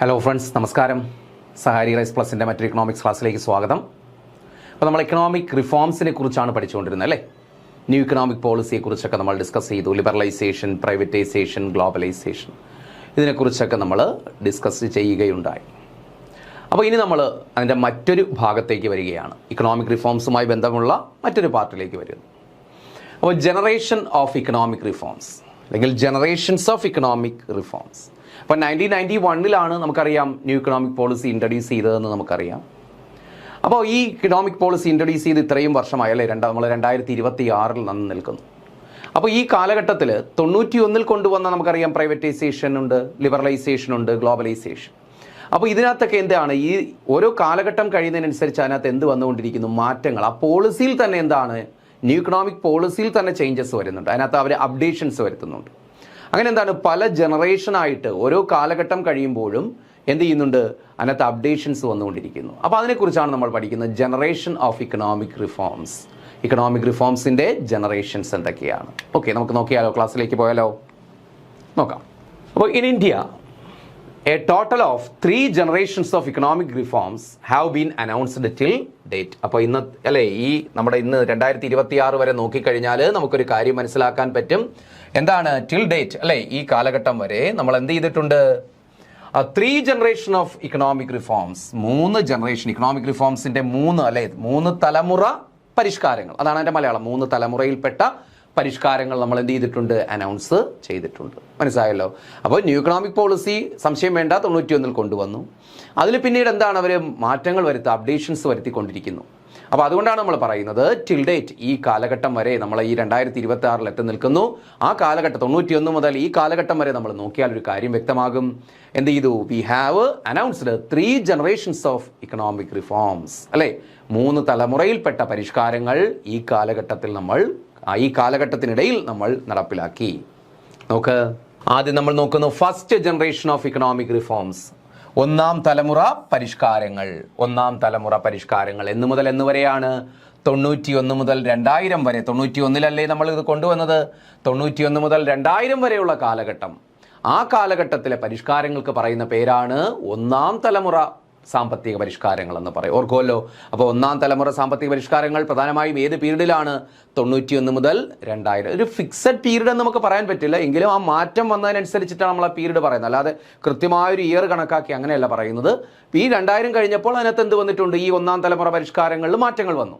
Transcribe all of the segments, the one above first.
Hello friends, നമസ്കാരം. Sahari rice പ്ലസിൻ്റെ മറ്റൊരു economics ക്ലാസ്സിലേക്ക് സ്വാഗതം. അപ്പോൾ നമ്മൾ ഇക്കണോമിക് റിഫോംസിനെ കുറിച്ചാണ് പഠിച്ചുകൊണ്ടിരുന്നത് അല്ലേ. ന്യൂ ഇക്കണോമിക് പോളിസിയെക്കുറിച്ചൊക്കെ നമ്മൾ ഡിസ്കസ് ചെയ്തു. ലിബറലൈസേഷൻ, പ്രൈവറ്റൈസേഷൻ, ഗ്ലോബലൈസേഷൻ, ഇതിനെക്കുറിച്ചൊക്കെ നമ്മൾ ഡിസ്കസ് ചെയ്യുകയുണ്ടായി. അപ്പോൾ ഇനി നമ്മൾ അതിൻ്റെ മറ്റൊരു ഭാഗത്തേക്ക് വരികയാണ്. ഇക്കണോമിക് റിഫോംസുമായി ബന്ധമുള്ള മറ്റൊരു പാർട്ടിലേക്ക് വരുന്നു. അപ്പോൾ ജനറേഷൻ ഓഫ് ഇക്കണോമിക് റിഫോംസ് അല്ലെങ്കിൽ ജനറേഷൻസ് ഓഫ് ഇക്കണോമിക് റിഫോംസ്. അപ്പോൾ 1991 നമുക്കറിയാം ന്യൂ ഇക്കണോമിക് പോളിസി ഇൻട്രൊഡ്യൂസ് ചെയ്തതെന്ന് നമുക്കറിയാം. അപ്പോൾ ഈ ഇക്കണോമിക് പോളിസി ഇൻട്രൊഡ്യൂസ് ചെയ്ത് ഇത്രയും വർഷമായല്ലേ, നമ്മൾ 2026 നിൽക്കുന്നു. അപ്പോൾ ഈ കാലഘട്ടത്തിൽ 91 കൊണ്ടുവന്ന നമുക്കറിയാം പ്രൈവറ്റൈസേഷൻ ഉണ്ട്, ലിബറലൈസേഷൻ ഉണ്ട്, ഗ്ലോബലൈസേഷൻ. അപ്പോൾ ഇതിനകത്തൊക്കെ എന്താണ്, ഈ ഓരോ കാലഘട്ടം കഴിയുന്നതിനനുസരിച്ച് അതിനകത്ത് എന്ത് വന്നുകൊണ്ടിരിക്കുന്നു, മാറ്റങ്ങൾ. ആ പോളിസിയിൽ തന്നെ എന്താണ്, ന്യൂ ഇക്കണോമിക് പോളിസിയിൽ തന്നെ ചേഞ്ചസ് വരുന്നുണ്ട്, അതിനകത്ത് അവർ അപ്ഡേഷൻസ് വരുത്തുന്നുണ്ട്. അങ്ങനെ എന്താണ്, പല ജനറേഷനായിട്ട് ഓരോ കാലഘട്ടം കഴിയുമ്പോഴും എന്ത് ചെയ്യുന്നുണ്ട്, അതിനകത്ത് അപ്ഡേഷൻസ് വന്നുകൊണ്ടിരിക്കുന്നു. അപ്പോൾ അതിനെക്കുറിച്ചാണ് നമ്മൾ പഠിക്കുന്നത്, generation of economic reforms. Economic റിഫോംസിൻ്റെ ജനറേഷൻസ് എന്തൊക്കെയാണ്? ഓക്കെ, നമുക്ക് നോക്കിയാലോ, ക്ലാസ്സിലേക്ക് പോയാലോ, നോക്കാം. അപ്പോൾ in India a total of 3 generations of economic reforms have been announced till date. അപ്പോൾ ഇന്ന് അല്ലേ, ഈ നമ്മുടെ ഇന്ന് 2026 വരെ നോക്കിക്കഴിഞ്ഞാൽ നമുക്കൊരു കാര്യം മനസ്സിലാക്കാൻ പറ്റും. എന്താണ് ടിൽ ഡേറ്റ് അല്ലേ, ഈ കാലഘട്ടം വരെ നമ്മൾ എന്ത് ചെയ്തിട്ടുണ്ട്, 3 generation of economic reforms, 3 generation economic റിഫോംസിൻ്റെ 3 തലമുറ പരിഷ്കാരങ്ങൾ. അതാണ് എൻ്റെ മലയാളം. 3 തലമുറയിൽപ്പെട്ട പരിഷ്കാരങ്ങൾ നമ്മൾ എന്ത് ചെയ്തിട്ടുണ്ട്, അനൗൺസ് ചെയ്തിട്ടുണ്ട്. മനസ്സിലായല്ലോ. അപ്പോൾ ന്യൂ ഇക്കണോമിക് പോളിസി സംശയം വേണ്ട 91 കൊണ്ടുവന്നു. അതിൽ പിന്നീട് എന്താണ്, അവർ മാറ്റങ്ങൾ വരുത്തുക, അപ്ഡേഷൻസ് വരുത്തിക്കൊണ്ടിരിക്കുന്നു. അപ്പോൾ അതുകൊണ്ടാണ് നമ്മൾ പറയുന്നത് ടിൽ ഡേറ്റ്, ഈ കാലഘട്ടം വരെ നമ്മൾ ഈ 2026 എത്തി നിൽക്കുന്നു. ആ കാലഘട്ടം 91 മുതൽ ഈ കാലഘട്ടം വരെ നമ്മൾ നോക്കിയാൽ ഒരു കാര്യം വ്യക്തമാകും. എന്ത് ചെയ്തു, we have announced 3 generations of economic reforms അല്ലേ. 3 തലമുറയിൽപ്പെട്ട പരിഷ്കാരങ്ങൾ ഈ കാലഘട്ടത്തിൽ ഈ കാലഘട്ടത്തിനിടയിൽ നമ്മൾ നടപ്പിലാക്കി. നോക്ക്, ആദ്യം നമ്മൾ നോക്കുന്നു first generation of economic reforms, 1ാം തലമുറ പരിഷ്കാരങ്ങൾ. 1ാം തലമുറ പരിഷ്കാരങ്ങൾ എന്ന് മുതൽ എന്ന് വരെയാണ്, 91 മുതൽ 2000 വരെ. 91 നമ്മൾ ഇത് കൊണ്ടുവന്നത്. 91 മുതൽ 2000 വരെയുള്ള കാലഘട്ടം, ആ കാലഘട്ടത്തിലെ പരിഷ്കാരങ്ങൾക്ക് പറയുന്ന പേരാണ് 1ാം തലമുറ സാമ്പത്തിക പരിഷ്കാരങ്ങൾ എന്ന് പറയും. ഓർക്കുമല്ലോ. അപ്പോൾ 1ാം തലമുറ സാമ്പത്തിക പരിഷ്കാരങ്ങൾ പ്രധാനമായും ഏത് പീരീഡിലാണ്, 91 മുതൽ 2000. ഒരു ഫിക്സഡ് പീരീഡ് എന്ന് നമുക്ക് പറയാൻ പറ്റില്ല, എങ്കിലും ആ മാറ്റം വന്നതിനനുസരിച്ചിട്ടാണ് നമ്മൾ ആ പീരീഡ് പറയുന്നത്. അല്ലാതെ കൃത്യമായൊരു ഇയർ കണക്കാക്കി അങ്ങനെയല്ല പറയുന്നത്. ഈ 2000 കഴിഞ്ഞപ്പോൾ അതിനകത്ത് എന്ത് വന്നിട്ടുണ്ട്, ഈ 1ാം തലമുറ പരിഷ്കാരങ്ങളിൽ മാറ്റങ്ങൾ വന്നു.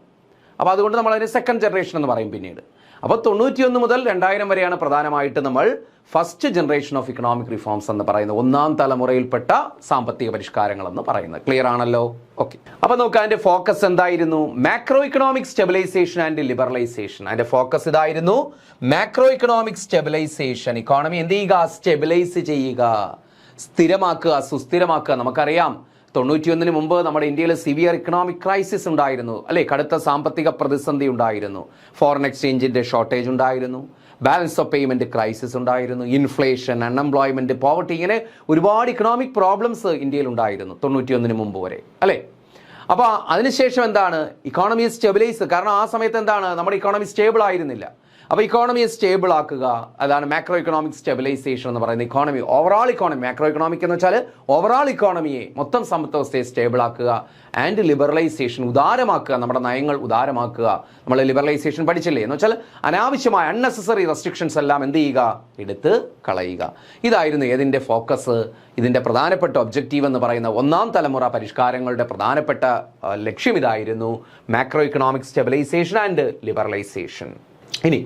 അപ്പോൾ അതുകൊണ്ട് നമ്മൾ അതിന് സെക്കൻഡ് ജനറേഷൻ എന്ന് പറയും പിന്നീട്. അപ്പോൾ 91 മുതൽ 2000 വരെയാണ് പ്രധാനമായിട്ട് നമ്മൾ first generation of economic reforms എന്ന് പറയുന്നത്, 1ാം തലമുറയിൽപ്പെട്ട സാമ്പത്തിക പരിഷ്കാരങ്ങൾ എന്ന് പറയുന്നത്. ക്ലിയർ ആണല്ലോ? ഓക്കെ. അപ്പോൾ നോക്കാം, അതിൻ്റെ ഫോക്കസ് എന്തായിരുന്നു, macro economic stabilization and liberalization. അതിൻ്റെ ഫോക്കസ് ഇതായിരുന്നു, മാക്രോ ഇക്കണോമിക് സ്റ്റെബിലൈസേഷൻ. ഇക്കോണമി എന്ത് ചെയ്യുക, സ്റ്റെബിലൈസ് ചെയ്യുക, സ്ഥിരമാക്കുക, സുസ്ഥിരമാക്കുക. നമുക്കറിയാം 91 മുമ്പ് നമ്മുടെ ഇന്ത്യയിൽ സിവിയർ ഇക്കണോമിക് ക്രൈസിസ് ഉണ്ടായിരുന്നു അല്ലേ, കടുത്ത സാമ്പത്തിക പ്രതിസന്ധി ഉണ്ടായിരുന്നു, ഫോറിൻ എക്സ്ചേഞ്ചിൻ്റെ ഷോർട്ടേജ് ഉണ്ടായിരുന്നു, ബാലൻസ് ഓഫ് പേയ്മെൻറ്റ് ക്രൈസിസ് ഉണ്ടായിരുന്നു, ഇൻഫ്ലേഷൻ, അൺഎംപ്ലോയ്മെൻറ്റ്, പോവർട്ടി, ഇങ്ങനെ ഒരുപാട് ഇക്കണോമിക് പ്രോബ്ലംസ് ഇന്ത്യയിൽ ഉണ്ടായിരുന്നു 91 മുമ്പ് വരെ അല്ലേ. അപ്പോൾ അതിനുശേഷം എന്താണ്, ഇക്കോണമി സ്റ്റെബിലൈസ്. കാരണം ആ സമയത്ത് എന്താണ്, നമ്മുടെ ഇക്കോണമി സ്റ്റേബിൾ ആയിരുന്നില്ല. അപ്പോൾ ഇക്കോണമിയെ സ്റ്റേബിൾ ആക്കുക, അതാണ് മാക്രോ ഇക്കണോമിക് സ്റ്റെബിലൈസേഷൻ എന്ന് പറയുന്നത്. Economy, overall economy, macro economic എന്ന് വെച്ചാൽ ഓവറാൾ ഇക്കോണമിയെ, മൊത്തം സമ്പദ് വ്യവസ്ഥയെ സ്റ്റേബിൾ ആക്കുക. ആൻഡ് ലിബറലൈസേഷൻ, ഉദാരമാക്കുക, നമ്മുടെ നയങ്ങൾ ഉദാരമാക്കുക. നമ്മൾ ലിബറലൈസേഷൻ പഠിച്ചില്ലേ, എന്ന് വെച്ചാൽ അനാവശ്യമായ അൺനെസസറി റെസ്ട്രിക്ഷൻസ് എല്ലാം എന്ത് ചെയ്യുക, എടുത്ത് കളയുക. ഇതായിരുന്നു ഏതിൻ്റെ ഫോക്കസ്, ഇതിൻ്റെ പ്രധാനപ്പെട്ട ഒബ്ജക്റ്റീവ് എന്ന് പറയുന്ന 1ാം തലമുറ പരിഷ്കാരങ്ങളുടെ പ്രധാനപ്പെട്ട ലക്ഷ്യം ഇതായിരുന്നു, macro economic stabilization and liberalization. ഇനി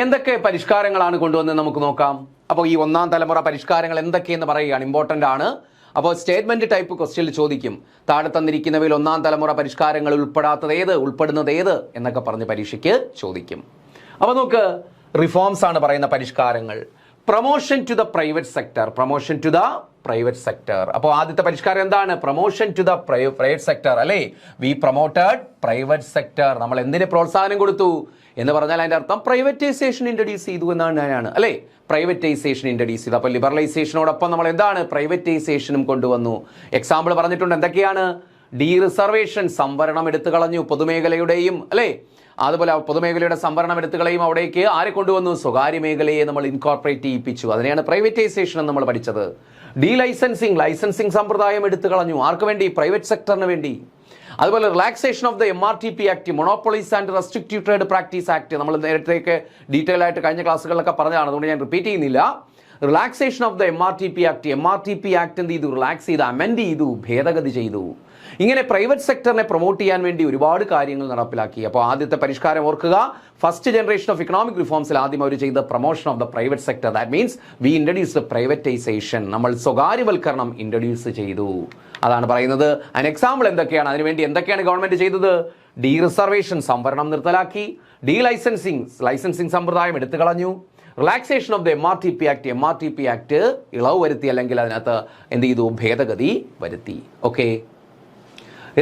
എന്തൊക്കെ പരിഷ്കാരങ്ങളാണ് കൊണ്ടുവന്നത് നമുക്ക് നോക്കാം. അപ്പോൾ ഈ 1ാം തലമുറ പരിഷ്കാരങ്ങൾ എന്തൊക്കെയെന്ന് പറയുകയാണ്, ഇമ്പോർട്ടൻ്റ് ആണ്. അപ്പോൾ സ്റ്റേറ്റ്മെൻറ്റ് ടൈപ്പ് ക്വസ്റ്റ്യനിൽ ചോദിക്കും, താഴെ തന്നിരിക്കുന്നവയിൽ 1ാം തലമുറ പരിഷ്കാരങ്ങൾ ഉൾപ്പെടുന്നത് ഏത് എന്നൊക്കെ പറഞ്ഞ് പരീക്ഷയ്ക്ക് ചോദിക്കും. അപ്പോൾ നമുക്ക് റിഫോംസ് ആണ് പറയുന്ന പരിഷ്കാരങ്ങൾ. Promotion to the private sector, promotion to the private sector. അപ്പോൾ ആദ്യത്തെ പരിഷ്കാരം എന്താണ്, promotion to the private sector അല്ലേ. We promoted private sector. നമ്മൾ എന്തിന് പ്രോത്സാഹനം കൊടുത്തു എന്ന് പറഞ്ഞാൽ അതിൻ്റെ അർത്ഥം പ്രൈവറ്റൈസേഷൻ ഇൻട്രൊഡ്യൂസ് ചെയ്തു എന്നാണ് അല്ലേ. പ്രൈവറ്റൈസേഷൻ ഇൻട്രൊഡ്യൂസ് ചെയ്തു. അപ്പോൾ ലിബറലൈസേഷനോടൊപ്പം നമ്മൾ എന്താണ്, പ്രൈവറ്റൈസേഷനും കൊണ്ടുവന്നു. എക്സാമ്പിൾ പറഞ്ഞിട്ടുണ്ട്, എന്തൊക്കെയാണ്, ഡി റിസർവേഷൻ, സംവരണം എടുത്തു കളഞ്ഞു പൊതുമേഖലയുടെയും അല്ലേ. അതുപോലെ പൊതുമേഖലയുടെ സംവരണം എടുത്തുകളെയും അവിടേക്ക് ആരെ കൊണ്ടുവന്നു, സ്വകാര്യ മേഖലയെ നമ്മൾ ഇൻകോർപ്പറേറ്റ് ചെയ്യിപ്പിച്ചു. അതിനെയാണ് പ്രൈവറ്റൈസേഷൻ എന്ന് നമ്മൾ പഠിച്ചത്. ലൈസൻസിങ് സമ്പ്രദായം എടുത്തു കളഞ്ഞു. ആർക്ക് വേണ്ടി? പ്രൈവറ്റ് സെക്ടറിന് വേണ്ടി. അതുപോലെ relaxation of the MRTP act, monopolies and restrictive trade practice act, നമ്മൾ നേരത്തെയൊക്കെ ഡീറ്റെയിൽ ആയിട്ട് കഴിഞ്ഞ ക്ലാസ്സുകളിലൊക്കെ പറഞ്ഞതാണ്, അതുകൊണ്ട് ഞാൻ റിപ്പീറ്റ് ചെയ്യുന്നില്ല. Relaxation of the MRTP act എന്ത് ചെയ്തു? റിലാക്സ് ചെയ്തു, അമെൻഡ് ചെയ്തു, ഭേദഗതി ചെയ്തു. ഇങ്ങനെ പ്രൈവറ്റ് സെക്ടറിനെ പ്രൊമോട്ട് ചെയ്യാൻ വേണ്ടി ഒരുപാട് കാര്യങ്ങൾ നടപ്പിലാക്കി. അപ്പോൾ ആദ്യത്തെ പരിഷ്കാരം ഓർക്കുക, ഫസ്റ്റ് ജനറേഷൻ ഓഫ് ഇക്കണോമിക് റിഫോംസിൽ ആദ്യം അവർ ചെയ്ത promotion of the private sector. That means we introduce privatisation, നമ്മൾ സ്വകാര്യവൽക്കരണം ഇൻട്രൊഡ്യൂസ് ചെയ്തു. അതാണ് പറയുന്നത്. അതിന് എക്സാമ്പിൾ എന്തൊക്കെയാണ്? അതിനുവേണ്ടി എന്തൊക്കെയാണ് ഗവൺമെന്റ് ചെയ്തത്? ഡി റിസർവേഷൻ, സംവരണം നിർത്തലാക്കി. ഡി ലൈസൻസിങ് സമ്പ്രദായം എടുത്തു കളഞ്ഞു. Relaxation of the MRTP act ഇളവ് വരുത്തി, അല്ലെങ്കിൽ അതിനകത്ത് എന്ത് ചെയ്തു? ഭേദഗതി വരുത്തി. ഓക്കെ,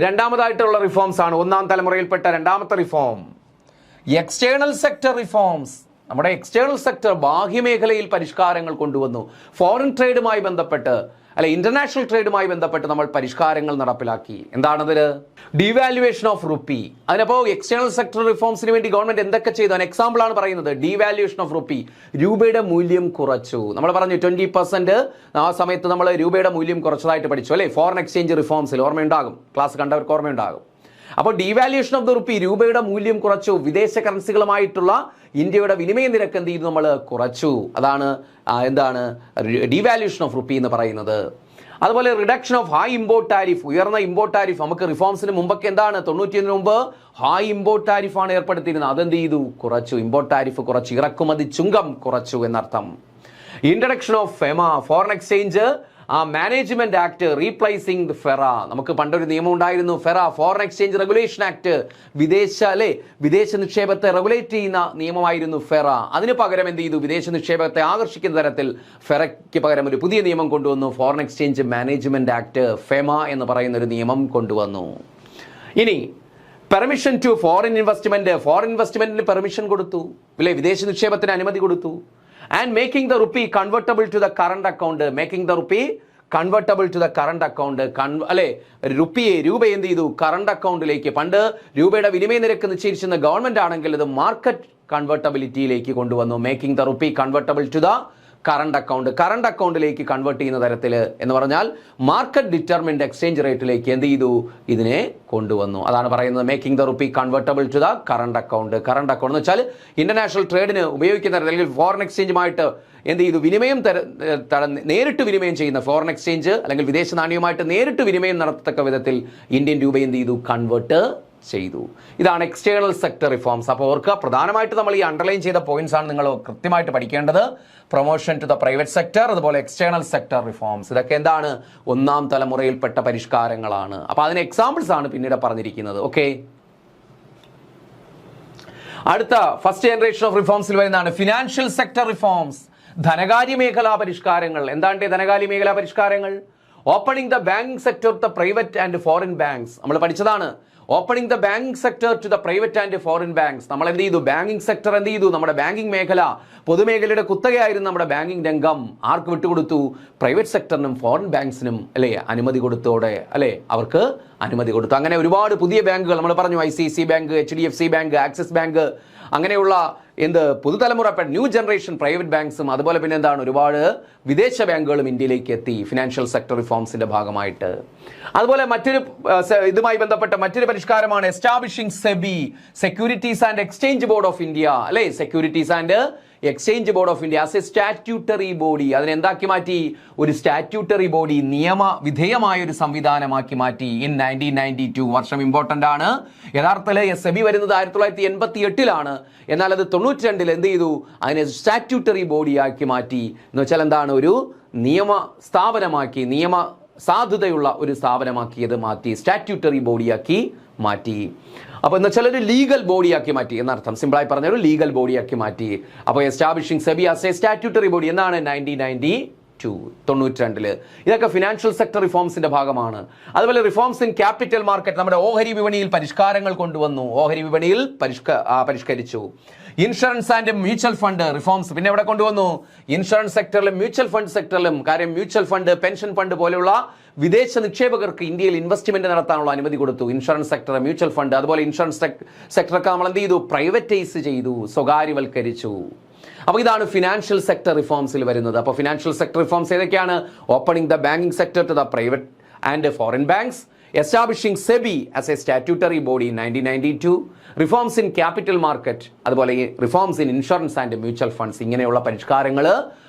രണ്ടാമതായിട്ടുള്ള റിഫോംസ് ആണ്, ഒന്നാം തലമുറയിൽപ്പെട്ട രണ്ടാമത്തെ റിഫോം, എക്സ്റ്റേണൽ സെക്ടർ റിഫോംസ്. നമ്മുടെ എക്സ്റ്റേണൽ സെക്ടർ ബാഹ്യമേഖലയിൽ പരിഷ്കാരങ്ങൾ കൊണ്ടുവന്നു. ഫോറിൻ ട്രേഡുമായി ബന്ധപ്പെട്ട്, ഇന്റർനാഷണൽ ട്രേഡുമായി ബന്ധപ്പെട്ട് നമ്മൾ പരിഷ്കാരങ്ങൾ നടപ്പിലാക്കി. എന്താണത്? Devaluation of rupee. അതിനപ്പോ എക്സ്റ്റേണൽ സെക്ടർ റിഫോംസിന് വേണ്ടി ഗവൺമെന്റ് എന്തൊക്കെ ചെയ്തു? അതിന് എക്സാമ്പിൾ ആണ് പറയുന്നത്. ഡീവാലുവേഷൻ ഓഫ് റുപ്പി, രൂപയുടെ മൂല്യം കുറച്ചു. നമ്മൾ പറഞ്ഞു 20% ആ സമയത്ത് നമ്മൾ രൂപയുടെ മൂല്യം കുറച്ചതായിട്ട് പഠിച്ചു അല്ലേ? ഫോറിൻ എക്സ്ചേഞ്ച് റിഫോംസിൽ ഓർമ്മയുണ്ടാകും, ക്ലാസ് കണ്ടവർക്ക് ഓർമ്മയുണ്ടാകും. അപ്പോൾ ഡീവാലുവേഷൻ ഓഫ് ദ റുപ്പി, രൂപയുടെ മൂല്യം കുറച്ചു. വിദേശ കറൻസികളുമായിട്ടുള്ള ഇന്ത്യയുടെ വിനിമയ നിരക്ക് എന്ത് ചെയ്തു? നമ്മൾ കുറച്ചു. അതാണ് എന്താണ് ഡീവാലുവേഷൻ ഓഫ് റുപ്പി എന്ന് പറയുന്നത്. അതുപോലെ reduction of high import tariff, ഉയർന്ന ഇമ്പോർട്ട് താരിഫ്. നമുക്ക് റിഫോംസിന് മുമ്പൊക്കെ എന്താണ്? 91 മുമ്പ് ഹൈ ഇമ്പോർട്ട് താരിഫാണ് ഏർപ്പെടുത്തിയിരുന്നത്. അതെന്ത് ചെയ്തു? കുറച്ചു. ഇമ്പോർട്ട് താരിഫ് കുറച്ചു, ഇറക്കുമതി ചുങ്കം കുറച്ചു എന്നർത്ഥം. Introduction of FEMA, foreign exchange management act, replacing the FERA. നമുക്ക് പണ്ടൊരു നിയമം ഉണ്ടായിരുന്നു, FERA, foreign exchange regulation act, വിദേശ നിക്ഷേപത്തെ റെഗുലേറ്റ് ചെയ്യുന്ന നിയമമായിരുന്നു ഫെറ. അതിന് പകരം എന്ത് ചെയ്തു? വിദേശ നിക്ഷേപത്തെ ആകർഷിക്കുന്ന തരത്തിൽ ഫെറയ്ക്ക് പകരം ഒരു പുതിയ നിയമം കൊണ്ടുവന്നു, foreign exchange management act, FEMA എന്ന് പറയുന്ന ഒരു നിയമം കൊണ്ടുവന്നു. ഇനി പെർമിഷൻ ടു ഫോറിൻ ഇൻവെസ്റ്റ്മെന്റിന് പെർമിഷൻ കൊടുത്തു, വിദേശ നിക്ഷേപത്തിന് അനുമതി കൊടുത്തു. And making the rupee convertible to the current account, രൂപ എന്ത് ചെയ്തു? കറണ്ട് അക്കൗണ്ടിലേക്ക്. പണ്ട് രൂപയുടെ വിനിമയ നിരക്ക് നിശ്ചയിച്ചിരുന്ന ഗവൺമെന്റ് ആണെങ്കിൽ ഇത് മാർക്കറ്റ് കൺവെർട്ടബിലിറ്റിയിലേക്ക് കൊണ്ടുവന്നു. Making the rupee convertible to the current അക്കൗണ്ടിലേക്ക് കൺവേർട്ട് ചെയ്യുന്ന തരത്തിൽ, എന്ന് പറഞ്ഞാൽ മാർക്കറ്റ് ഡിറ്റർമിൻഡ് എക്സ്ചേഞ്ച് റേറ്റിലേക്ക് എന്ത് ചെയ്തു? ഇതിനെ കൊണ്ടുവന്നു. അതാണ് പറയുന്നത് making the rupee convertible to the current account എന്ന് വെച്ചാൽ ഇന്റർനാഷണൽ ട്രേഡിന് ഉപയോഗിക്കുന്ന അല്ലെങ്കിൽ ഫോറിൻ എക്സ്ചേഞ്ചുമായിട്ട് എന്ത് ചെയ്തു? നേരിട്ട് വിനിമയം ചെയ്യുന്ന ഫോറിൻ എക്സ്ചേഞ്ച് അല്ലെങ്കിൽ വിദേശ നാണ്യവുമായിട്ട് നേരിട്ട് വിനിമയം നടത്തത്തക്ക വിധത്തിൽ ഇന്ത്യൻ രൂപ എന്ത് ചെയ്തു? കൺവേർട്ട് ചെയ്തു. ഇതാണ് എക്സ്റ്റേണൽ സെക്ടർ റിഫോംസ്. അപ്പോൾ ഓർക്കുക, പ്രധാനമായിട്ട് നമ്മൾ ഈ അണ്ടർലൈൻ ചെയ്ത പോയിന്റ്സ് ആണ് നിങ്ങൾ കൃത്യമായിട്ട് പഠിക്കേണ്ടത്. Promotion to the private sector, അതുപോലെ എക്സ്റ്റേണൽ സെക്ടർ റിഫോംസ്. ഇതൊക്കെ എന്താണ്? ഒന്നാം തലമുറയിൽപ്പെട്ട പരിഷ്കാരങ്ങളാണ്. അപ്പോൾ അതിന് എക്സാമ്പിൾസ് ആണ് പിന്നീട് പറഞ്ഞിരിക്കുന്നത്. ഓക്കെ, അടുത്ത ഫസ്റ്റ് ജനറേഷൻ ഓഫ് റിഫോംസിൽ വരുന്നതാണ് ഫിനാൻഷ്യൽ സെക്ടർ റിഫോംസ്, ധനകാര്യ മേഖലാ പരിഷ്കാരങ്ങൾ. എന്താണ് ധനകാര്യ മേഖലാ പരിഷ്കാരങ്ങൾ? Opening the banking sector to the private and foreign banks. നമ്മൾ പഠിച്ചതാണ്. Opening the banking sector to the private and foreign banks. നമ്മൾ എന്ത് ചെയ്തു? ബാങ്കിംഗ് സെക്ടർ എന്ത് ചെയ്തു? നമ്മുടെ ബാങ്കിംഗ് മേഖല, പൊതുമേഖലയുടെ കുത്തകയായിരുന്നു നമ്മുടെ ബാങ്കിംഗ് രംഗം. ആർക്ക് വിട്ടുകൊടുത്തു? പ്രൈവറ്റ് സെക്ടറിനും ഫോറിൻ ബാങ്ക്സിനും അനുമതി കൊടുത്തോടെ അവർക്ക് അനുമതി കൊടുത്തു. അങ്ങനെ ഒരുപാട് പുതിയ ബാങ്കുകൾ നമ്മൾ പറഞ്ഞു, ICICI bank, HDFC bank, axis bank, അങ്ങനെയുള്ള പുതുതലമുറ ന്യൂ ജനറേഷൻ പ്രൈവറ്റ് ബാങ്ക്സും അതുപോലെ പിന്നെ എന്താണ് ഒരുപാട് വിദേശ ബാങ്കുകളും ഇന്ത്യയിലേക്ക് എത്തി ഫിനാൻഷ്യൽ സെക്ടർ റിഫോംസിന്റെ ഭാഗമായിട്ട്. അതുപോലെ ഇതുമായി ബന്ധപ്പെട്ട മറ്റൊരു പരിഷ്കാരമാണ് establishing SEBI, securities and exchange board of India. Securities and exchange board of India as a statutory body. അതിനെ എന്താക്കി മാറ്റി? ഒരു സ്റ്റാറ്റ്യൂട്ടറി ബോഡി, നിയമവിധേയമായ ഒരു സംവിധാനമാക്കി മാറ്റി. ഇൻ 1992 വർഷം ഇമ്പോർട്ടന്റ് ആണ്. യഥാർത്ഥത്തിൽ സെബി വരുന്നത് 1988 എന്നാൽ അത് 92 എന്ത് ചെയ്തു? അതിനെ സ്റ്റാറ്റ്യൂട്ടറി ബോഡി ആക്കി മാറ്റി. എന്ന് വെച്ചാൽ എന്താണ്? ഒരു നിയമ സ്ഥാപനമാക്കി, നിയമ സാധുതയുള്ള ഒരു സ്ഥാപനമാക്കിയത് മാറ്റി, സ്റ്റാറ്റ്യൂട്ടറി ബോഡിയാക്കി മാറ്റി. അപ്പോൾ എന്ന് വെച്ചാൽ ഒരു ലീഗൽ ബോഡിയാക്കി മാറ്റി എന്നർത്ഥം. സിമ്പിളായി പറഞ്ഞ ഒരു ലീഗൽ ബോഡിയാക്കി മാറ്റി. അപ്പോൾ establishing SEBI as a statutory body എന്നാണ് 1992. ഇതൊക്കെ ഫിനാൻഷ്യൽ സെക്ടർ റിഫോംസിന്റെ ഭാഗമാണ്. അതുപോലെ റിഫോംസ് ഇൻ ക്യാപിറ്റൽ മാർക്കറ്റ്, നമ്മുടെ ഓഹരി വിപണിയിൽ പരിഷ്കാരങ്ങൾ കൊണ്ടുവന്നു. ഓഹരി വിപണിയിൽ പരിഷ്കരിച്ചു. Insurance and mutual fund reforms പിന്നെ എവിടെ കൊണ്ടുവന്നു? ഇൻഷുറൻസ് സെക്ടറിലും മ്യൂച്വൽ ഫണ്ട് സെക്ടറിലും. കാര്യം മ്യൂച്വൽ ഫണ്ട്, പെൻഷൻ ഫണ്ട് പോലെയുള്ള വിദേശ നിക്ഷേപകർക്ക് ഇന്ത്യയിൽ ഇൻവെസ്റ്റ്മെന്റ് നടത്താനുള്ള അനുമതി കൊടുത്തു. ഇൻഷുറൻസ് സെക്ടർ, മ്യൂച്വൽ ഫണ്ട്, അതുപോലെ ഇൻഷുറൻസ് സെക്ടറൊക്കെ നമ്മൾ എന്ത് ചെയ്തു? പ്രൈവറ്റൈസ് ചെയ്തു, സ്വകാര്യവൽക്കരിച്ചു. അപ്പോൾ ഇതാണ് ഫിനാൻഷ്യൽ സെക്ടർ റിഫോംസിൽ വരുന്നത്. അപ്പോൾ ഫിനാൻഷ്യൽ സെക്ടർ റിഫോംസ് ഏതൊക്കെയാണ്? Opening the banking sector to the private and foreign banks, establishing SEBI as a statutory body in 1992, reforms in capital market, അതുപോലെ reforms in insurance and mutual funds. ഇങ്ങനെയുള്ള പരിഷ്കാരങ്ങൾ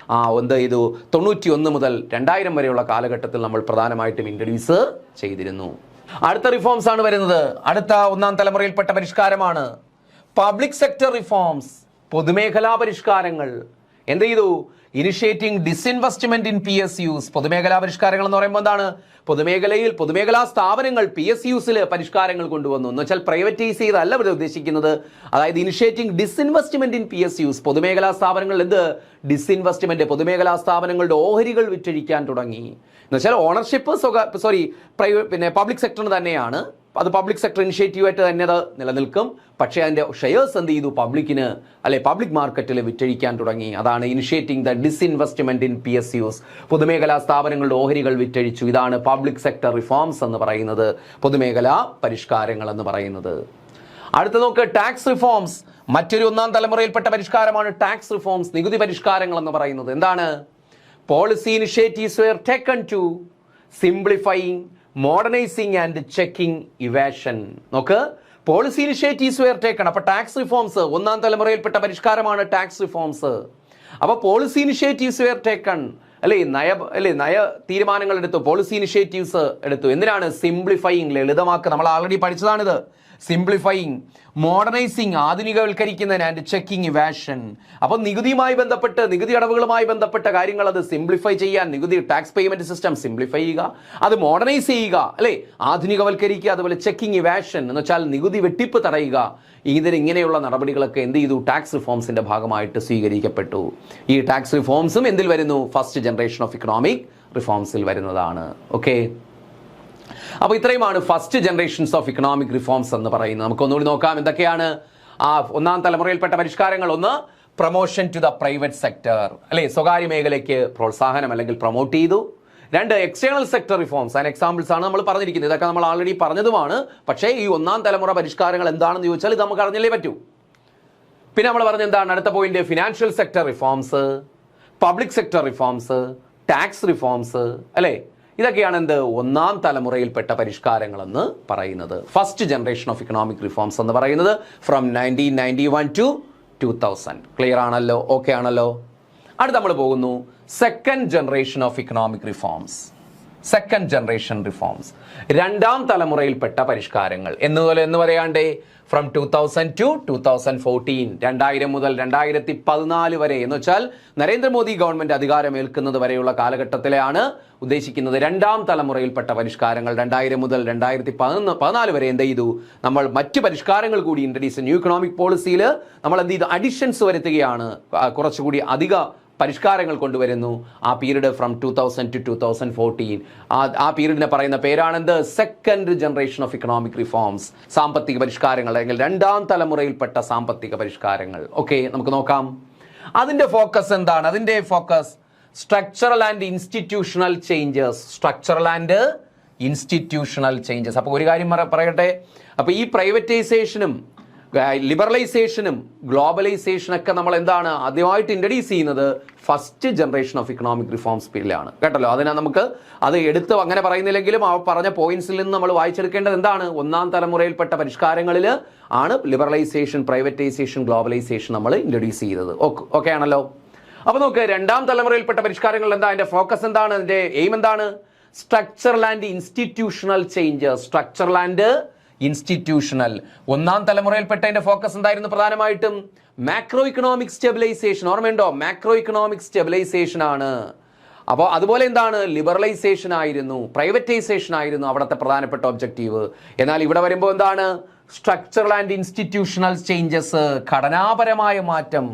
എന്ത് ചെയ്തു? 91 മുതൽ 2000 വരെയുള്ള കാലഘട്ടത്തിൽ നമ്മൾ പ്രധാനമായിട്ടും ഇൻട്രൊഡ്യൂസ് ചെയ്തിരുന്നു. അടുത്ത റിഫോംസ് ആണ് വരുന്നത്. അടുത്ത ഒന്നാം തലമുറയിൽപ്പെട്ട പരിഷ്കാരമാണ് പബ്ലിക് സെക്ടർ റിഫോംസ്, പൊതുമേഖലാ പരിഷ്കാരങ്ങൾ. എന്ത് ചെയ്തു? Initiating disinvestment in PSUs. പൊതുമേഖലാ പരിഷ്കാരങ്ങൾ എന്ന് പറയുമ്പോൾ എന്താണ്? പൊതുമേഖലാ സ്ഥാപനങ്ങൾ PSUസിൽ പരിഷ്കാരങ്ങൾ കൊണ്ടുവന്നു എന്ന് വെച്ചാൽ പ്രൈവറ്റൈസ് ചെയ്തല്ല ഇവിടെ ഉദ്ദേശിക്കുന്നത്. അതായത് ഇനിഷ്യേറ്റിംഗ് ഡിസ്ഇൻവെസ്റ്റ്മെന്റ് ഇൻ PSUs. പൊതുമേഖലാ സ്ഥാപനങ്ങൾ എന്ത്? ഡിസ്ഇൻവെസ്റ്റ്മെന്റ്, പൊതുമേഖലാ സ്ഥാപനങ്ങളുടെ ഓഹരികൾ വിറ്റഴിക്കാൻ തുടങ്ങി എന്ന് വെച്ചാൽ ഓണർഷിപ്പ് പബ്ലിക് സെക്ടറിന് തന്നെയാണ്. അത് പബ്ലിക് സെക്ടർ ഇനിഷ്യേറ്റീവായിട്ട് തന്നെ അത് നിലനിൽക്കും. പക്ഷേ അതിൻ്റെ ഷെയർസ് എന്ത് ചെയ്തു? പബ്ലിക് മാർക്കറ്റിൽ വിറ്റഴിക്കാൻ തുടങ്ങി. അതാണ് initiating the disinvestment in PSUs. പൊതുമേഖലാ സ്ഥാപനങ്ങളുടെ ഓഹരികൾ വിറ്റഴിച്ചു. ഇതാണ് പബ്ലിക് സെക്ടർ റിഫോംസ് എന്ന് പറയുന്നത്, പൊതുമേഖലാ പരിഷ്കാരങ്ങൾ എന്ന് പറയുന്നത്. അടുത്ത നോക്ക്, ടാക്സ് റിഫോംസ്. മറ്റൊരു ഒന്നാം തലമുറയിൽപ്പെട്ട പരിഷ്കാരമാണ് ടാക്സ് റിഫോംസ്, നികുതി പരിഷ്കാരങ്ങൾ എന്ന് പറയുന്നത്. എന്താണ്? Policy initiatives were taken to simplifying, modernising and checking evasion. നോക്ക്, പോളിസി ഇനിഷ്യേറ്റീവ്സ് വെയർ ടേക്കൺ. അപ്പൊ ടാക്സ് റിഫോംസ് ഒന്നാം തലമുറയിൽപ്പെട്ട പരിഷ്കാരമാണ് ടാക്സ് റിഫോംസ്. അപ്പൊ പോളിസി ഇനിഷ്യേറ്റീവ്സ് വെയർ ടേക്കൺ, നയ തീരുമാനങ്ങൾ എടുത്തു, പോളിസി ഇനിഷ്യേറ്റീവ്സ് എടുത്തു. എന്തിനാണ്? സിംപ്ലിഫൈയിങ്, ലളിതമാക്കുക. നമ്മൾ ആൾറെഡി പഠിച്ചതാണിത്. സിംപ്ലിഫൈയിങ്, മോഡേണൈസിങ്, ആധുനികവൽക്കരിക്കുന്നതിന്, ആൻഡ് ചെക്കിംഗ് ഇവാഷൻ. അപ്പോൾ നികുതിയുമായി ബന്ധപ്പെട്ട്, നികുതി അടവുകളുമായി ബന്ധപ്പെട്ട കാര്യങ്ങൾ അത് സിംപ്ലിഫൈ ചെയ്യാൻ, നികുതി ടാക്സ് പേയ്മെന്റ് സിസ്റ്റം സിംപ്ലിഫൈ ചെയ്യുക, അത് മോഡേണൈസ് ചെയ്യുക, ആധുനികവൽക്കരിക്കുക. അതുപോലെ ചെക്കിംഗ് ഇവാഷൻ എന്ന് വെച്ചാൽ നികുതി വെട്ടിപ്പ് തടയുക. ഇങ്ങനെയുള്ള നടപടികളൊക്കെ എന്ത് ചെയ്തു? ടാക്സ് റിഫോംസിന്റെ ഭാഗമായിട്ട് സ്വീകരിക്കപ്പെട്ടു. ഈ ടാക്സ് റിഫോംസും എന്തിൽ വരുന്നു? ഫസ്റ്റ് ജനറേഷൻ ഓഫ് ഇക്കണോമിക് റിഫോംസിൽ വരുന്നതാണ്. ഓക്കെ, അപ്പോൾ ഇത്രയുമാണ് first generations of economic reforms എന്ന് പറയുന്നത്. നമുക്ക് ഒന്നുകൂടി നോക്കാം എന്തൊക്കെയാണ് ഒന്നാം തലമുറയിൽപ്പെട്ട പരിഷ്കാരങ്ങൾ. ഒന്ന്, promotion to the private sector, സ്വകാര്യ മേഖലയ്ക്ക് പ്രോത്സാഹനം അല്ലെങ്കിൽ പ്രൊമോട്ട് ചെയ്തു. രണ്ട്, എക്സ്റ്റേണൽ സെക്ടർ റിഫോംസ്. അതിന് എക്സാമ്പിൾസ് ആണ് നമ്മൾ പറഞ്ഞിരിക്കുന്നത്. ഇതൊക്കെ നമ്മൾ ആൾറെഡി പറഞ്ഞതുമാണ്. പക്ഷേ ഈ ഒന്നാം തലമുറ പരിഷ്കാരങ്ങൾ എന്താണെന്ന് ചോദിച്ചാൽ ഇത് നമുക്ക് അറിഞ്ഞല്ലേ പറ്റൂ. പിന്നെ നമ്മൾ പറഞ്ഞ എന്താണ്? അടുത്ത point, financial sector reforms, public sector reforms, tax reforms. ഇതൊക്കെയാണ് എന്ത്? ഒന്നാം തലമുറയിൽപ്പെട്ട പരിഷ്കാരങ്ങൾ എന്ന് പറയുന്നത്. First generation of economic reforms എന്ന് പറയുന്നത് ഫ്രം 1991 to 2000. ക്ലിയർ ആണല്ലോ? ഓക്കെ ആണല്ലോ? അടുത്ത് നമ്മൾ പോകുന്നു second generation of economic reforms. Second generation reforms, രണ്ടാം തലമുറയിൽപ്പെട്ട പരിഷ്കാരങ്ങൾ എന്ന് പറയാണ്ടേ ഫ്രം 2000 to 2014, 2000 മുതൽ 2014 വരെ എന്ന് വെച്ചാൽ നരേന്ദ്രമോദി ഗവൺമെന്റ് അധികാരമേൽക്കുന്നത് വരെയുള്ള കാലഘട്ടത്തിലാണ് ഉദ്ദേശിക്കുന്നത്. രണ്ടാം തലമുറയിൽപ്പെട്ട പരിഷ്കാരങ്ങൾ 2000 മുതൽ 2014 വരെ എന്ത് ചെയ്തു? നമ്മൾ മറ്റ് പരിഷ്കാരങ്ങൾ കൂടി ഇൻട്രൊഡ്യൂസ്, ന്യൂ ഇക്കണോമിക് പോളിസിയിൽ നമ്മൾ എന്ത് ചെയ്തു? അഡിഷൻസ് വരുത്തുകയാണ്, കുറച്ചുകൂടി അധിക പരിഷ്കാരങ്ങൾ കൊണ്ടുവരുന്നു. ആ പീരീഡ് ഫ്രം 2000 to 2014, ആ പീരീഡിനെ പറയുന്ന പേരാണെന്ത്? Second generation of economic reforms. സാമ്പത്തിക പരിഷ്കാരങ്ങൾ അല്ലെങ്കിൽ രണ്ടാം തലമുറയിൽപ്പെട്ട സാമ്പത്തിക പരിഷ്കാരങ്ങൾ. ഓക്കെ, നമുക്ക് നോക്കാം അതിന്റെ ഫോക്കസ് എന്താണ്. അതിന്റെ focus structural and institutional changes. Structural and institutional changes. അപ്പോൾ ഒരു കാര്യം പറയട്ടെ, അപ്പോൾ ഈ പ്രൈവറ്റൈസേഷനും ലിബറലൈസേഷനും ഗ്ലോബലൈസേഷനൊക്കെ നമ്മൾ എന്താണ് ആദ്യമായിട്ട് ഇൻട്രൊഡ്യൂസ് ചെയ്യുന്നത്? First generation of economic reforms പീരിയഡിലാണ് കേട്ടല്ലോ. അതിനെ നമുക്ക് അത് എടുത്ത് അങ്ങനെ പറയുന്നില്ലെങ്കിലും ആ പറഞ്ഞ പോയിന്റ്സിൽ നിന്ന് നമ്മൾ വായിച്ചെടുക്കേണ്ടത് എന്താണ്? ഒന്നാം തലമുറയിൽപ്പെട്ട പരിഷ്കാരങ്ങളിൽ ആണ് ലിബറലൈസേഷൻ, പ്രൈവറ്റൈസേഷൻ, ഗ്ലോബലൈസേഷൻ നമ്മൾ ഇൻട്രൊഡ്യൂസ് ചെയ്തത്. ഓക്കെ ആണല്ലോ? അപ്പോൾ നോക്ക്, രണ്ടാം തലമുറയിൽപ്പെട്ട പരിഷ്കാരങ്ങൾ എന്താ? അതിന്റെ ഫോക്കസ് എന്താണ്? അതിന്റെ എയിം എന്താണ്? Structural and institutional changes. Structural and institutional. ഒന്നാം തലമുറയിൽപ്പെട്ടതിന്റെ ഫോക്കസ് എന്തായിരുന്നു? പ്രധാനമായിട്ടും മാക്രോ ഇക്കണോമിക് സ്റ്റെബിലൈസേഷൻ. ഓർമ്മയുണ്ടോ? മാക്രോ ഇക്കണോമിക് സ്റ്റെബിലൈസേഷൻ ആണ്. അപ്പോൾ അതുപോലെ എന്താണ്? ലിബറലൈസേഷൻ ആയിരുന്നു, പ്രൈവറ്റൈസേഷൻ ആയിരുന്നു അവിടുത്തെ പ്രധാനപ്പെട്ട ഒബ്ജക്റ്റീവ്. എന്നാൽ ഇവിടെ വരുമ്പോൾ എന്താണ്? സ്ട്രക്ചറൽ ആൻഡ് ഇൻസ്റ്റിറ്റ്യൂഷണൽ ചേഞ്ചസ്, ഘടനാപരമായ മാറ്റം.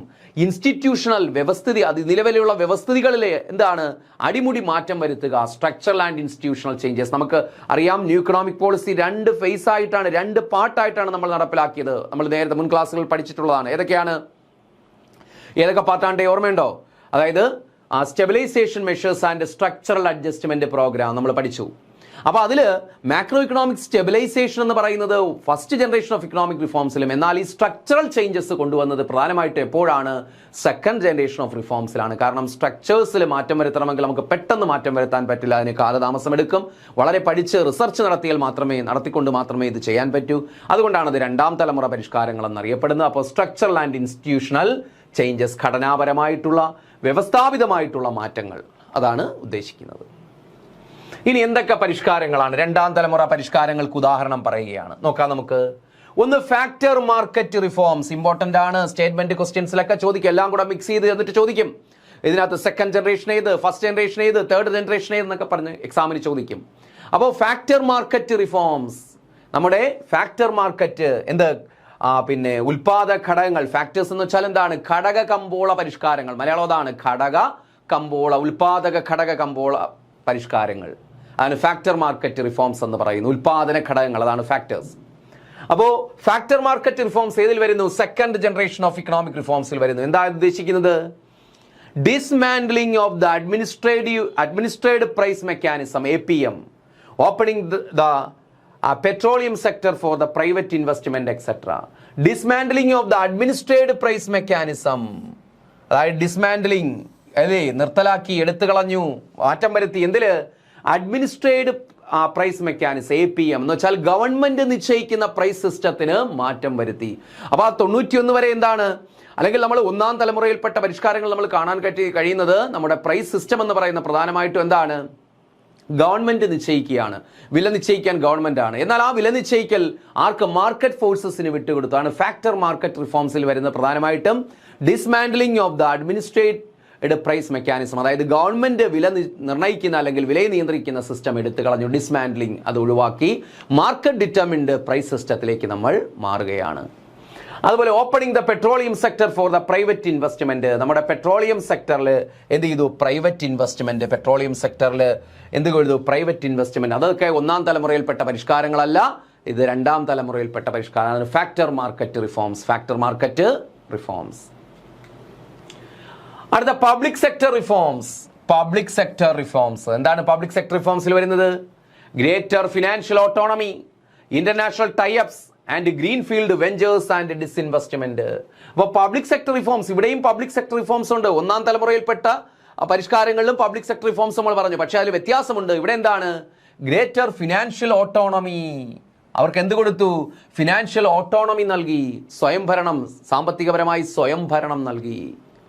ഇൻസ്റ്റിറ്റ്യൂഷണൽ വ്യവസ്ഥിതി, അത് നിലവിലുള്ള വ്യവസ്ഥിതികളിൽ എന്താണ്? അടിമുടി മാറ്റം വരുത്തുക. Structural and institutional changes. നമുക്ക് അറിയാം, ന്യൂ ഇക്കണോമിക് പോളിസി രണ്ട് ഫേസ് ആയിട്ടാണ്, രണ്ട് പാർട്ടായിട്ടാണ് നമ്മൾ നടപ്പിലാക്കിയത്. നമ്മൾ നേരത്തെ മുൻ ക്ലാസ്സുകളിൽ പഠിച്ചിട്ടുള്ളതാണ്. ഏതൊക്കെ പാർട്ടാണ്ട് ഓർമ്മയുണ്ടോ? അതായത് stabilisation measures and structural adjustment programme നമ്മൾ പഠിച്ചു. അപ്പോൾ അതിൽ മാക്രോ ഇക്കണോമിക് സ്റ്റെബിലൈസേഷൻ എന്ന് പറയുന്നത് ഫസ്റ്റ് ജനറേഷൻ ഓഫ് ഇക്കണോമിക് റിഫോംസിലും, എന്നാൽ ഈ സ്ട്രക്ചറൽ ചേഞ്ചസ് കൊണ്ടുവന്നത് പ്രധാനമായിട്ട് എപ്പോഴാണ്? സെക്കൻഡ് ജനറേഷൻ ഓഫ് റിഫോംസിലാണ്. കാരണം സ്ട്രക്ചേഴ്സിൽ മാറ്റം വരുത്തണമെങ്കിൽ നമുക്ക് പെട്ടെന്ന് മാറ്റം വരുത്താൻ പറ്റില്ല, അതിന് കാലതാമസം എടുക്കും. വളരെ പഠിച്ച് റിസർച്ച് നടത്തിക്കൊണ്ട് മാത്രമേ ഇത് ചെയ്യാൻ പറ്റൂ. അതുകൊണ്ടാണ് ഇത് രണ്ടാം തലമുറ പരിഷ്കാരങ്ങൾ എന്നറിയപ്പെടുന്നത്. അപ്പോൾ സ്ട്രക്ചറൽ ആൻഡ് ഇൻസ്റ്റിറ്റ്യൂഷണൽ ചേഞ്ചസ്, ഘടനാപരമായിട്ടുള്ള വ്യവസ്ഥാപിതമായിട്ടുള്ള മാറ്റങ്ങൾ, അതാണ് ഉദ്ദേശിക്കുന്നത്. ഇനി എന്തൊക്കെ പരിഷ്കാരങ്ങളാണ്? രണ്ടാം തലമുറ പരിഷ്കാരങ്ങൾക്ക് ഉദാഹരണം പറയുകയാണ്, നോക്കാം നമുക്ക്. ഒന്ന്, ഫാക്ടർ മാർക്കറ്റ് റിഫോംസ്. ഇമ്പോർട്ടന്റ് ആണ്, സ്റ്റേറ്റ്മെന്റ് ക്വസ്റ്റ്യൻസിലൊക്കെ ചോദിക്കും, എല്ലാം കൂടെ മിക്സ് ചെയ്ത് എന്നിട്ട് ചോദിക്കും. ഇതിനകത്ത് സെക്കൻഡ് ജനറേഷൻ ഏത്, ഫസ്റ്റ് ജനറേഷൻ ഏത്, തേർഡ് ജനറേഷൻ ഏത് എന്നൊക്കെ പറഞ്ഞ് എക്സാമിന് ചോദിക്കും. അപ്പോൾ ഫാക്ടർ മാർക്കറ്റ് റിഫോംസ്, നമ്മുടെ ഫാക്ടർ മാർക്കറ്റ് എന്ത്, പിന്നെ ഉൽപാദക ഘടകങ്ങൾ, ഫാക്ടേഴ്സ് എന്ന് വെച്ചാൽ എന്താണ്? ഘടക കമ്പോള പരിഷ്കാരങ്ങൾ. മലയാളം അതാണ്, ഘടക കമ്പോള, ഉൽപാദക ഘടക കമ്പോള പരിഷ്കാരങ്ങൾ. അതാണ് ഫാക്ടർ മാർക്കറ്റ് റിഫോംസ് എന്ന് പറയുന്നു. ഉൽപാദന ഘടകങ്ങൾ, അതാണ് ഫാക്ടേഴ്സ്. അപ്പോൾ ഫാക്ടർ മാർക്കറ്റ് റിഫോംസ് ഏതിൽ വരുന്നു? സെക്കൻഡ് ജനറേഷൻ ഓഫ് ഇക്കണോമിക് റിഫോംസിൽ വരുന്നു. എന്താണ് ഉദ്ദേശിക്കുന്നത്? Dismantling of the administered price mechanism, APM, opening the petroleum sector for the private investment etcetera. Dismantling of the administered price mechanism, അതായത് ഡിസ്മാൻഡ്ലിംഗ് അല്ലേ, നിർത്തലാക്കി, എടുത്തു കളഞ്ഞു, മാറ്റം വരുത്തി. എന്തില്? അഡ്മിനിസ്ട്രേറ്റഡ് പ്രൈസ് മെക്കാനിസം, APM എന്ന് വെച്ചാൽ ഗവൺമെന്റ് നിശ്ചയിക്കുന്ന പ്രൈസ് സിസ്റ്റത്തിന് മാറ്റം വരുത്തി. അപ്പോൾ ആ 91 വരെ എന്താണ്, അല്ലെങ്കിൽ നമ്മൾ ഒന്നാം തലമുറയിൽപ്പെട്ട പരിഷ്കാരങ്ങൾ നമ്മൾ കാണാൻ കഴിയുന്നത് നമ്മുടെ പ്രൈസ് സിസ്റ്റം എന്ന് പറയുന്ന പ്രധാനമായിട്ടും എന്താണ്? ഗവൺമെന്റ് നിശ്ചയിക്കുകയാണ്. വില നിശ്ചയിക്കാൻ ഗവൺമെന്റ് ആണ്. എന്നാൽ ആ വില നിശ്ചയിക്കൽ ആർക്ക്? മാർക്കറ്റ് ഫോഴ്സസിന് വിട്ടുകൊടുത്താണ്. ഫാക്ടർ മാർക്കറ്റ് റിഫോംസിൽ വരുന്ന പ്രധാനമായിട്ടും dismantling of the administered price mechanism, അതായത് ഗവൺമെന്റ് വില നിർണ്ണയിക്കുന്ന അല്ലെങ്കിൽ വിലയെ നിയന്ത്രിക്കുന്ന സിസ്റ്റം എടുത്തു കളഞ്ഞു, ഡിസ്മാൻഡ്ലിംഗ്, അത് ഒഴിവാക്കി മാർക്കറ്റ് ഡിറ്റർമിൻഡ് പ്രൈസ് സിസ്റ്റത്തിലേക്ക് നമ്മൾ മാറുകയാണ്. അതുപോലെ opening the petroleum sector for the private investment, നമ്മുടെ പെട്രോളിയം സെക്ടറിൽ എന്ത് ചെയ്തു? Private investment. പെട്രോളിയം സെക്ടറിൽ എന്ത് ചെയ്തു? Private investment. അതൊക്കെ ഒന്നാം തലമുറയിൽപ്പെട്ട പരിഷ്കാരങ്ങളല്ല, ഇത് രണ്ടാം തലമുറയിൽപ്പെട്ട പരിഷ്കാരമാണ്. Factor market reforms, factor market reforms. അടുത്ത public sector reforms. Public sector reforms എന്താണ്? പബ്ലിക് സെക്ടർ റിഫോംസിൽ വരുന്നത് greater financial autonomy, international tie-ups and greenfield ventures and disinvestment. അപ്പോൾ പബ്ലിക് സെക്ടർ റിഫോംസ്, ഇവിടെയും പബ്ലിക് സെക്ടർ റിഫോംസ് ഉണ്ട്. ഒന്നാം തലമുറയിൽപ്പെട്ട പരിഷ്കാരങ്ങളിലും പബ്ലിക് സെക്ടർ റിഫോംസ് നമ്മൾ പറഞ്ഞു, പക്ഷേ അതിൽ വ്യത്യാസമുണ്ട്. ഇവിടെ എന്താണ്? ഗ്രേറ്റർ ഫിനാൻഷ്യൽ ഓട്ടോണമി, അവർക്ക് എന്ത് കൊടുത്തു? ഫിനാൻഷ്യൽ ഓട്ടോണമി നൽകി, സ്വയംഭരണം, സാമ്പത്തികപരമായി സ്വയംഭരണം നൽകി,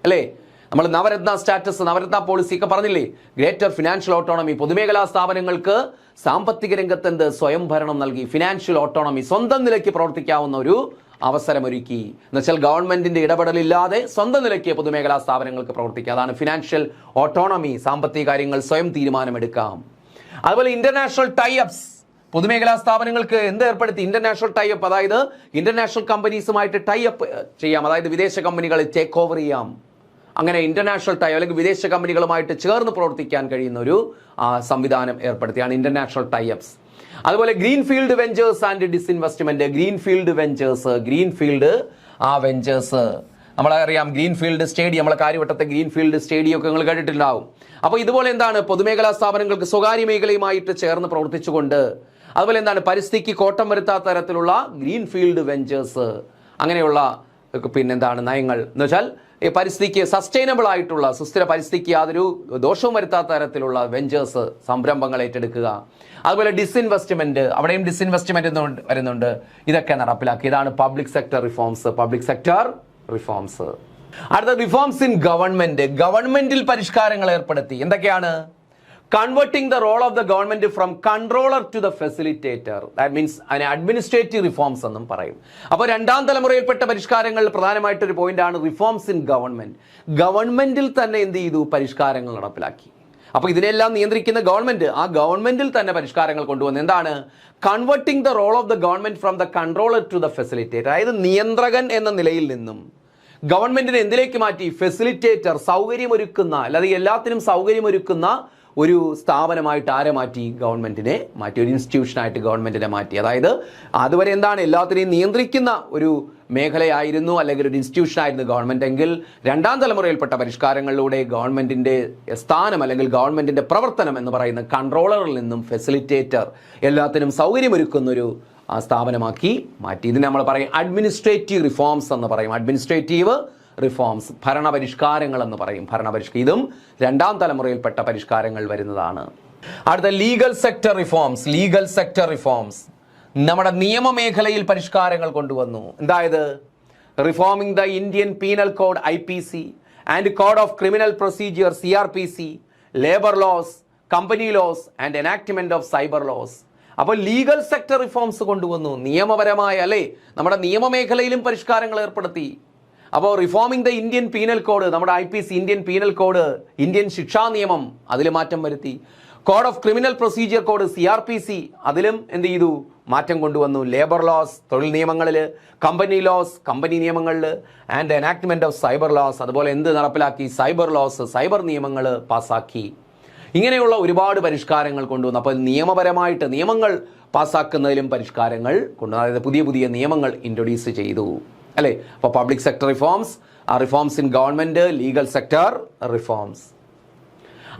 അല്ലേ? നമ്മൾ നവരത്ന സ്റ്റാറ്റസ്, നവരത്ന പോളിസി ഒക്കെ പറഞ്ഞില്ലേ? ഗ്രേറ്റർ ഫിനാൻഷ്യൽ ഓട്ടോണമി, പൊതുമേഖലാ സ്ഥാപനങ്ങൾക്ക് സാമ്പത്തിക രംഗത്ത് എന്ത്? സ്വയംഭരണം നൽകി, ഫിനാൻഷ്യൽ ഓട്ടോണമി, സ്വന്തം നിലയ്ക്ക് പ്രവർത്തിക്കാവുന്ന ഒരു അവസരമൊരുക്കി. എന്നുവെച്ചാൽ ഗവൺമെന്റിന്റെ ഇടപെടലില്ലാതെ സ്വന്തം നിലയ്ക്ക് പൊതുമേഖലാ സ്ഥാപനങ്ങൾക്ക് പ്രവർത്തിക്കുക, അതാണ് ഫിനാൻഷ്യൽ ഓട്ടോണമി. സാമ്പത്തിക കാര്യങ്ങൾ സ്വയം തീരുമാനമെടുക്കാം. അതുപോലെ ഇന്റർനാഷണൽ ടൈഅപ്സ്, പൊതുമേഖലാ സ്ഥാപനങ്ങൾക്ക് എന്ത് ഏർപ്പെടുത്തി? ഇന്റർനാഷണൽ ടൈഅപ്പ്, അതായത് ഇന്റർനാഷണൽ കമ്പനീസുമായിട്ട് ടൈഅപ്പ് ചെയ്യാം, അതായത് വിദേശ കമ്പനികളെ ടേക്ക് ഓവർ ചെയ്യാം. അങ്ങനെ ഇന്റർനാഷണൽ ടൈ അല്ലെങ്കിൽ വിദേശ കമ്പനികളുമായിട്ട് ചേർന്ന് പ്രവർത്തിക്കാൻ കഴിയുന്ന ഒരു സംവിധാനം ഏർപ്പെടുത്തിയാണ് ഇന്റർനാഷണൽ ടൈഅപ്സ്. അതുപോലെ greenfield ventures and disinvestment. Greenfield ventures, greenfield ventures നമ്മളറിയാം. ഗ്രീൻഫീൽഡ് സ്റ്റേഡിയം, നമ്മളെ കാര്യവട്ടത്തെ ഗ്രീൻഫീൽഡ് സ്റ്റേഡിയം ഒക്കെ നിങ്ങൾ കേട്ടിട്ടുണ്ടാവും. അപ്പോൾ ഇതുപോലെ എന്താണ്? പൊതുമേഖലാ സ്ഥാപനങ്ങൾക്ക് സ്വകാര്യ മേഖലയുമായിട്ട് ചേർന്ന് പ്രവർത്തിച്ചുകൊണ്ട്, അതുപോലെ എന്താണ്? പരിസ്ഥിതിക്ക് കോട്ടം വരുത്താത്ത തരത്തിലുള്ള ഗ്രീൻഫീൽഡ് വെഞ്ചേഴ്സ്, അങ്ങനെയുള്ള പിന്നെന്താണ് നയങ്ങൾ എന്ന് വെച്ചാൽ ഈ പരിസ്ഥിതിക്ക് സസ്റ്റൈനബിൾ ആയിട്ടുള്ള, സുസ്ഥിര പരിസ്ഥിതിക്ക് യാതൊരു ദോഷവും വരുത്താത്ത തരത്തിലുള്ള വെഞ്ചേഴ്സ്, സംരംഭങ്ങൾ ഏറ്റെടുക്കുക. അതുപോലെ ഡിസ്ഇൻവെസ്റ്റ്മെന്റ്, അവിടെയും ഡിസ്ഇൻവെസ്റ്റ്മെന്റ് വരുന്നുണ്ട്. ഇതൊക്കെ നടപ്പിലാക്കി. ഇതാണ് public sector reforms, public sector reforms. അടുത്ത റിഫോംസ് ഇൻ ഗവൺമെന്റ്. ഗവൺമെന്റിൽ പരിഷ്കാരങ്ങൾ ഏർപ്പെടുത്തി. എന്തൊക്കെയാണ്? Converting the role of the government from controller to the facilitator, that means അതിനെ അഡ്മിനിസ്ട്രേറ്റീവ് റിഫോംസ് എന്നും പറയും. അപ്പോൾ രണ്ടാം തലമുറയിൽപ്പെട്ട പരിഷ്കാരങ്ങളിൽ പ്രധാനമായിട്ടൊരു പോയിന്റാണ് റിഫോംസ് ഇൻ ഗവൺമെന്റ്. ഗവൺമെന്റിൽ തന്നെ എന്ത് ചെയ്തു? പരിഷ്കാരങ്ങൾ നടപ്പിലാക്കി. അപ്പോൾ ഇതിനെല്ലാം നിയന്ത്രിക്കുന്ന ഗവൺമെന്റ്, ആ ഗവൺമെന്റിൽ തന്നെ പരിഷ്കാരങ്ങൾ കൊണ്ടുവന്നു. എന്താണ്? Converting the role of the government from the controller to the facilitator, അതായത് നിയന്ത്രകൻ എന്ന നിലയിൽ നിന്നും ഗവൺമെന്റിനെ എന്തിലേക്ക് മാറ്റി? ഫെസിലിറ്റേറ്റർ, സൗകര്യമൊരുക്കുന്ന, അല്ലാതെ എല്ലാത്തിനും സൗകര്യമൊരുക്കുന്ന ഒരു സ്ഥാപനമായിട്ട് ആരെ മാറ്റി? ഗവൺമെന്റിനെ മാറ്റി, ഒരു ഇൻസ്റ്റിറ്റ്യൂഷനായിട്ട് ഗവൺമെന്റിനെ മാറ്റി. അതായത് അതുവരെ എന്താണ്? എല്ലാത്തിനെയും നിയന്ത്രിക്കുന്ന ഒരു മേഖലയായിരുന്നു അല്ലെങ്കിൽ ഒരു ഇൻസ്റ്റിറ്റ്യൂഷൻ ആയിരുന്നു ഗവൺമെൻറ് എങ്കിൽ രണ്ടാം തലമുറയിൽപ്പെട്ട പരിഷ്കാരങ്ങളിലൂടെ ഗവൺമെൻറ്റിൻ്റെ സ്ഥാനം അല്ലെങ്കിൽ ഗവൺമെൻറ്റിൻ്റെ പ്രവർത്തനം എന്ന് പറയുന്ന കൺട്രോളറിൽ നിന്നും ഫെസിലിറ്റേറ്റർ, എല്ലാത്തിനും സൗകര്യമൊരുക്കുന്നൊരു സ്ഥാപനമാക്കി മാറ്റി. ഇതിന് നമ്മൾ പറയും അഡ്മിനിസ്ട്രേറ്റീവ് റിഫോംസ് എന്ന് പറയും. അഡ്മിനിസ്ട്രേറ്റീവ് റിഫോംസ്, ഭരണപരിഷ്കാരങ്ങൾ എന്ന് പറയും. ഇതും രണ്ടാം തലമുറയിൽപ്പെട്ട പരിഷ്കാരങ്ങൾ വരുന്നതാണ്. അടുത്ത legal sector reforms. Legal sector reforms നമ്മുടെ നിയമമേഖലയിൽ പരിഷ്കാരങ്ങൾ കൊണ്ടുവന്നു. എന്തായത്? Reforming the Indian penal code IPC and code of criminal procedure CRPC, labour laws, company laws and enactment of cyber laws. അപ്പോൾ ലീഗൽ സെക്ടർ റിഫോംസ് കൊണ്ടുവന്നു. നിയമപരമായ അല്ലേ, നമ്മുടെ നിയമമേഖലയിലും പരിഷ്കാരങ്ങൾ ഏർപ്പെടുത്തി. അപ്പോൾ reforming the Indian penal code, നമ്മുടെ IPC Indian penal code, Indian ശിക്ഷാ നിയമം, അതിൽ മാറ്റം വരുത്തി. Code of criminal procedure code CRPC, അതിലും എന്ത് ചെയ്തു? മാറ്റം കൊണ്ടുവന്നു. ലേബർ ലോസ്, തൊഴിൽ നിയമങ്ങളിൽ, കമ്പനി ലോസ്, കമ്പനി നിയമങ്ങളിൽ, and enactment of cyber loss, അതുപോലെ എന്ത് നടപ്പിലാക്കി? സൈബർ ലോസ്, സൈബർ നിയമങ്ങൾ പാസ്സാക്കി. ഇങ്ങനെയുള്ള ഒരുപാട് പരിഷ്കാരങ്ങൾ കൊണ്ടുവന്നു. അപ്പോൾ നിയമപരമായിട്ട് നിയമങ്ങൾ പാസ്സാക്കുന്നതിലും പരിഷ്കാരങ്ങൾ കൊണ്ടുവന്നു. അതായത് പുതിയ പുതിയ നിയമങ്ങൾ ഇൻട്രൊഡ്യൂസ് ചെയ്തു അല്ലേ. അപ്പോൾ public sector reforms, reforms in government, legal sector reforms.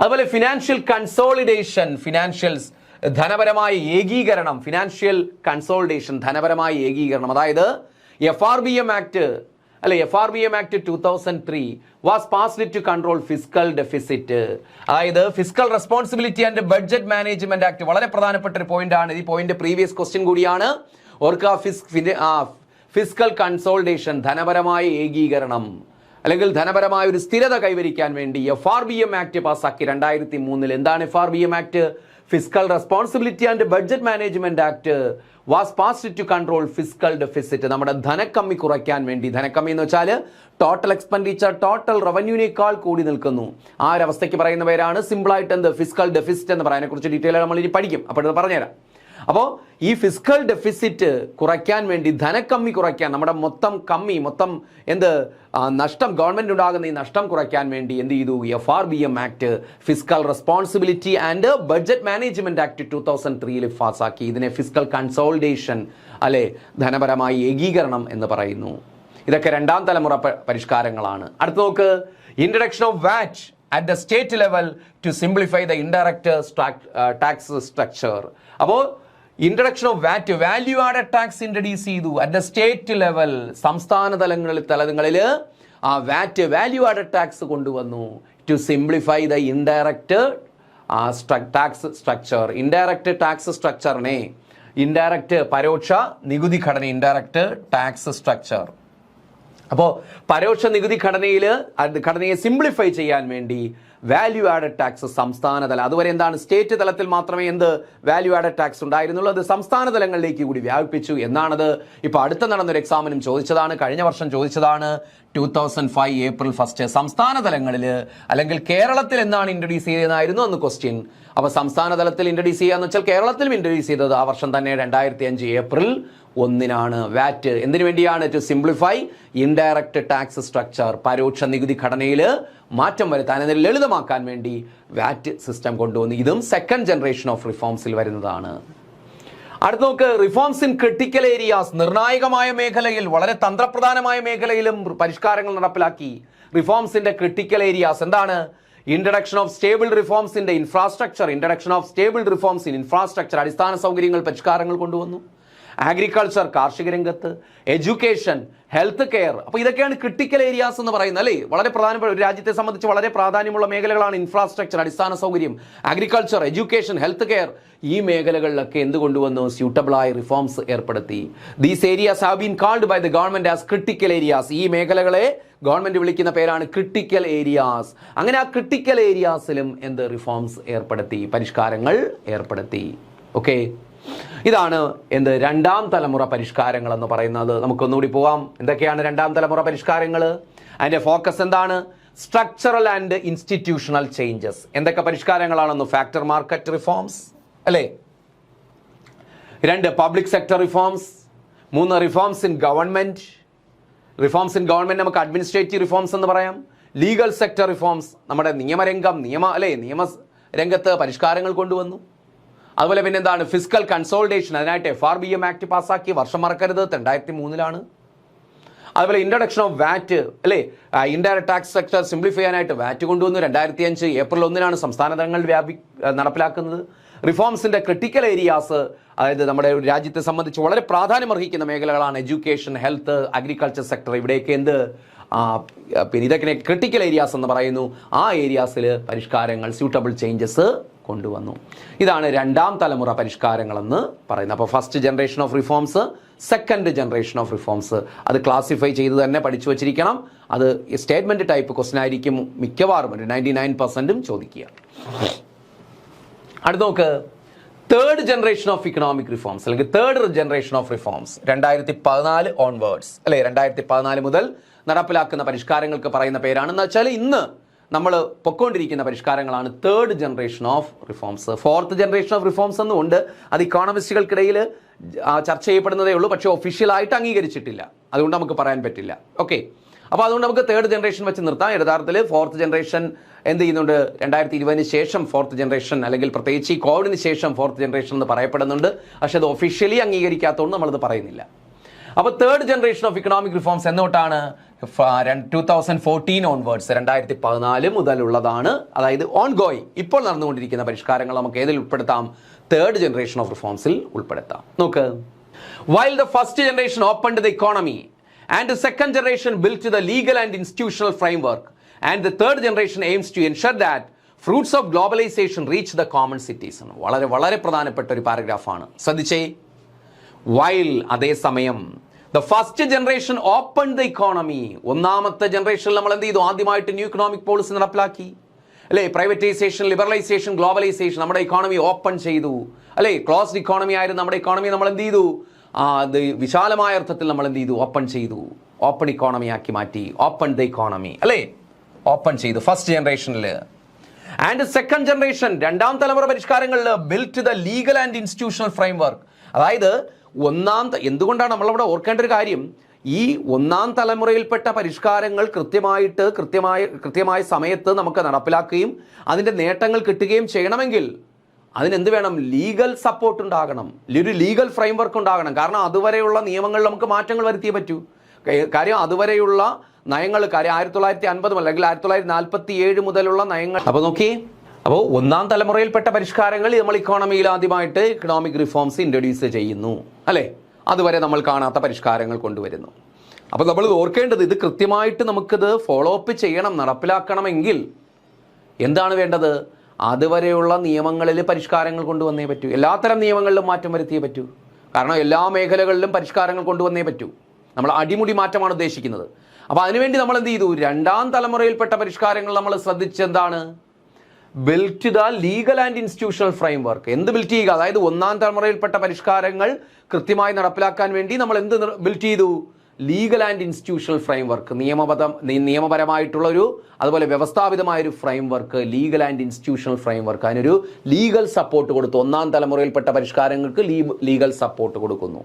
അതുപോലെ ഫിനാൻഷ്യൽ കൺസോളിഡേഷൻ, ധനപരമായ ഏകീകരണം, ഫിനാൻഷ്യൽ കൺസോളിഡേഷൻ, ധനപരമായ ഏകീകരണം. അതായത് FRBM ആക്ട് അല്ലെ, FRBM act 2003 was passed to control fiscal deficit. അതായത് fiscal responsibility and budget management act വളരെ പ്രധാനപ്പെട്ട ഒരു പോയിന്റ് ആണ്. ഈ പോയിന്റ് പ്രീവിയസ് ക്വസ്റ്റ്യൻ കൂടിയാണ്. ഓർക്കുക, ഫിസ്ക്കൽ കൺസോളിഡേഷൻ, ധനപരമായ ഏകീകരണം അല്ലെങ്കിൽ ധനപരമായ ഒരു സ്ഥിരത കൈവരിക്കാൻ വേണ്ടി FRBM ആക്ട് പാസ്സാക്കി 2003. എന്താണ് FRBM act? Fiscal responsibility and budget management act was passed to control fiscal deficit. നമ്മുടെ ധനക്കമ്മി കുറയ്ക്കാൻ വേണ്ടി. ധനക്കമ്മി എന്ന് വെച്ചാൽ ടോട്ടൽ എക്സ്പെൻഡിച്ചർ ടോട്ടൽ റവന്യൂവിനേക്കാൾ കൂടി നിൽക്കുന്നു. ആ ഒരു അവസ്ഥയ്ക്ക് പറയുന്ന പേരാണ് സിമ്പിളായിട്ട് എന്ത്? ഫിസ്ക്കൽ ഡെഫിസിറ്റ് എന്ന് പറയാം. അതിനെക്കുറിച്ച് ഡീറ്റെയിൽ നമ്മൾ ഇനി പഠിക്കും, അപ്പോൾ ഇത് പറഞ്ഞുതരാം. അപ്പോൾ ഈ ഫിസ്ക്കൽ ഡെഫിസിറ്റ് കുറയ്ക്കാൻ വേണ്ടി, ധനക്കമ്മി കുറയ്ക്കാൻ, നമ്മുടെ മൊത്തം എന്ത് നഷ്ടം, ഗവൺമെന്റ് ഉണ്ടാകുന്ന ഈ നഷ്ടം കുറയ്ക്കാൻ വേണ്ടി എന്ത് ചെയ്തു? FRBM act, fiscal responsibility and budget management act 2003 പാസ്സാക്കി. ഇതിനെ ഫിസ്ക്കൽ കൺസോളിഡേഷൻ അല്ലെ, ധനപരമായ ഏകീകരണം എന്ന് പറയുന്നു. ഇതൊക്കെ രണ്ടാം തലമുറ പരിഷ്കാരങ്ങളാണ്. അടുത്ത നോക്ക്, introduction of VAT at the state level to simplify the indirect tax structure. അപ്പോൾ introduction of VAT, value added tax introduce ചെയ്തു അറ്റ് ദ സ്റ്റേറ്റ് ലെവൽ. സംസ്ഥാന തലങ്ങളിൽ ആ വാറ്റ്, വാല്യൂ ആഡഡ് ടാക്സ് കൊണ്ടുവന്നു to simplify the indirect tax structure. Indirect tax സ്ട്രക്ചറിനെ, indirect പരോക്ഷ നികുതി ഘടന, ഇൻഡയറക്റ്റ് ടാക്സ് സ്ട്രക്ചർ. അപ്പോൾ പരോക്ഷ നികുതി ഘടനയെ സിംപ്ലിഫൈ ചെയ്യാൻ വേണ്ടി വാല്യൂ ആഡഡ് ടാക്സ് സംസ്ഥാന തലം, അതുവരെ എന്താണ് സ്റ്റേറ്റ് തലത്തിൽ മാത്രമേ വാല്യൂ ആഡഡ് ടാക്സ് ഉണ്ടായിരുന്നുള്ളൂ, അത് സംസ്ഥാന തലങ്ങളിലേക്ക് കൂടി വ്യാപിപ്പിച്ചു എന്നാണത്. ഇപ്പോൾ അടുത്ത നടന്നൊരു എക്സാമിനും ചോദിച്ചതാണ്, കഴിഞ്ഞ വർഷം ചോദിച്ചതാണ്. 2005 April 1 സംസ്ഥാന തലങ്ങളിൽ അല്ലെങ്കിൽ കേരളത്തിൽ എന്നാണ് ഇൻട്രൊഡ്യൂസ് ചെയ്തതെന്നായിരുന്നു അന്ന് ക്വസ്റ്റ്യൻ. അപ്പോൾ സംസ്ഥാന തലത്തിൽ ഇൻട്രൊഡ്യൂസ് ചെയ്യാന്ന് വെച്ചാൽ കേരളത്തിലും ഇൻട്രൊഡ്യൂസ് ചെയ്തത് ആ വർഷം തന്നെ 2005 April 1 വാറ്റ് എന്തിനു വേണ്ടിയാണ്? To simplify indirect tax structure, പരോക്ഷ നികുതി ഘടനയിൽ മാറ്റം വരുത്താൻ, അതിനെ ലളിതമാക്കാൻ വേണ്ടി വാറ്റ് സിസ്റ്റം കൊണ്ടുവന്നു. ഇതും സെക്കൻഡ് ജനറേഷൻ ഓഫ് റിഫോംസിൽ വരുന്നതാണ്. അടുത്ത നോക്ക്, റിഫോംസ് ഇൻ ക്രിട്ടിക്കൽ ഏരിയാസ്, നിർണായകമായ മേഖലയിൽ, വളരെ തന്ത്രപ്രധാനമായ മേഖലയിലും പരിഷ്കാരങ്ങൾ നടപ്പിലാക്കി. റിഫോംസിന്റെ ക്രിട്ടിക്കൽ ഏരിയാസ് എന്താണ്? Introduction of stable reforms in infrastructure, introduction of stable reforms in infrastructure, അടിസ്ഥാന സൗകര്യങ്ങൾ പരിഷ്കാരങ്ങൾ കൊണ്ടുവന്നു. അഗ്രികൾച്ചർ, കാർഷിക രംഗത്ത്, എഡ്യൂക്കേഷൻ, ഹെൽത്ത് കെയർ. അപ്പോൾ ഇതൊക്കെയാണ് ക്രിട്ടിക്കൽ ഏരിയാസ് എന്ന് പറയുന്നത് അല്ലേ. വളരെ പ്രധാനപ്പെട്ട, ഒരു രാജ്യത്തെ സംബന്ധിച്ച് വളരെ പ്രാധാന്യമുള്ള മേഖലകളാണ് ഇൻഫ്രാസ്ട്രക്ചർ, അടിസ്ഥാന സൗകര്യം, അഗ്രികൾച്ചർ, എഡ്യൂക്കേഷൻ, ഹെൽത്ത് കെയർ. ഈ മേഖലകളിലൊക്കെ എന്ത് കൊണ്ടുവന്നു? സ്യൂട്ടബിളായ റിഫോംസ് ഏർപ്പെടുത്തി. These areas have been called by the government as critical areas. ഈ മേഖലകളെ ഗവൺമെന്റ് വിളിക്കുന്ന പേരാണ് ക്രിട്ടിക്കൽ ഏരിയാസ്. അങ്ങനെ ആ ക്രിട്ടിക്കൽ ഏരിയാസിലും റിഫോംസ് ഏർപ്പെടുത്തി, പരിഷ്കാരങ്ങൾ ഏർപ്പെടുത്തി. ഓക്കെ, ഇതാണ് രണ്ടാം തലമുറ പരിഷ്കാരങ്ങൾ എന്ന് പറയുന്നത്. നമുക്കൊന്നുകൂടി പോവാം. എന്തൊക്കെയാണ് രണ്ടാം തലമുറ പരിഷ്കാരങ്ങൾ? അതിന്റെ ഫോക്കസ് എന്താണ്? Structural and institutional changes. എന്തൊക്കെ പരിഷ്കാരങ്ങളാണെന്ന്? ഫാക്ടർ മാർക്കറ്റ് റിഫോംസ് അല്ലേ, 2 public sector reforms, 3 reforms in government. Reforms in government നമുക്ക് അഡ്മിനിസ്ട്രേറ്റീവ് റിഫോംസ് എന്ന് പറയാം. ലീഗൽ സെക്ടർ റിഫോംസ്, നമ്മുടെ നിയമരംഗത്ത് പരിഷ്കാരങ്ങൾ കൊണ്ടുവന്നു. അതുപോലെ പിന്നെ എന്താണ്? ഫിസ്ക്കൽ കൺസോളിഡേഷൻ, അതിനായിട്ട് FRBM ആക്ട് പാസ്സാക്കി. വർഷം മറക്കരുത്, 2003. അതുപോലെ ഇൻട്രൊഡക്ഷൻ ഓഫ് വാറ്റ് അല്ലേ, ഇൻഡയറക്ട് ടാക്സ് സ്ട്രക്ചർ സിംപ്ലിഫൈ ചെയ്യാനായിട്ട് വാറ്റ് കൊണ്ടുവന്നു. 2005 ഏപ്രിൽ 1 സംസ്ഥാന തലങ്ങൾ നടപ്പിലാക്കുന്നത്. റിഫോംസിൻ്റെ ക്രിട്ടിക്കൽ ഏരിയാസ്, അതായത് നമ്മുടെ രാജ്യത്തെ സംബന്ധിച്ച് വളരെ പ്രാധാന്യമർഹിക്കുന്ന മേഖലകളാണ് എഡ്യൂക്കേഷൻ, ഹെൽത്ത്, അഗ്രികൾച്ചർ സെക്ടർ. ഇവിടെയൊക്കെ പിന്നെ ഇതൊക്കെ ക്രിട്ടിക്കൽ ഏരിയാസ് എന്ന് പറയുന്നു. ആ ഏരിയാസിൽ പരിഷ്കാരങ്ങൾ, സ്യൂട്ടബിൾ ചേഞ്ചസ് കൊണ്ടുവന്നു. ഇതാണ് രണ്ടാം തലമുറ പരിഷ്കാരങ്ങളെന്ന് പറയുന്നത്. അപ്പോൾ first generation of reforms, second generation of reforms, അത് ക്ലാസിഫൈ ചെയ്ത് തന്നെ പഠിച്ചു വച്ചിരിക്കണം. അത് സ്റ്റേറ്റ്മെൻറ്റ് ടൈപ്പ് ക്വസ്റ്റൻ ആയിരിക്കും മിക്കവാറും, 99% ചോദിക്കുക. അടുത്ത നോക്ക്, third generation of economic reforms അല്ലെങ്കിൽ third generation of reforms 2014 onwards അല്ലെ, 2014 മുതൽ നടപ്പിലാക്കുന്ന പരിഷ്കാരങ്ങൾക്ക് പറയുന്ന പേരാണെന്ന് വെച്ചാൽ ഇന്ന് നമ്മൾ പൊക്കോണ്ടിരിക്കുന്ന പരിഷ്കാരങ്ങളാണ് third generation of reforms. Fourth generation of reforms എന്നും ഉണ്ട്. അത് ഇക്കോണമിസ്റ്റുകൾക്കിടയിൽ ചർച്ച ചെയ്യപ്പെടുന്നതേ ഉള്ളൂ, പക്ഷേ ഒഫീഷ്യലായിട്ട് അംഗീകരിച്ചിട്ടില്ല. അതുകൊണ്ട് നമുക്ക് പറയാൻ പറ്റില്ല. ഓക്കെ, അപ്പോൾ അതുകൊണ്ട് നമുക്ക് തേർഡ് ജനറേഷൻ വെച്ച് നിർത്താം. യഥാർത്ഥത്തിൽ ഫോർത്ത് ജനറേഷൻ എന്ത് ചെയ്യുന്നുണ്ട്, 2020 ശേഷം ഫോർത്ത് ജനറേഷൻ, അല്ലെങ്കിൽ പ്രത്യേകിച്ച് ഈ കോവിഡിന് ശേഷം ഫോർത്ത് ജനറേഷൻ എന്ന് പറയപ്പെടുന്നുണ്ട്. പക്ഷേ അത് ഒഫീഷ്യലി അംഗീകരിക്കാത്തതുകൊണ്ട് നമ്മളത് പറയുന്നില്ല. അപ്പോൾ third generation of economic reforms എന്നോട്ടാണ് 2014 ഓൺവേർഡ്സ്, 2014 മുതലുള്ളതാണ്. അതായത് ഓൺ ഗോയിങ്, ഇപ്പോൾ നടന്നുകൊണ്ടിരിക്കുന്ന പരിഷ്കാരങ്ങൾ നമുക്ക് ഏതിൽ ഉൾപ്പെടുത്താം? തേർഡ് ജനറേഷൻ ഓഫ് റിഫോംസിൽ ഉൾപ്പെടുത്താം. നോക്ക്, while the first generation opened the economy and the second generation built the legal and institutional framework and the third generation aims to ensure that fruits of globalisation reach the common citizen. വളരെ വളരെ പ്രധാനപ്പെട്ട ഒരു പാരഗ്രാഫാണ്, ശ്രദ്ധിച്ചേ. While, അതേസമയം, the first generation open the economy, ഒന്നാമത്തെ ജനറേഷനിൽ നമ്മൾ എന്ത് ചെയ്തു? ആദ്യമായിട്ട് ന്യൂ ഇക്കണോമിക് പോളിസി നടപ്പിലാക്കി അല്ലേ. പ്രൈവറ്റൈസേഷൻ, ലിബറലൈസേഷൻ, ഗ്ലോബലൈസേഷൻ, നമ്മുടെ ഇക്കോണമി ഓപ്പൺ ചെയ്തു അല്ലേ. ക്ലോസ്ഡ് ഇക്കോണമി ആയിരുന്നു നമ്മുടെ ഇക്കോണമി. നമ്മൾ എന്ത് ചെയ്തു? അത് വിശാലമായ അർത്ഥത്തിൽ നമ്മൾ എന്ത് ചെയ്തു? ഓപ്പൺ ചെയ്തു, ഓപ്പൺ ഇക്കോണമി ആക്കി മാറ്റി. ഓപ്പൺ ദ ഇക്കോണമി അല്ലേ, ഓപ്പൺ ചെയ്തു ഫസ്റ്റ് ജനറേഷനിൽ. ആൻഡ് സെക്കൻഡ് ജനറേഷൻ, രണ്ടാം തലമുറ പരിഷ്കാരങ്ങളിൽ built the legal and institutional framework. അതായത് എന്തുകൊണ്ടാണ് നമ്മളവിടെ ഓർക്കേണ്ട ഒരു കാര്യം, ഈ ഒന്നാം തലമുറയിൽപ്പെട്ട പരിഷ്കാരങ്ങൾ കൃത്യമായ സമയത്ത് നമുക്ക് നടപ്പിലാക്കുകയും അതിൻ്റെ നേട്ടങ്ങൾ കിട്ടുകയും ചെയ്യണമെങ്കിൽ അതിനെന്ത് വേണം? ലീഗൽ സപ്പോർട്ട് ഉണ്ടാകണം, ഒരു ലീഗൽ ഫ്രെയിംവർക്ക് ഉണ്ടാകണം. കാരണം അതുവരെയുള്ള നിയമങ്ങളിൽ നമുക്ക് മാറ്റങ്ങൾ വരുത്തിയേ പറ്റൂ. കാര്യം അതുവരെയുള്ള നയങ്ങൾ, കാര്യം 1950 അല്ലെങ്കിൽ 1947 മുതലുള്ള നയങ്ങൾ. അപ്പോൾ നോക്കിയേ, അപ്പോൾ ഒന്നാം തലമുറയിൽപ്പെട്ട പരിഷ്കാരങ്ങൾ നമ്മൾ ഇക്കോണമിയിൽ ആദ്യമായിട്ട് ഇക്കണോമിക് റിഫോംസ് ഇൻട്രൊഡ്യൂസ് ചെയ്യുന്നു അല്ലേ. അതുവരെ നമ്മൾ കാണാത്ത പരിഷ്കാരങ്ങൾ കൊണ്ടുവരുന്നു. അപ്പോൾ നമ്മൾ ഓർക്കേണ്ടത്, ഇത് കൃത്യമായിട്ട് നമുക്കിത് ഫോളോ അപ്പ് ചെയ്യണം, നടപ്പിലാക്കണമെങ്കിൽ എന്താണ് വേണ്ടത്? അതുവരെയുള്ള നിയമങ്ങളിൽ പരിഷ്കാരങ്ങൾ കൊണ്ടുവന്നേ പറ്റൂ. എല്ലാത്തരം നിയമങ്ങളിലും മാറ്റം വരുത്തിയേ പറ്റൂ. കാരണം എല്ലാ മേഖലകളിലും പരിഷ്കാരങ്ങൾ കൊണ്ടുവന്നേ പറ്റൂ. നമ്മൾ അടിമുടി മാറ്റമാണ് ഉദ്ദേശിക്കുന്നത്. അപ്പോൾ അതിനുവേണ്ടി നമ്മൾ എന്ത് ചെയ്തു? രണ്ടാം തലമുറയിൽപ്പെട്ട പരിഷ്കാരങ്ങൾ നമ്മൾ ശ്രദ്ധിച്ചെന്താണ്? Built the legal and institutional framework. എന്ത് ബിൽറ്റ് ചെയ്യുക? അതായത് ഒന്നാം തലമുറയിൽപ്പെട്ട പരിഷ്കാരങ്ങൾ കൃത്യമായി നടപ്പിലാക്കാൻ വേണ്ടി നമ്മൾ എന്ത് ബിൽറ്റ് ചെയ്തു? ലീഗൽ ആൻഡ് ഇൻസ്റ്റിറ്റ്യൂഷണൽ ഫ്രെയിംവർക്ക്, നിയമപരമായിട്ടുള്ളൊരു, അതുപോലെ വ്യവസ്ഥാപിതമായൊരു framework, legal and institutional framework. അതിനൊരു ലീഗൽ സപ്പോർട്ട് കൊടുത്തു. ഒന്നാം തലമുറയിൽപ്പെട്ട പരിഷ്കാരങ്ങൾക്ക് ലീഗൽ സപ്പോർട്ട് കൊടുക്കുന്നു.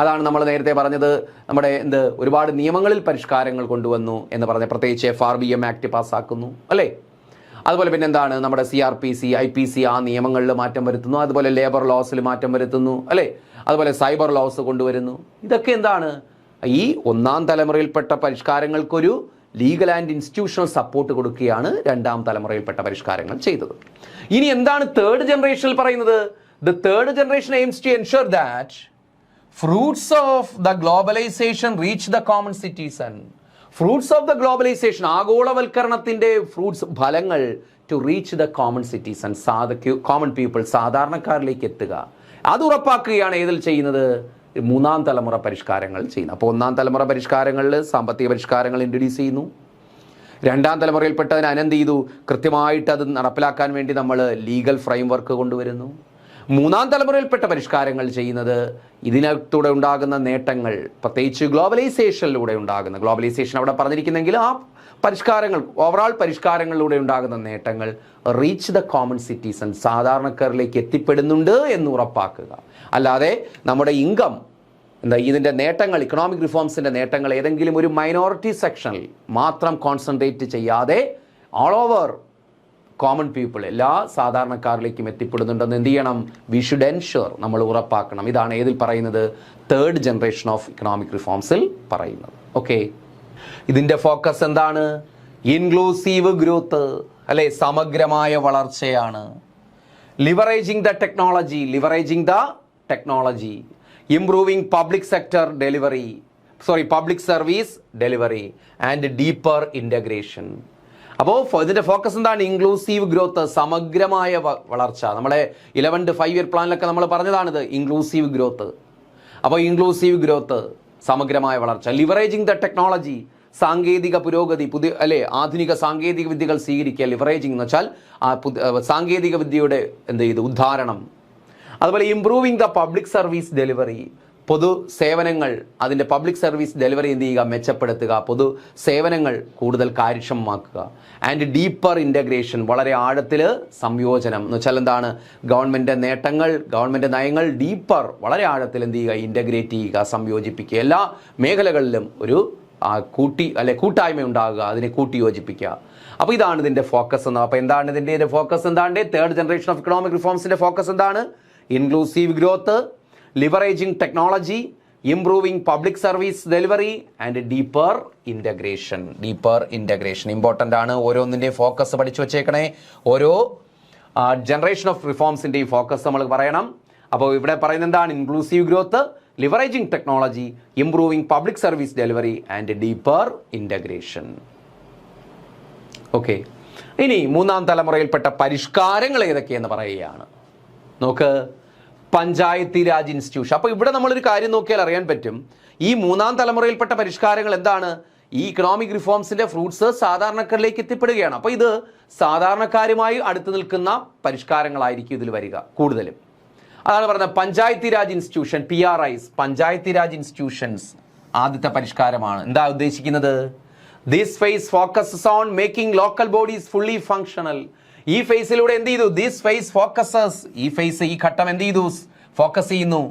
അതാണ് നമ്മൾ നേരത്തെ പറഞ്ഞത്, നമ്മുടെ ഒരുപാട് നിയമങ്ങളിൽ പരിഷ്കാരങ്ങൾ കൊണ്ടുവന്നു എന്ന് പറഞ്ഞ, പ്രത്യേകിച്ച് FRBM ആക്ട് പാസ്സാക്കുന്നു അല്ലേ. അതുപോലെ പിന്നെ എന്താണ്, നമ്മുടെ CRPC, IPC ആ നിയമങ്ങളിൽ മാറ്റം വരുത്തുന്നു. അതുപോലെ ലേബർ ലോസിൽ മാറ്റം വരുത്തുന്നു അല്ലേ. അതുപോലെ സൈബർ ലോസ് കൊണ്ടുവരുന്നു. ഇതൊക്കെ എന്താണ്? ഈ ഒന്നാം തലമുറയിൽപ്പെട്ട പരിഷ്കാരങ്ങൾക്കൊരു ലീഗൽ ആൻഡ് ഇൻസ്റ്റിറ്റ്യൂഷണൽ സപ്പോർട്ട് കൊടുക്കുകയാണ് രണ്ടാം തലമുറയിൽപ്പെട്ട പരിഷ്കാരങ്ങൾ ചെയ്തത്. ഇനി എന്താണ് തേർഡ് ജനറേഷനിൽ പറയുന്നത്? The third generation aims to ensure that fruits of the globalisation reach the common citizen. Fruits of the globalisation, ആഗോളവൽക്കരണത്തിൻ്റെ ഫ്രൂട്ട്സ്, ഫലങ്ങൾ, to reach the common citizen, common people, സാധാരണക്കാരിലേക്ക് എത്തുക. അത് ഉറപ്പാക്കുകയാണ് ഏതിൽ ചെയ്യുന്നത്? മൂന്നാം തലമുറ പരിഷ്കാരങ്ങൾ ചെയ്യുന്നത്. അപ്പോൾ ഒന്നാം തലമുറ പരിഷ്കാരങ്ങളിൽ സാമ്പത്തിക പരിഷ്കാരങ്ങൾ ഇൻട്രൊഡ്യൂസ് ചെയ്യുന്നു. രണ്ടാം തലമുറയിൽപ്പെട്ടതിന് അനന്ത് ചെയ്തു, കൃത്യമായിട്ട് അത് നടപ്പിലാക്കാൻ വേണ്ടി നമ്മൾ ലീഗൽ ഫ്രെയിംവർക്ക് കൊണ്ടുവരുന്നു. മൂന്നാം തലമുറയിൽപ്പെട്ട പരിഷ്കാരങ്ങൾ ചെയ്യുന്നത് ഇതിനകത്തൂടെ ഉണ്ടാകുന്ന നേട്ടങ്ങൾ, പ്രത്യേകിച്ച് ഗ്ലോബലൈസേഷനിലൂടെ ഉണ്ടാകുന്ന, ഗ്ലോബലൈസേഷൻ അവിടെ പറഞ്ഞിരിക്കുന്നെങ്കിൽ ആ പരിഷ്കാരങ്ങൾ, ഓവറോൾ പരിഷ്കാരങ്ങളിലൂടെ ഉണ്ടാകുന്ന നേട്ടങ്ങൾ റീച്ച് ദ കോമൺ സിറ്റിസൺ, സാധാരണക്കാരിലേക്ക് എത്തിപ്പെടുന്നുണ്ട് എന്ന് ഉറപ്പാക്കുക. അല്ലാതെ നമ്മുടെ ഇൻകം ഇതിൻ്റെ നേട്ടങ്ങൾ, ഇക്കണോമിക് റിഫോംസിൻ്റെ നേട്ടങ്ങൾ ഏതെങ്കിലും ഒരു മൈനോറിറ്റി സെക്ഷനിൽ മാത്രം കോൺസെൻട്രേറ്റ് ചെയ്യാതെ ഓൾ ഓവർ കോമൺ പീപ്പിൾ, എല്ലാ സാധാരണക്കാരിലേക്കും എത്തിപ്പെടുന്നുണ്ടെന്ന് എന്ത് ചെയ്യണം? വി ഷുഡ് എൻഷുർ, നമ്മൾ ഉറപ്പാക്കണം. ഇതാണ് ഏതിൽ പറയുന്നത്? തേർഡ് ജനറേഷൻ ഓഫ് ഇക്കണോമിക് റിഫോംസിൽ പറയുന്നത്. ഓക്കെ, ഇതിൻ്റെ ഫോക്കസ് എന്താണ്? ഇൻക്ലൂസീവ് ഗ്രോത്ത്, അല്ലെ, സമഗ്രമായ വളർച്ചയാണ്. Leveraging the technology, improving public service delivery and deeper integration. അപ്പോൾ ഇതിൻ്റെ ഫോക്കസ് എന്താണ്? ഇൻക്ലൂസീവ് ഗ്രോത്ത്, സമഗ്രമായ വളർച്ച. നമ്മുടെ 11th 5-year പ്ലാനിലൊക്കെ നമ്മൾ പറഞ്ഞതാണിത്, ഇൻക്ലൂസീവ് ഗ്രോത്ത്. അപ്പോൾ ഇൻക്ലൂസീവ് ഗ്രോത്ത്, സമഗ്രമായ വളർച്ച. ലിവറേജിങ് ദ ടെക്നോളജി, സാങ്കേതിക പുരോഗതി, ആധുനിക സാങ്കേതിക വിദ്യകൾ സ്വീകരിക്കുക. ലിവറേജിങ് എന്ന് വെച്ചാൽ സാങ്കേതിക വിദ്യയുടെ ഉദ്ധാരണം. അതുപോലെ improving the public service delivery, പൊതു സേവനങ്ങൾ, അതിൻ്റെ പബ്ലിക് സർവീസ് ഡെലിവറി മെച്ചപ്പെടുത്തുക, പൊതു സേവനങ്ങൾ കൂടുതൽ കാര്യക്ഷമമാക്കുക. ആൻഡ് ഡീപ്പർ ഇൻ്റഗ്രേഷൻ, വളരെ ആഴത്തിൽ സംയോജനം എന്ന് വെച്ചാൽ എന്താണ്? ഗവൺമെൻറ് നേട്ടങ്ങൾ, ഗവൺമെൻറ് നയങ്ങൾ ഡീപ്പർ, വളരെ ആഴത്തിൽ ഇൻ്റഗ്രേറ്റ് ചെയ്യുക, സംയോജിപ്പിക്കുക. എല്ലാ മേഖലകളിലും ഒരു കൂട്ടായ്മ ഉണ്ടാകുക, അതിനെ കൂട്ടിയോജിപ്പിക്കുക. അപ്പോൾ ഇതാണ് ഇതിൻ്റെ ഫോക്കസ് എന്ന്. അപ്പോൾ എന്താണ് ഇതിൻ്റെ ഫോക്കസ്? എന്താണ്? 3rd ജനറേഷൻ ഓഫ് ഇക്കണോമിക് റിഫോംസിൻ്റെ ഫോക്കസ് എന്താണ്? Inclusive growth, leveraging technology, improving public service delivery and deeper integration. Important ആണ്. ഓരോന്നിൻ്റെയും ഫോക്കസ് പഠിച്ചു വച്ചേക്കണേ. ഓരോ ജനറേഷൻ ഓഫ് റിഫോംസിൻ്റെയും ഫോക്കസ് നമ്മൾ പറയണം. അപ്പോൾ ഇവിടെ പറയുന്നത് എന്താണ്? Inclusive growth, leveraging technology, improving public service delivery and deeper integration. Okay, ഇനി 3ാം തലമുറയിൽപ്പെട്ട പരിഷ്കാരങ്ങൾ ഏതൊക്കെയെന്ന് പറയുകയാണ്. നോക്ക്, പഞ്ചായത്തി രാജ് ഇൻസ്റ്റിറ്റ്യൂഷൻ. അപ്പോൾ ഇവിടെ നമ്മളൊരു കാര്യം നോക്കിയാൽ അറിയാൻ പറ്റും, ഈ 3ാം തലമുറയിൽപ്പെട്ട പരിഷ്കാരങ്ങൾ എന്താണ്? ഈ ഇക്കണോമിക് റിഫോംസിന്റെ ഫ്രൂട്ട്സ് സാധാരണക്കാരിലേക്ക് എത്തിപ്പെടുകയാണ്. അപ്പോൾ ഇത് സാധാരണക്കാരുമായി അടുത്ത് നിൽക്കുന്ന പരിഷ്കാരങ്ങളായിരിക്കും ഇതിൽ വരിക കൂടുതലും. അതാണ് പറഞ്ഞത് Panchayati Raj institution, PRIs, Panchayati Raj institutions ആദ്യത്തെ പരിഷ്കാരമാണ്. എന്താ ഉദ്ദേശിക്കുന്നത്? This face focuses on making local bodies fully functional. ഈ ഫേസിലൂടെ എന്ത് ചെയ്തു? ദിസ് ഫേസ് ഫോക്കസസ്, ഈ ഘട്ടം എന്ത് ചെയ്തു? ഫോക്കസ് ചെയ്യുന്നു.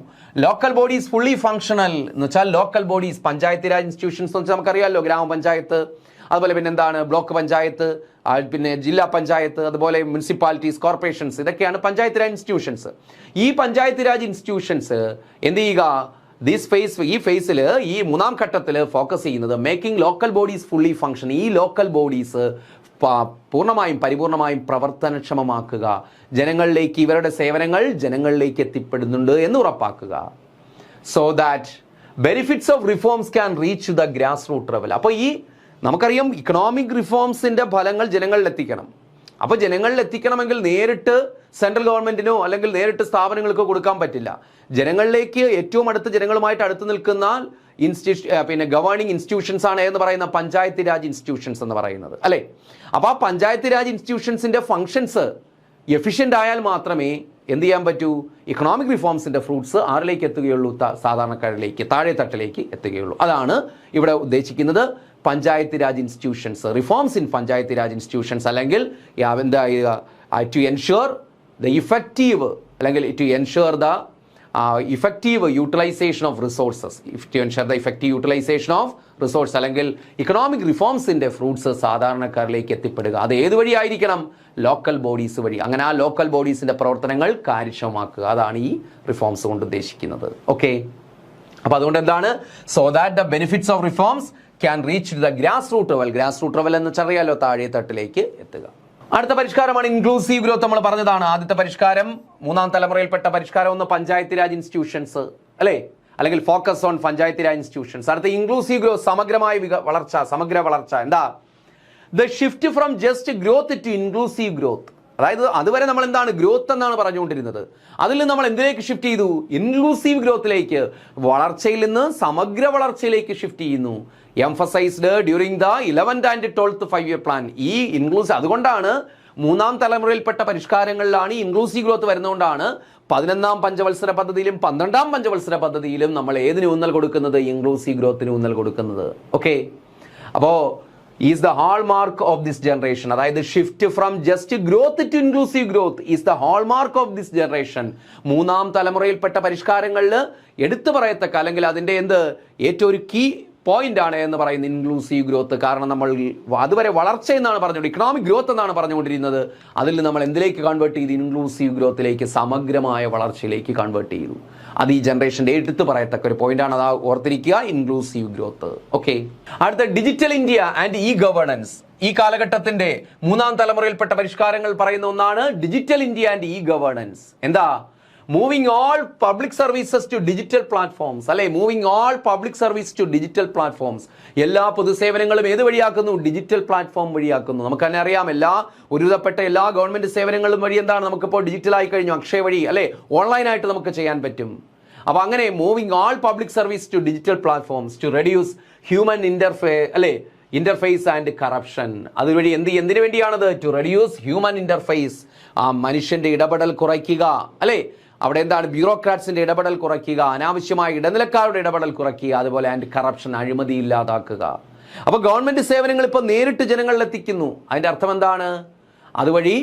ലോക്കൽ ബോഡീസ് ഫുള്ളി ഫങ്ഷണൽ എന്ന് വെച്ചാൽ local bodies, Panchayati Raj institutions എന്ന് വെച്ചാൽ നമുക്കറിയാമല്ലോ, ഗ്രാമപഞ്ചായത്ത്, അതുപോലെ പിന്നെ എന്താണ് ബ്ലോക്ക് പഞ്ചായത്ത്, പിന്നെ ജില്ലാ പഞ്ചായത്ത്, അതുപോലെ മുനിസിപ്പാലിറ്റീസ്, കോർപ്പറേഷൻസ്, ഇതൊക്കെയാണ് പഞ്ചായത്ത് രാജ് ഇൻസ്റ്റിറ്റ്യൂഷൻസ്. ഈ പഞ്ചായത്ത് രാജ് ഇൻസ്റ്റിറ്റ്യൂഷൻസ് എന്ത് ചെയ്യുക? ഈ ഫേസിൽ ഈ 3ാം ഘട്ടത്തിൽ ഫോക്കസ് ചെയ്യുന്നത് making local bodies fully function. ഈ ലോക്കൽ ബോഡീസ് പരിപൂർണമായും പ്രവർത്തനക്ഷമമാക്കുക, ജനങ്ങളിലേക്ക് ഇവരുടെ സേവനങ്ങൾ ജനങ്ങളിലേക്ക് എത്തിപ്പെടുന്നുണ്ട് എന്ന് ഉറപ്പാക്കുക. So that benefits of reforms can reach the grass root level. അപ്പോൾ നമുക്കറിയാം ഇക്കണോമിക് റിഫോംസിന്റെ ഫലങ്ങൾ ജനങ്ങളിൽ എത്തിക്കണം. അപ്പോൾ ജനങ്ങളിൽ എത്തിക്കണമെങ്കിൽ നേരിട്ട് സെൻട്രൽ ഗവൺമെന്റിനോ അല്ലെങ്കിൽ നേരിട്ട് സ്ഥാപനങ്ങൾക്കോ കൊടുക്കാൻ പറ്റില്ല. ജനങ്ങളിലേക്ക് ഏറ്റവും ജനങ്ങളുമായിട്ട് അടുത്ത് നിൽക്കുന്ന ഗവേണിംഗ് ഇൻസ്റ്റിറ്റ്യൂഷൻസ് ആണ് എന്ന് പറയുന്ന പഞ്ചായത്തി രാജ് ഇൻസ്റ്റിറ്റ്യൂഷൻസ് എന്ന് പറയുന്നത്, അല്ലേ? അപ്പോൾ ആ പഞ്ചായത്തി രാജ് ഇൻസ്റ്റിറ്റ്യൂഷൻസിന്റെ ഫങ്ഷൻസ് എഫിഷ്യൻ്റ് ആയാൽ മാത്രമേ എന്ത് ചെയ്യാൻ പറ്റൂ? ഇക്കണോമിക് റിഫോംസിന്റെ ഫ്രൂട്ട്സ് ആരിലേക്ക് എത്തുകയുള്ളൂ? സാധാരണക്കാരിലേക്ക്, താഴെത്തട്ടിലേക്ക് എത്തുകയുള്ളൂ. അതാണ് ഇവിടെ ഉദ്ദേശിക്കുന്നത്. Panchayati Raj institutions, reforms in panchayati Raj institutions, അല്ലെങ്കിൽ ടു എൻഷുർ ദ ഇഫക്റ്റീവ്, അല്ലെങ്കിൽ to ensure the effective utilization of resources, to ensure the effective utilization of resource, അല്ലെങ്കിൽ ഇക്കണോമിക് റിഫോംസിൻ്റെ ഫ്രൂട്ട്സ് സാധാരണക്കാരിലേക്ക് എത്തിപ്പെടുക. അത് ഏത് വഴി ആയിരിക്കണം? ലോക്കൽ ബോഡീസ് വഴി. അങ്ങനെ ആ ലോക്കൽ ബോഡീസിൻ്റെ പ്രവർത്തനങ്ങൾ കാര്യക്ഷമമാക്കുക. അതാണ് ഈ റിഫോംസ് കൊണ്ട് ഉദ്ദേശിക്കുന്നത്. ഓക്കെ, അപ്പോൾ അതുകൊണ്ട് എന്താണ്? So that the benefits of reforms can reach the grass root level. Grass root level എന്ന് വെച്ചാൽ അറിയാലോ, താഴെ തട്ടിലേക്ക് എത്തുക. അടുത്ത പരിഷ്കാരമാണ് ഇൻക്ലൂസീവ് ഗ്രോത്ത്. നമ്മൾ പറഞ്ഞതാണ് ആദ്യത്തെ പരിഷ്കാരം, 3ാം തലമുറയിൽപ്പെട്ട പരിഷ്കാരം. ഒന്ന് പഞ്ചായത്തി രാജ് ഇൻസ്റ്റിറ്റ്യൂഷൻസ്, അല്ലേ? അല്ലെങ്കിൽ focus on Panchayati Raj institutions. അടുത്ത ഇൻക്ലൂസീവ് ഗ്രോത്ത്, സമഗ്ര വളർച്ച. എന്താ? The shift from just growth to inclusive growth. അതായത് അതുവരെ നമ്മൾ എന്താണ് ഗ്രോത്ത് എന്നാണ് പറഞ്ഞുകൊണ്ടിരുന്നത്, അതിൽ നിന്ന് നമ്മൾ എന്തിലേക്ക് ഷിഫ്റ്റ് ചെയ്തു? ഇൻക്ലൂസീവ് ഗ്രോത്തിലേക്ക്, വളർച്ചയിൽ നിന്ന് സമഗ്ര വളർച്ചയിലേക്ക് ഷിഫ്റ്റ് ചെയ്യുന്നു. Emphasised during the 11th and 12th 5-year plan. ഈ ഇൻക്ലൂസീവ്, അതുകൊണ്ടാണ് 3ാം തലമുറയിൽപ്പെട്ട പരിഷ്കാരങ്ങളിലാണ് ഇൻക്ലൂസീവ് ഗ്രോത്ത് വരുന്നതുകൊണ്ടാണ് 11ാം പഞ്ചവത്സര പദ്ധതിയിലും 12ാം പഞ്ചവത്സര പദ്ധതിയിലും നമ്മൾ ഏതിന് ഊന്നൽ കൊടുക്കുന്നത്? ഇൻക്ലൂസീവ് ഗ്രോത്തിന് ഊന്നൽ കൊടുക്കുന്നത്. ഓക്കെ, അപ്പോൾ is the hallmark of this generation. അതായത് shift from just growth to inclusive growth is the hallmark of this generation. 3ാം തലമുറയിൽപ്പെട്ട പരിഷ്കാരങ്ങളിൽ എടുത്തു പറയത്തക്ക, അല്ലെങ്കിൽ അതിൻ്റെ ഏറ്റവും ഒരു കീ പോയിന്റ് ആണ് എന്ന് പറയുന്ന ഇൻക്ലൂസീവ് ഗ്രോത്ത്. കാരണം നമ്മൾ അതുവരെ വളർച്ച എന്നാണ് പറഞ്ഞുകൊണ്ട് ഇക്കണോമിക് ഗ്രോത്ത് എന്നാണ് പറഞ്ഞുകൊണ്ടിരുന്നത്. അതിൽ നമ്മൾ എന്തിലേക്ക് കൺവേർട്ട് ചെയ്തു? ഇൻക്ലൂസീവ് ഗ്രോത്തിലേക്ക്, സമഗ്രമായ വളർച്ചയിലേക്ക് കൺവേർട്ട് ചെയ്തു. അത് ഈ ജനറേഷൻ്റെ എടുത്ത് പറയത്തക്ക ഒരു പോയിന്റാണ്. അത് ഓർത്തിരിക്കുക, ഇൻക്ലൂസീവ് ഗ്രോത്ത്. ഓക്കെ, അടുത്ത digital India and e governance. ഈ കാലഘട്ടത്തിന്റെ മൂന്നാം തലമുറയിൽപ്പെട്ട പരിഷ്കാരങ്ങൾ പറയുന്ന ഒന്നാണ് digital India and e governance. എന്താ? Moving all public services to digital platforms, അല്ലെ? Moving all public service to digital platforms. എല്ലാ പൊതുസേവനങ്ങളും ഏത് വഴിയാക്കുന്നു? Digital platform വഴിയാക്കുന്നു. നമുക്ക് തന്നെ അറിയാം, ഒരുവിധപ്പെട്ട എല്ലാ ഗവൺമെന്റ് സേവനങ്ങളും വഴി എന്താണ് നമുക്കിപ്പോൾ ഡിജിറ്റലായി കഴിഞ്ഞു. അക്ഷയ വഴി, അല്ലെ? ഓൺലൈനായിട്ട് നമുക്ക് ചെയ്യാൻ പറ്റും. അപ്പൊ അങ്ങനെ moving all public service to digital platforms to reduce human interface and corruption. അതുവഴി എന്തിനു വേണ്ടിയാണത്? ടു റെഡ്യൂസ് ഹ്യൂമൻ ഇന്റർഫേസ്, ആ മനുഷ്യന്റെ ഇടപെടൽ കുറയ്ക്കുക, അല്ലെ? അവിടെ എന്താണ്? ബ്യൂറോക്രാറ്റ്സിന്റെ ഇടപെടൽ കുറയ്ക്കുക, അനാവശ്യമായ ഇടനിലക്കാരുടെ ഇടപെടൽ കുറയ്ക്കുക, അതുപോലെ ആൻഡ് കറപ്ഷൻ, അഴിമതി ഇല്ലാതാക്കുക. അപ്പൊ ഗവൺമെന്റ് സേവനങ്ങൾ ഇപ്പൊ നേരിട്ട് ജനങ്ങളിൽ എത്തിക്കുന്നു. അതിന്റെ അർത്ഥം എന്താണ്? അതുവഴി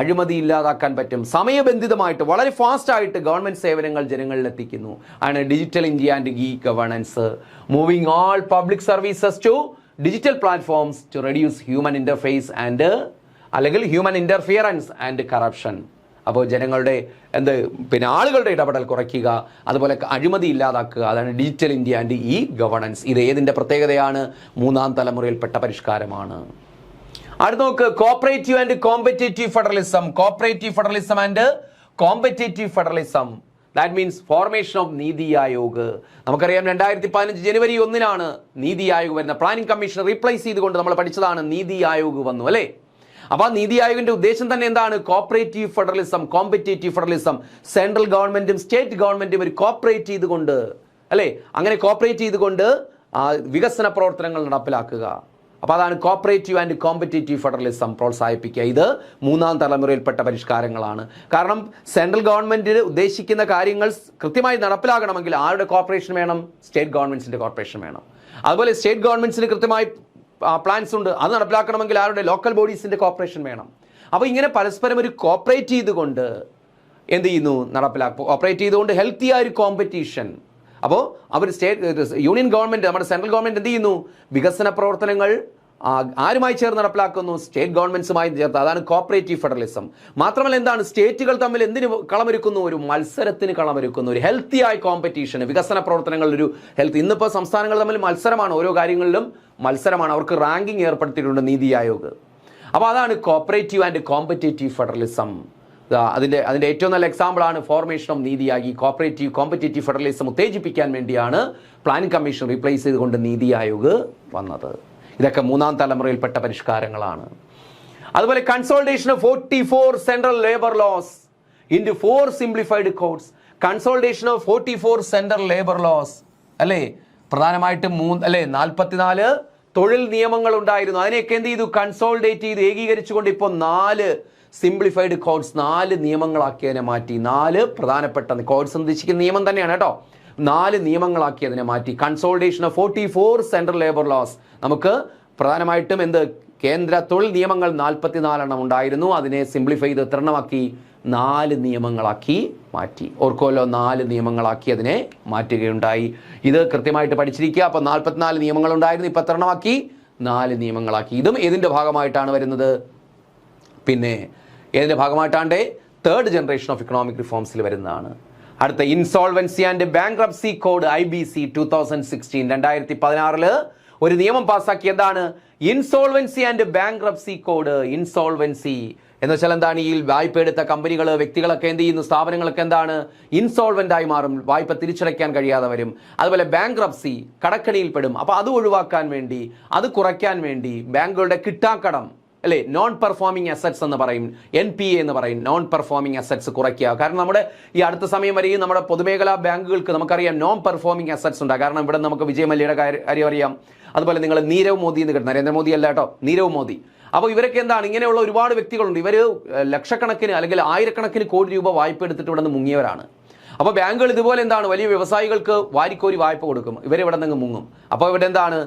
അഴിമതി ഇല്ലാതാക്കാൻ പറ്റും. സമയബന്ധിതമായിട്ട് വളരെ ഫാസ്റ്റ് ആയിട്ട് ഗവൺമെന്റ് സേവനങ്ങൾ ജനങ്ങളിൽ എത്തിക്കുന്നു. ആണ് digital India and e governance. Moving all public services to digital platforms to reduce human interface and അല്ലെങ്കിൽ ഹ്യൂമൻ ഇന്റർഫിയറൻസ് ആൻഡ് കറപ്ഷൻ. അപ്പോൾ ജനങ്ങളുടെ ആളുകളുടെ ഇടപെടൽ കുറയ്ക്കുക, അതുപോലെ അഴിമതി ഇല്ലാതാക്കുക. അതാണ് digital India and e governance. ഇത് ഏതിൻ്റെ പ്രത്യേകതയാണ്? മൂന്നാം തലമുറയിൽപ്പെട്ട പരിഷ്കാരമാണ്. അടുത്ത നോക്ക്, cooperative and competitive federalism. Cooperative federalism and competitive federalism. That means formation of NITI Aayog. നമുക്കറിയാം 2015 ജനുവരി 1 നീതി ആയോഗ് വരുന്ന. പ്ലാനിംഗ് കമ്മീഷൻ റീപ്ലേസ് ചെയ്തുകൊണ്ട് നമ്മൾ പഠിച്ചതാണ് നീതി ആയോഗ് വന്നു, അല്ലേ? അപ്പൊ ആ നീതി ആയോഗിന്റെ ഉദ്ദേശം തന്നെ എന്താണ്? Cooperative federalism, competitive federalism. Central ഗവൺമെന്റും സ്റ്റേറ്റ് ഗവൺമെന്റും ഒരു കോപ്പറേറ്റ് ചെയ്തുകൊണ്ട്, അല്ലെ? അങ്ങനെ കോപ്പറേറ്റ് ചെയ്തുകൊണ്ട് വികസന പ്രവർത്തനങ്ങൾ നടപ്പിലാക്കുക. അപ്പൊ അതാണ് കോപ്പറേറ്റീവ് ആൻഡ് കോമ്പറ്റേറ്റീവ് ഫെഡറലിസം പ്രോത്സാഹിപ്പിക്കുക. ഇത് മൂന്നാം തലമുറയിൽപ്പെട്ട പരിഷ്കാരങ്ങളാണ്. കാരണം സെൻട്രൽ ഗവൺമെന്റ് ഉദ്ദേശിക്കുന്ന കാര്യങ്ങൾ കൃത്യമായി നടപ്പിലാകണമെങ്കിൽ ആരുടെ കോർപ്പറേഷൻ വേണം? സ്റ്റേറ്റ് ഗവൺമെന്റ്സിന്റെ കോർപ്പറേഷൻ വേണം. അതുപോലെ സ്റ്റേറ്റ് ഗവൺമെന്റ്സിന് കൃത്യമായി പ്ലാൻസ് ഉണ്ട്, അത് നടപ്പിലാക്കണമെങ്കിൽ ആരുടെ? ലോക്കൽ ബോഡീസിന്റെ കോർപ്പറേഷൻ വേണം. അപ്പോൾ ഇങ്ങനെ പരസ്പരം ഒരു കോപ്പറേറ്റ് ചെയ്തുകൊണ്ട് എന്ത് ചെയ്യുന്നു? കോപ്പറേറ്റ് ചെയ്തുകൊണ്ട് ഹെൽത്തി ആയ ഒരു കോമ്പറ്റീഷൻ. അപ്പോൾ അവർ യൂണിയൻ ഗവൺമെന്റ്, നമ്മുടെ സെൻട്രൽ ഗവൺമെന്റ് എന്ത് ചെയ്യുന്നു? വികസന പ്രവർത്തനങ്ങൾ ആരുമായി ചേർന്ന് നടപ്പിലാക്കുന്നു? സ്റ്റേറ്റ് ഗവൺമെന്റ്സുമായി ചേർത്ത്. അതാണ് കോപ്പറേറ്റീവ് ഫെഡറലിസം. മാത്രമല്ല എന്താണ്? സ്റ്റേറ്റുകൾ തമ്മിൽ എന്തിന് കളമൊരുക്കുന്നു? ഒരു മത്സരത്തിന് കളമൊരുക്കുന്നു. ഒരു ഹെൽത്തി ആയ കോമ്പറ്റീഷൻ, വികസന പ്രവർത്തനങ്ങളിൽ ഒരു ഹെൽത്ത്. ഇന്നിപ്പോൾ സംസ്ഥാനങ്ങൾ തമ്മിൽ മത്സരമാണ്, ഓരോ കാര്യങ്ങളിലും മത്സരമാണ്. അവർക്ക് റാങ്കിങ് ഏർപ്പെടുത്തിയിട്ടുണ്ട് നീതി ആയോഗ്. അപ്പോൾ അതാണ് കോപ്പറേറ്റീവ് ആൻഡ് കോമ്പറ്റേറ്റീവ് ഫെഡറലിസം. അതിൻ്റെ ഏറ്റവും നല്ല എക്സാമ്പിളാണ് formation of NITI Aayog. Cooperative competitive federalism ഉത്തേജിപ്പിക്കാൻ വേണ്ടിയാണ് പ്ലാനിംഗ് കമ്മീഷൻ റീപ്ലേസ് ചെയ്തുകൊണ്ട് നീതി ആയോഗ് വന്നത്. ഇതൊക്കെ മൂന്നാം തലമുറയിൽപ്പെട്ട പരിഷ്കാരങ്ങളാണ്. അതുപോലെ consultation of 44 central labour laws into 4 simplified codes. Consultation of 44 central labour laws, അല്ലേ? പ്രധാനമായിട്ടും 44 തൊഴിൽ നിയമങ്ങൾ ഉണ്ടായിരുന്നു. അതിനെയൊക്കെ എന്ത് ചെയ്തു? കൺസോൾട്ടേറ്റ് ചെയ്ത് ഏകീകരിച്ചുകൊണ്ട് ഇപ്പോൾ 4 സിംപ്ലിഫൈഡ് കോഡ്സ്, 4 നിയമങ്ങളാക്കി അതിനെ മാറ്റി. 4 പ്രധാനപ്പെട്ട കോഡ്സ് ഉദ്ദേശിക്കുന്ന നിയമം തന്നെയാണ് കേട്ടോ. 4 നിയമങ്ങളാക്കി അതിനെ മാറ്റി. Consultation of 44 central labour loss. നമുക്ക് പ്രധാനമായിട്ടും കേന്ദ്ര തൊഴിൽ നിയമങ്ങൾ 44 ഉണ്ടായിരുന്നു. അതിനെ സിംപ്ലിഫൈ ചെയ്ത് എത്രണ്ണമാക്കി? 4 നിയമങ്ങളാക്കി മാറ്റി. ഓർക്കുമല്ലോ, 4 നിയമങ്ങളാക്കി അതിനെ മാറ്റുകയുണ്ടായി. ഇത് കൃത്യമായിട്ട് പഠിച്ചിരിക്കുക. അപ്പോൾ 44 നിയമങ്ങളുണ്ടായിരുന്നു, ഇപ്പം എത്രണ്ണമാക്കി? 4 നിയമങ്ങളാക്കി. ഇതും ഏതിൻ്റെ ഭാഗമായിട്ടാണ് വരുന്നത്? ഏതിൻ്റെ ഭാഗമായിട്ടാണ്ട്? തേർഡ് ജനറേഷൻ ഓഫ് ഇക്കണോമിക് റിഫോംസിൽ വരുന്നതാണ്. അടുത്ത insolvency and bankruptcy code IBC 2016. 2016 ഒരു നിയമം പാസ്സാക്കി. എന്താണ്? Insolvency and bankruptcy code. Insolvency എന്ന് വെച്ചാൽ എന്താണ്? ഈ വായ്പ എടുത്ത കമ്പനികൾ, വ്യക്തികളൊക്കെ എന്ത് ചെയ്യുന്നു? സ്ഥാപനങ്ങളൊക്കെ എന്താണ്? ഇൻസോൾവെന്റ് ആയി മാറും, വായ്പ തിരിച്ചടയ്ക്കാൻ കഴിയാതെ വരും. അതുപോലെ ബാങ്ക്രപ്സി, കടക്കണിയിൽപ്പെടും. അപ്പോൾ അത് ഒഴിവാക്കാൻ വേണ്ടി, അത് കുറയ്ക്കാൻ വേണ്ടി ബാങ്കുകളുടെ കിട്ടാക്കടം, അല്ലേ, നോൺ പെർഫോമിംഗ് അസറ്റ്സ് എന്ന് പറയും, NPA എന്ന് പറയും, നോൺ പെർഫോമിംഗ് അസറ്റ്സ് കുറയ്ക്കുക. കാരണം നമ്മുടെ ഈ അടുത്ത സമയം വരെയും നമ്മുടെ പൊതുമേഖലാ ബാങ്കുകൾക്ക് നമുക്കറിയാം നോൺ പെർഫോമിംഗ് അസറ്റ്സ് ഉണ്ട്. കാരണം ഇവിടെ നമുക്ക് വിജയ് മല്യയുടെ കാര്യം അറിയാം. അതുപോലെ നിങ്ങൾ നീരവ് മോദി എന്ന് കേട്ടു, നരേന്ദ്രമോദി അല്ല കേട്ടോ, നീരവ് മോദി. അപ്പോൾ ഇവരൊക്കെ എന്താണ്? ഇങ്ങനെയുള്ള ഒരുപാട് വ്യക്തികളുണ്ട്. ഇവർ ലക്ഷക്കണക്കിന് അല്ലെങ്കിൽ ആയിരക്കണക്കിന് കോടി രൂപ വായ്പ എടുത്തിട്ട് ഇവിടെ നിന്ന് മുങ്ങിയവരാണ്. അപ്പോൾ ബാങ്കുകൾ ഇതുപോലെ എന്താണ്? വലിയ വ്യവസായികൾക്ക് വാരിക്കോരി വായ്പ കൊടുക്കും, ഇവരിവിടെ നിന്ന് മുങ്ങും. അപ്പോൾ ഇവിടെ എന്താണ്?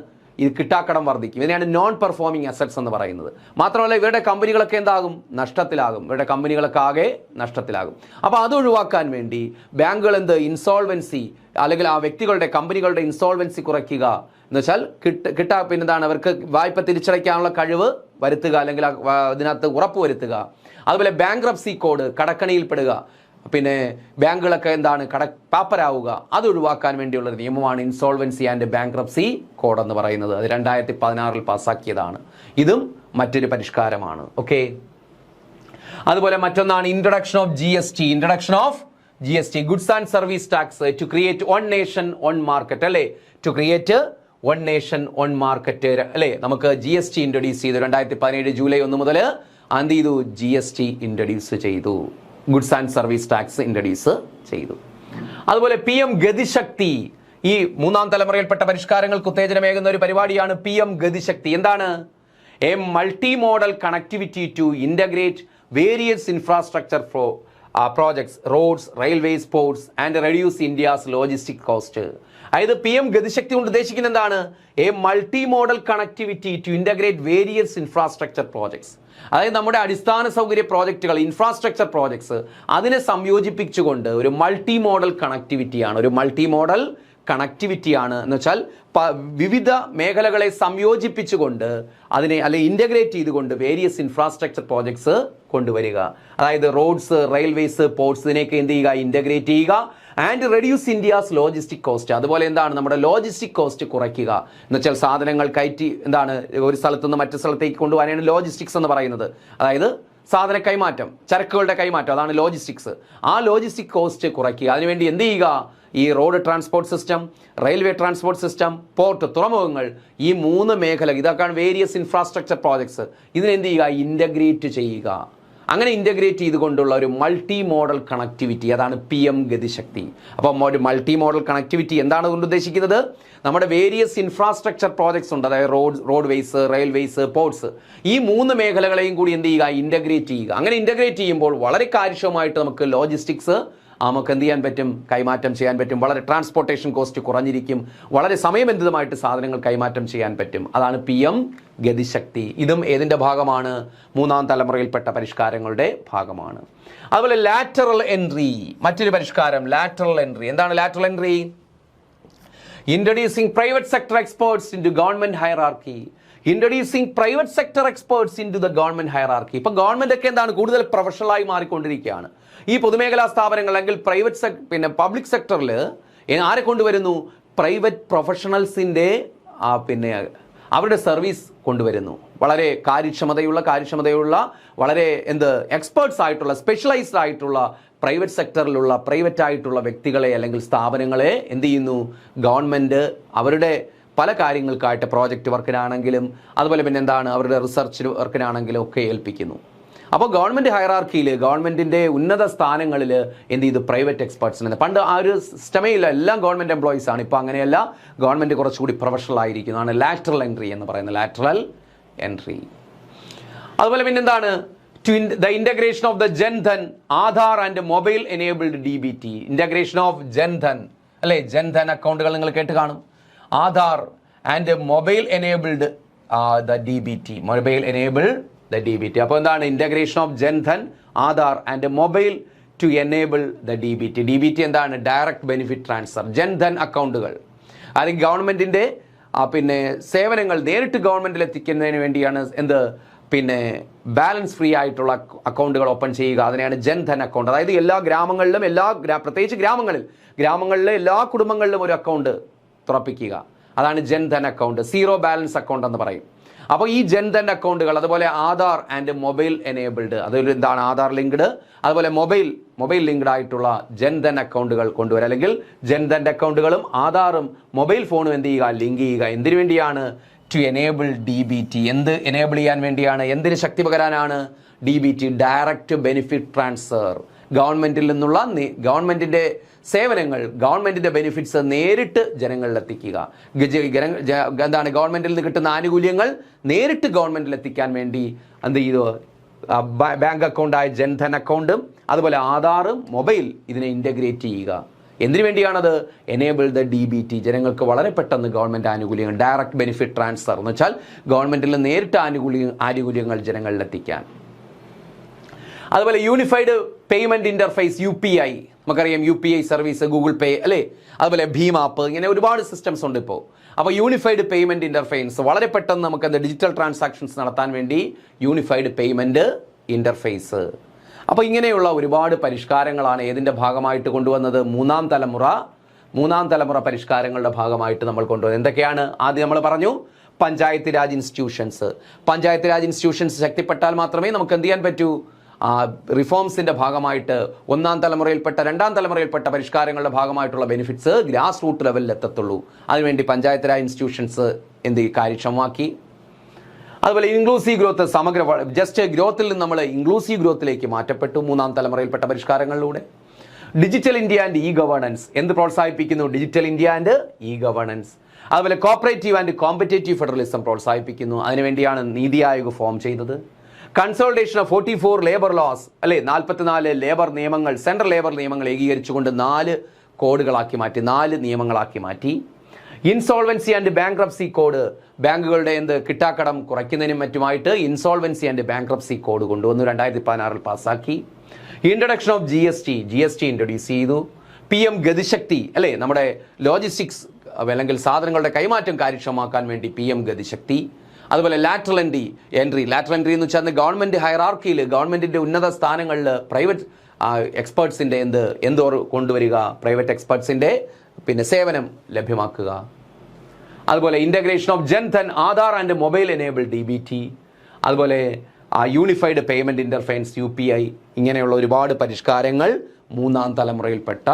ഇത് കിട്ടാക്കടം വർദ്ധിക്കും. ഇതിനെയാണ് നോൺ പെർഫോമിംഗ് അസറ്റ്സ് എന്ന് പറയുന്നത്. മാത്രമല്ല ഇവരുടെ കമ്പനികളൊക്കെ എന്താകും? നഷ്ടത്തിലാകും. ഇവരുടെ കമ്പനികളൊക്കെ ആകെ നഷ്ടത്തിലാകും. അപ്പോൾ അത് ഒഴിവാക്കാൻ വേണ്ടി ബാങ്കുകൾ ഇൻസോൾവൻസി അല്ലെങ്കിൽ ആ വ്യക്തികളുടെ കമ്പനികളുടെ ഇൻസോൾവൻസി കുറയ്ക്കുക എന്ന് വെച്ചാൽ പിന്നെന്താണ് അവർക്ക് വായ്പ തിരിച്ചടയ്ക്കാനുള്ള കഴിവ് വരുത്തുക, അല്ലെങ്കിൽ അതിനകത്ത് ഉറപ്പ് വരുത്തുക. അതുപോലെ ബാങ്ക്രപ്സി കോഡ്, കടക്കണിയിൽപ്പെടുക, പിന്നെ ബാങ്കുകളൊക്കെ പാപ്പരാവുക, അത് ഒഴിവാക്കാൻ വേണ്ടിയുള്ള നിയമമാണ് ഇൻസോൾവൻസി ആൻഡ് ബാങ്ക്രപ്സി കോഡ് എന്ന് പറയുന്നത്. അത് 2016 പാസ്സാക്കിയതാണ്. ഇതും മറ്റൊരു പരിഷ്കാരമാണ്. ഓക്കെ. അതുപോലെ മറ്റൊന്നാണ് introduction of GST, goods and service tax, to create one nation one market, അല്ലേ? To create one nation one market, അല്ലേ? നമുക്ക് GST ഇൻട്രൊഡ്യൂസ് ചെയ്തു. 2017 ജൂലൈ 1 മുതൽ എന്ത് ചെയ്തു? GST ഇൻട്രൊഡ്യൂസ് ചെയ്തു. Goods and service tax introduce ചെയ്തു. അതുപോലെ PM ഗതിശക്തി, ഈ മൂന്നാം തലമുറയിൽപ്പെട്ട പരിഷ്കാരങ്ങൾക്ക് ഉത്തേജനമേകുന്ന ഒരു പരിപാടിയാണ് PM ഗതിശക്തി. എന്താണ്? A multi modal connectivity to integrate various infrastructure projects, roads, railways, ports and reduce India's logistic cost. അതായത് PM ഗതിശക്തി കൊണ്ട് ഉദ്ദേശിക്കുന്നത് എന്താണ്? A multi modal connectivity to integrate various infrastructure projects. അതായത് നമ്മുടെ അടിസ്ഥാന സൗകര്യ പ്രോജക്റ്റുകൾ, ഇൻഫ്രാസ്ട്രക്ചർ പ്രോജക്ട്സ്, അതിനെ സംയോജിപ്പിച്ചുകൊണ്ട് ഒരു മൾട്ടി മോഡൽ കണക്ടിവിറ്റിയാണ് എന്ന് വെച്ചാൽ വിവിധ മേഖലകളെ സംയോജിപ്പിച്ചുകൊണ്ട് അതിനെ ഇൻ്റഗ്രേറ്റ് ചെയ്തുകൊണ്ട് വേരിയസ് ഇൻഫ്രാസ്ട്രക്ചർ പ്രോജക്ട്സ് കൊണ്ടുവരിക. അതായത് റോഡ്സ്, റെയിൽവേസ്, പോർട്സ്, ഇതിനെയൊക്കെ എന്ത് ചെയ്യുക? ഇൻ്റഗ്രേറ്റ് ചെയ്യുക. And reduce India's logistic cost, അതുപോലെ നമ്മുടെ ലോജിസ്റ്റിക് കോസ്റ്റ് കുറയ്ക്കുക എന്ന് വെച്ചാൽ സാധനങ്ങൾ കയറ്റി ഒരു സ്ഥലത്ത് നിന്ന് മറ്റു സ്ഥലത്തേക്ക് കൊണ്ടുപോകാനാണ് ലോജിസ്റ്റിക്സ് എന്ന് പറയുന്നത്. അതായത് സാധന കൈമാറ്റം, ചരക്കുകളുടെ കൈമാറ്റം, അതാണ് ലോജിസ്റ്റിക്സ്. ആ ലോജിസ്റ്റിക് കോസ്റ്റ് കുറയ്ക്കുക. അതിനുവേണ്ടി എന്ത് ചെയ്യുക? ഈ road transport system, railway transport system, port, തുറമുഖങ്ങൾ, ഈ 3 മേഖല, ഇതൊക്കെയാണ് വേരിയസ് ഇൻഫ്രാസ്ട്രക്ചർ പ്രോജക്ട്സ്. ഇതിനെന്ത് ചെയ്യുക? ഇൻ്റഗ്രേറ്റ് ചെയ്യുക. അങ്ങനെ ഇൻ്റഗ്രേറ്റ് ചെയ്തുകൊണ്ടുള്ള ഒരു മൾട്ടി മോഡൽ കണക്ടിവിറ്റി, അതാണ് PM ഗതിശക്തി. അപ്പം ഒരു മൾട്ടി മോഡൽ കണക്ടിവിറ്റി എന്താണ് കൊണ്ട് ഉദ്ദേശിക്കുന്നത്? നമ്മുടെ വേരിയസ് ഇൻഫ്രാസ്ട്രക്ചർ പ്രോജക്ട്സ് ഉണ്ട്, അതായത് റോഡ്വേസ്, റെയിൽവേസ്, പോർട്സ്, ഈ 3 മേഖലകളെയും കൂടി എന്ത് ചെയ്യുക? ഇൻ്റഗ്രേറ്റ് ചെയ്യുക. അങ്ങനെ ഇൻ്റഗ്രേറ്റ് ചെയ്യുമ്പോൾ വളരെ കാര്യക്ഷമമായിട്ട് നമുക്ക് ലോജിസ്റ്റിക്സ് നമുക്ക് എന്ത് ചെയ്യാൻ പറ്റും? കൈമാറ്റം ചെയ്യാൻ പറ്റും. വളരെ ട്രാൻസ്പോർട്ടേഷൻ കോസ്റ്റ് കുറഞ്ഞിരിക്കും. വളരെ സമയബന്ധിതമായിട്ട് സാധനങ്ങൾ കൈമാറ്റം ചെയ്യാൻ പറ്റും. അതാണ് PM ഗതിശക്തി. ഇതും ഏതിൻ്റെ ഭാഗമാണ്? മൂന്നാം തലമുറയിൽപ്പെട്ട പരിഷ്കാരങ്ങളുടെ ഭാഗമാണ്. അതുപോലെ ലാറ്ററൽ എൻട്രി, മറ്റൊരു പരിഷ്കാരം ലാറ്ററൽ എൻട്രി. എന്താണ് lateral entry? Introducing private sector experts into government hierarchy. Introducing private sector experts into the government hierarchy. ഇപ്പം ഗവൺമെന്റ് ഒക്കെ കൂടുതൽ പ്രൊഫഷണലായി മാറിക്കൊണ്ടിരിക്കുകയാണ്. ഈ പൊതുമേഖലാ സ്ഥാപനങ്ങൾ അല്ലെങ്കിൽ പബ്ലിക് സെക്ടറിൽ ആരെ കൊണ്ടുവരുന്നു? പ്രൈവറ്റ് പ്രൊഫഷണൽസിൻ്റെ അവരുടെ സർവീസ് കൊണ്ടുവരുന്നു. വളരെ കാര്യക്ഷമതയുള്ള വളരെ എക്സ്പേർട്സ് ആയിട്ടുള്ള, സ്പെഷ്യലൈസ്ഡ് ആയിട്ടുള്ള പ്രൈവറ്റ് സെക്ടറിലുള്ള പ്രൈവറ്റ് ആയിട്ടുള്ള വ്യക്തികളെ അല്ലെങ്കിൽ സ്ഥാപനങ്ങളെ എന്ത് ചെയ്യുന്നു? ഗവൺമെൻറ് അവരുടെ പല കാര്യങ്ങൾക്കായിട്ട് പ്രോജക്റ്റ് വർക്കിനാണെങ്കിലും അതുപോലെ അവരുടെ റിസർച്ച് വർക്കിനാണെങ്കിലും ഒക്കെ ഏൽപ്പിക്കുന്നു. അപ്പോൾ ഗവൺമെൻറ് ഹയറാർക്കിയിൽ, ഗവൺമെൻറ്റിൻ്റെ ഉന്നത സ്ഥാനങ്ങളിൽ എന്ത് ചെയ്തു? പ്രൈവറ്റ് എക്സ്പേർട്സിനെ. പണ്ട് ആ ഒരു സിസ്റ്റമേ ഇല്ല, എല്ലാം ഗവൺമെൻറ് എംപ്ലോയീസ് ആണ്. ഇപ്പോൾ അങ്ങനെയല്ല, ഗവൺമെൻറ് കുറച്ചുകൂടി പ്രൊഫഷണൽ ആയിരിക്കുന്നതാണ് ലാറ്ററൽ എൻട്രി എന്ന് പറയുന്നത്. Lateral entry. അതുപോലെ the integration of the Jan Dhan, Aadhaar and mobile enabled DBT. Integration of Jan Dhan, അല്ലേ? ജൻധൻ അക്കൗണ്ടുകൾ നിങ്ങൾ കേട്ട് കാണും. Aadhaar and mobile enabled the DBT, mobile enabled the DBT. അപ്പോൾ integration of Jan Dhan, Aadhaar and mobile to enable the DBT. DBT direct benefit transfer. Jan Dhan അക്കൗണ്ടുകൾ അല്ലെങ്കിൽ ഗവൺമെൻറ്റിൻ്റെ സേവനങ്ങൾ നേരിട്ട് ഗവൺമെൻറ്റിൽ എത്തിക്കുന്നതിന് വേണ്ടിയാണ് ബാലൻസ് ഫ്രീ ആയിട്ടുള്ള അക്കൗണ്ടുകൾ ഓപ്പൺ ചെയ്യുക. അതിനെയാണ് ജൻധൻ അക്കൗണ്ട്. അതായത് എല്ലാ ഗ്രാമങ്ങളിലും, പ്രത്യേകിച്ച് ഗ്രാമങ്ങളിലെ എല്ലാ കുടുംബങ്ങളിലും ഒരു അക്കൗണ്ട് തുറപ്പിക്കുക. അതാണ് Jan Dhan account. Zero balance account എന്ന് പറയും. അപ്പോൾ ഈ ജൻധൻ അക്കൗണ്ടുകൾ, അതുപോലെ ആധാർ ആൻഡ് മൊബൈൽ എനേബിൾഡ്, അതൊരു ആധാർ ലിങ്ക്ഡ്, അതുപോലെ മൊബൈൽ ലിങ്ക്ഡ് ആയിട്ടുള്ള ജൻധൻ അക്കൗണ്ടുകൾ കൊണ്ടുവരിക. അല്ലെങ്കിൽ ജൻധൻ അക്കൗണ്ടുകളും ആധാറും മൊബൈൽ ഫോണും എന്ത് ചെയ്യുക? ലിങ്ക് ചെയ്യുക. എന്തിനു വേണ്ടിയാണ്? To enable DBT. എന്ത് എനേബിൾ ചെയ്യാൻ വേണ്ടിയാണ്? എന്തിന് ശക്തി പകരാനാണ്? DBT, direct benefit transfer. ഗവൺമെൻറ്റിൽ നിന്നുള്ള ഗവൺമെൻറ്റിൻ്റെ സേവനങ്ങൾ, ഗവൺമെൻറ്റിൻ്റെ ബെനിഫിറ്റ്സ് നേരിട്ട് ജനങ്ങളിലെത്തിക്കുക. ഗവൺമെൻറ്റിൽ നിന്ന് കിട്ടുന്ന ആനുകൂല്യങ്ങൾ നേരിട്ട് ഗവൺമെൻറ്റിൽ എത്തിക്കാൻ വേണ്ടി എന്ത് ചെയ്തു? ബാങ്ക് അക്കൗണ്ടായ ജൻധൻ അക്കൗണ്ടും അതുപോലെ ആധാറും മൊബൈൽ ഇതിനെ ഇൻ്റഗ്രേറ്റ് ചെയ്യുക. എന്തിനു വേണ്ടിയാണത്? എനേബിൾ ദ DBT, ജനങ്ങൾക്ക് വളരെ പെട്ടെന്ന് ഗവൺമെൻറ് ആനുകൂല്യങ്ങൾ, ഡയറക്റ്റ് ബെനിഫിറ്റ് ട്രാൻസ്ഫർ എന്ന് വെച്ചാൽ ഗവൺമെൻറ്റിൽ നിന്ന് നേരിട്ട് ആനുകൂല്യങ്ങൾ ജനങ്ങളിലെത്തിക്കാൻ. അതുപോലെ യൂണിഫൈഡ് പേയ്മെൻറ്റ് ഇൻ്റർഫേസ് UPI, നമുക്കറിയാം UPI സർവീസ്, ഗൂഗിൾ പേ അല്ലേ, അതുപോലെ ഭീം ആപ്പ്, ഇങ്ങനെ ഒരുപാട് സിസ്റ്റംസ് ഉണ്ട് ഇപ്പോൾ. അപ്പോൾ യൂണിഫൈഡ് പേയ്മെൻറ്റ് ഇൻ്റർഫേസ് വളരെ പെട്ടെന്ന് നമുക്ക് ഡിജിറ്റൽ ട്രാൻസാക്ഷൻസ് നടത്താൻ വേണ്ടി യൂണിഫൈഡ് പേയ്മെൻറ്റ് ഇൻ്റർഫേസ്. അപ്പോൾ ഇങ്ങനെയുള്ള ഒരുപാട് പരിഷ്കാരങ്ങളാണ് ഏതിൻ്റെ ഭാഗമായിട്ട് കൊണ്ടുവന്നത്? മൂന്നാം തലമുറ പരിഷ്കാരങ്ങളുടെ ഭാഗമായിട്ട് നമ്മൾ കൊണ്ടുവന്നത്. എന്തൊക്കെയാണ്? ആദ്യം നമ്മൾ പറഞ്ഞു പഞ്ചായത്ത് രാജ് ഇൻസ്റ്റിറ്റ്യൂഷൻസ് ശക്തിപ്പെട്ടാൽ മാത്രമേ നമുക്ക് എന്ത് ചെയ്യാൻ പറ്റൂ? റിഫോംസിൻ്റെ ഭാഗമായിട്ട് ഒന്നാം തലമുറയിൽപ്പെട്ട രണ്ടാം തലമുറയിൽപ്പെട്ട പരിഷ്കാരങ്ങളുടെ ഭാഗമായിട്ടുള്ള ബെനിഫിറ്റ്സ് ഗ്രാസ് റൂട്ട് ലെവലിൽ എത്തത്തുള്ളൂ. അതിനുവേണ്ടി പഞ്ചായത്ത് രാജ് ഇൻസ്റ്റിറ്റ്യൂഷൻസ് കാര്യക്ഷമമാക്കി. അതുപോലെ ഇൻക്ലൂസീവ് ഗ്രോത്ത്, ജസ്റ്റ് ഗ്രോത്തിൽ നിന്ന് നമ്മൾ ഇൻക്ലൂസീവ് ഗ്രോത്തിലേക്ക് മാറ്റപ്പെട്ടു മൂന്നാം തലമുറയിൽപ്പെട്ട പരിഷ്കാരങ്ങളിലൂടെ. ഡിജിറ്റൽ ഇന്ത്യ ആൻഡ് ഗവേണൻസ് എന്ത് പ്രോത്സാഹിപ്പിക്കുന്നു? Digital India and governance. അതുപോലെ കോപ്പറേറ്റീവ് ആൻഡ് കോമ്പറ്റേറ്റീവ് ഫെഡറലിസം പ്രോത്സാഹിപ്പിക്കുന്നു. അതിനുവേണ്ടിയാണ് നീതി ആയോഗ് ഫോം ചെയ്തത്. കൺസോൾട്ടേഷൻ ഓഫ് 44 ലേബർ ലോസ് അല്ലെ, 44 ലേബർ നിയമങ്ങൾ, സെൻട്രൽ ലേബർ നിയമങ്ങൾ ഏകീകരിച്ചുകൊണ്ട് 4 കോഡുകളാക്കി മാറ്റി, 4 നിയമങ്ങളാക്കി മാറ്റി. ഇൻസോൾവൻസി ആൻഡ് ബാങ്ക്രപ്സി കോഡ്, ബാങ്കുകളുടെ കിട്ടാക്കടം കുറയ്ക്കുന്നതിനും മറ്റുമായിട്ട് ഇൻസോൾവൻസി ആൻഡ് ബാങ്ക്രപ്സി കോഡ് കൊണ്ടുവന്നു, 2016 പാസ്സാക്കി. ഇൻട്രൊഡക്ഷൻ ഓഫ് GST ഇൻട്രൊഡ്യൂസ് ചെയ്തു. PM ഗതിശക്തി അല്ലേ, നമ്മുടെ ലോജിസ്റ്റിക്സ് അല്ലെങ്കിൽ സാധനങ്ങളുടെ കൈമാറ്റം കാര്യക്ഷമമാക്കാൻ വേണ്ടി PM ഗതിശക്തി. അതുപോലെ ലാറ്ററൽ എൻട്രി എന്ന് വെച്ചാൽ ഗവൺമെൻറ് ഹയറാർക്കിയിൽ, ഗവൺമെൻറ്റിൻ്റെ ഉന്നത സ്ഥാനങ്ങളിൽ പ്രൈവറ്റ് എക്സ്പേർട്സിൻ്റെ കൊണ്ടുവരിക, പ്രൈവറ്റ് എക്സ്പേർട്സിൻ്റെ സേവനം ലഭ്യമാക്കുക. അതുപോലെ integration of Jan Dhan, Aadhaar and mobile enable DBT. അതുപോലെ യൂണിഫൈഡ് പേയ്മെൻറ്റ് ഇൻ്റർഫേസ് UPI. ഇങ്ങനെയുള്ള ഒരുപാട് പരിഷ്കാരങ്ങൾ മൂന്നാം തലമുറയിൽപ്പെട്ട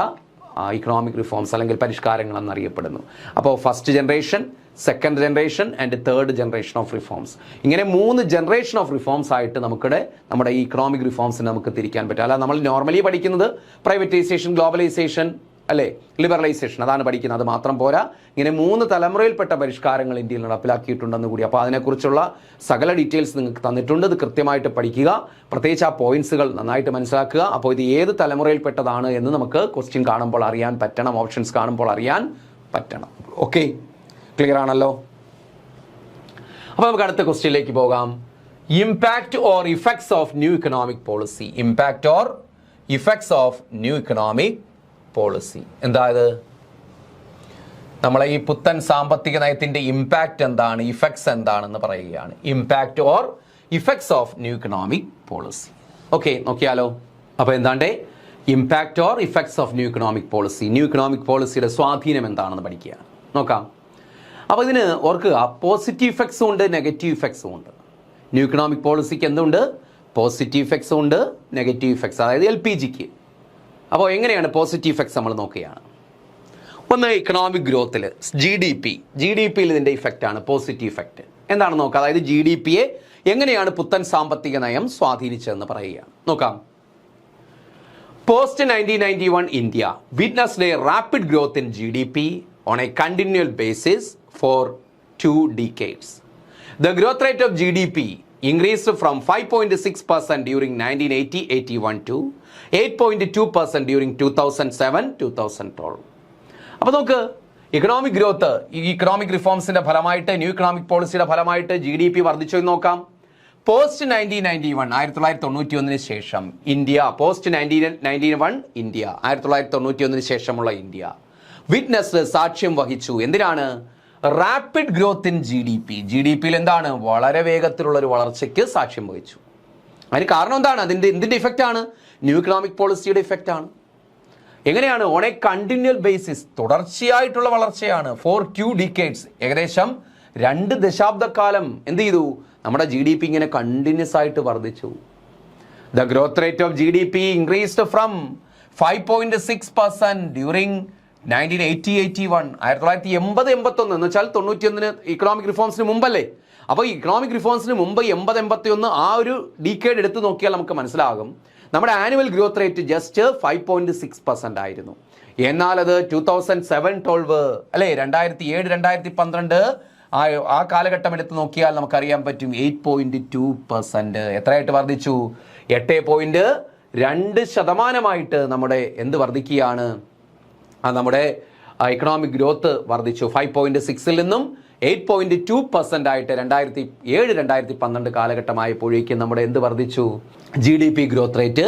ഇക്കണോമിക് റിഫോംസ് അല്ലെങ്കിൽ പരിഷ്കാരങ്ങൾ എന്നറിയപ്പെടുന്നു. അപ്പോൾ first generation, second generation and third generation of reforms. ഇങ്ങനെ 3 ജനറേഷൻ ഓഫ് റിഫോംസ് ആയിട്ട് നമ്മുടെ ഈ ഇക്കണോമിക് റിഫോംസിന് നമുക്ക് തിരിക്കാൻ പറ്റും. അല്ല, നമ്മൾ നോർമലി പഠിക്കുന്നത് പ്രൈവറ്റൈസേഷൻ, ഗ്ലോബലൈസേഷൻ അല്ലേ, ലിബറലൈസേഷൻ, അതാണ് പഠിക്കുന്നത്. അത് മാത്രം പോരാ, ഇങ്ങനെ 3 തലമുറയിൽപ്പെട്ട പരിഷ്കാരങ്ങൾ ഇന്ത്യയിൽ നടപ്പിലാക്കിയിട്ടുണ്ടെന്ന് കൂടി. അപ്പോൾ അതിനെക്കുറിച്ചുള്ള സകല ഡീറ്റെയിൽസ് നിങ്ങൾക്ക് തന്നിട്ടുണ്ട്. ഇത് കൃത്യമായിട്ട് പഠിക്കുക, പ്രത്യേകിച്ച് ആ പോയിന്റ്സുകൾ നന്നായിട്ട് മനസ്സിലാക്കുക. അപ്പോൾ ഇത് ഏത് തലമുറയിൽപ്പെട്ടതാണ് എന്ന് നമുക്ക് ക്വസ്റ്റ്യൻ കാണുമ്പോൾ അറിയാൻ പറ്റണം, ഓപ്ഷൻസ് കാണുമ്പോൾ അറിയാൻ പറ്റണം. ഓക്കെ, ക്ലിയർ ആണല്ലോ? അപ്പോൾ നമുക്ക് അടുത്ത ക്വസ്റ്റ്യനിലേക്ക് പോകാം. Impact or effects of new economic policy. Impact or effects of new economic policy. എന്തായത്? നമ്മളെ ഈ പുത്തൻ സാമ്പത്തിക നയത്തിന്റെ ഇമ്പാക്റ്റ് എന്താണ്, ഇഫക്ട്സ് എന്താണെന്ന് പറയുകയാണ്. Impact or effects of new economic policy. Okay, നോക്കിയാലോ? അപ്പോൾ എന്താണ്ടേ impact or effects of new economic policy, new economic പോളിസിയുടെ സ്വാധീനം എന്താണെന്ന് പഠിക്കുക. നോക്കാം. അപ്പോൾ ഇതിന് ഓർക്കുക, പോസിറ്റീവ് ഇഫക്ട്സും ഉണ്ട്, നെഗറ്റീവ് ഇഫക്ട്സും ഉണ്ട്. ന്യൂ ഇക്കണോമിക് പോളിസിക്ക് എന്തുണ്ട്? പോസിറ്റീവ് ഇഫക്ട്സും ഉണ്ട്, നെഗറ്റീവ് ഇഫക്ട്സ്. അതായത് LPGക്ക്. അപ്പോൾ എങ്ങനെയാണ് പോസിറ്റീവ് ഇഫക്ട്സ് നമ്മൾ നോക്കുകയാണ്. ഒന്ന്, ഇക്കണോമിക് ഗ്രോത്തിൽ GDPയിൽ ഇതിൻ്റെ ഇഫക്റ്റാണ് പോസിറ്റീവ് ഇഫക്റ്റ്. എന്താണെന്ന് നോക്കാം. അതായത് GDPയെ എങ്ങനെയാണ് പുത്തൻ സാമ്പത്തിക നയം സ്വാധീനിച്ചതെന്ന് പറയുകയാണ്. നോക്കാം. Post 1991 India witnessed a rapid growth in GDP on a continual basis for 2 decades. The growth rate of GDP increased from 5.6% during 1980-81 to 8.2% during 2007-2012. അപ്പോൾ നോക്ക്, ഇക്കണോമിക് ഗ്രോത്ത്, ഈ ഇക്കണോമിക് റിഫോംസിന്റെ ഫലമായിട്ട്, ന്യൂ ഇക്കണോമിക് പോളിസിയുടെ ഫലമായിട്ട് GDP വർദ്ധിച്ചു എന്ന് നോക്കാം. പോസ്റ്റ് 1991 1991 ശേഷം ഇന്ത്യ, പോസ്റ്റ് 1991 ഇന്ത്യ 1991 ശേഷമുള്ള ഇന്ത്യ വിറ്റ്നസ്, സാക്ഷ്യം വഹിച്ചു. എന്തിനാണ്? റാപ്പിഡ് ഗ്രോത്ത് ഇൻ GDPയിൽ എന്താണ്? വളരെ വേഗത്തിലുള്ള ഒരു വളർച്ചയ്ക്ക് സാക്ഷ്യം വഹിച്ചു. അതിന് കാരണം എന്താണ്? എന്തിൻ്റെ ഇഫക്റ്റാണ്? ന്യൂ ഇക്കണോമിക് പോളിസിയുടെ ഇഫക്റ്റാണ്. എങ്ങനെയാണ്? ഓൺ എ കണ്ടിന്യൂൽ ബേസിസ്, തുടർച്ചയായിട്ടുള്ള വളർച്ചയാണ്. ഫോർ 2 decades, ഏകദേശം 2 ദശാബ്ദക്കാലം എന്ത് ചെയ്തു? നമ്മുടെ GDP ഇങ്ങനെ കണ്ടിന്യൂസ് ആയിട്ട് വർദ്ധിച്ചു. The growth rate of GDP increased from 5.6% during 1980-81 1980-81 എന്ന് വെച്ചാൽ 91 ഇക്കണോമിക് റിഫോംസിന് മുമ്പല്ലേ. അപ്പോൾ ഇക്കണോമിക് റിഫോംസിന് മുമ്പ് 80-81 ആ ഒരു ഡീക്കേഡ് എടുത്ത് നോക്കിയാൽ നമുക്ക് മനസ്സിലാകും നമ്മുടെ ആനുവൽ ഗ്രോത്ത് റേറ്റ് ജസ്റ്റ് 5.6% ആയിരുന്നു. എന്നാൽ അത് 2007-12 അല്ലേ, 2007-2012 ആ കാലഘട്ടം എടുത്ത് നോക്കിയാൽ നമുക്കറിയാൻ പറ്റും 8.2%. എത്രയായിട്ട് വർദ്ധിച്ചു? 8.2% നമ്മുടെ വർദ്ധിക്കുകയാണ്. നമ്മുടെ എക്കണോമിക് ഗ്രോത്ത് വർദ്ധിച്ചു. 5.6 നിന്നും 8.2% ആയിട്ട് 2007-2012 കാലഘട്ടമായപ്പോഴേക്കും നമ്മുടെ എന്ത് വർദ്ധിച്ചു? GDP ഗ്രോത്ത് റേറ്റ്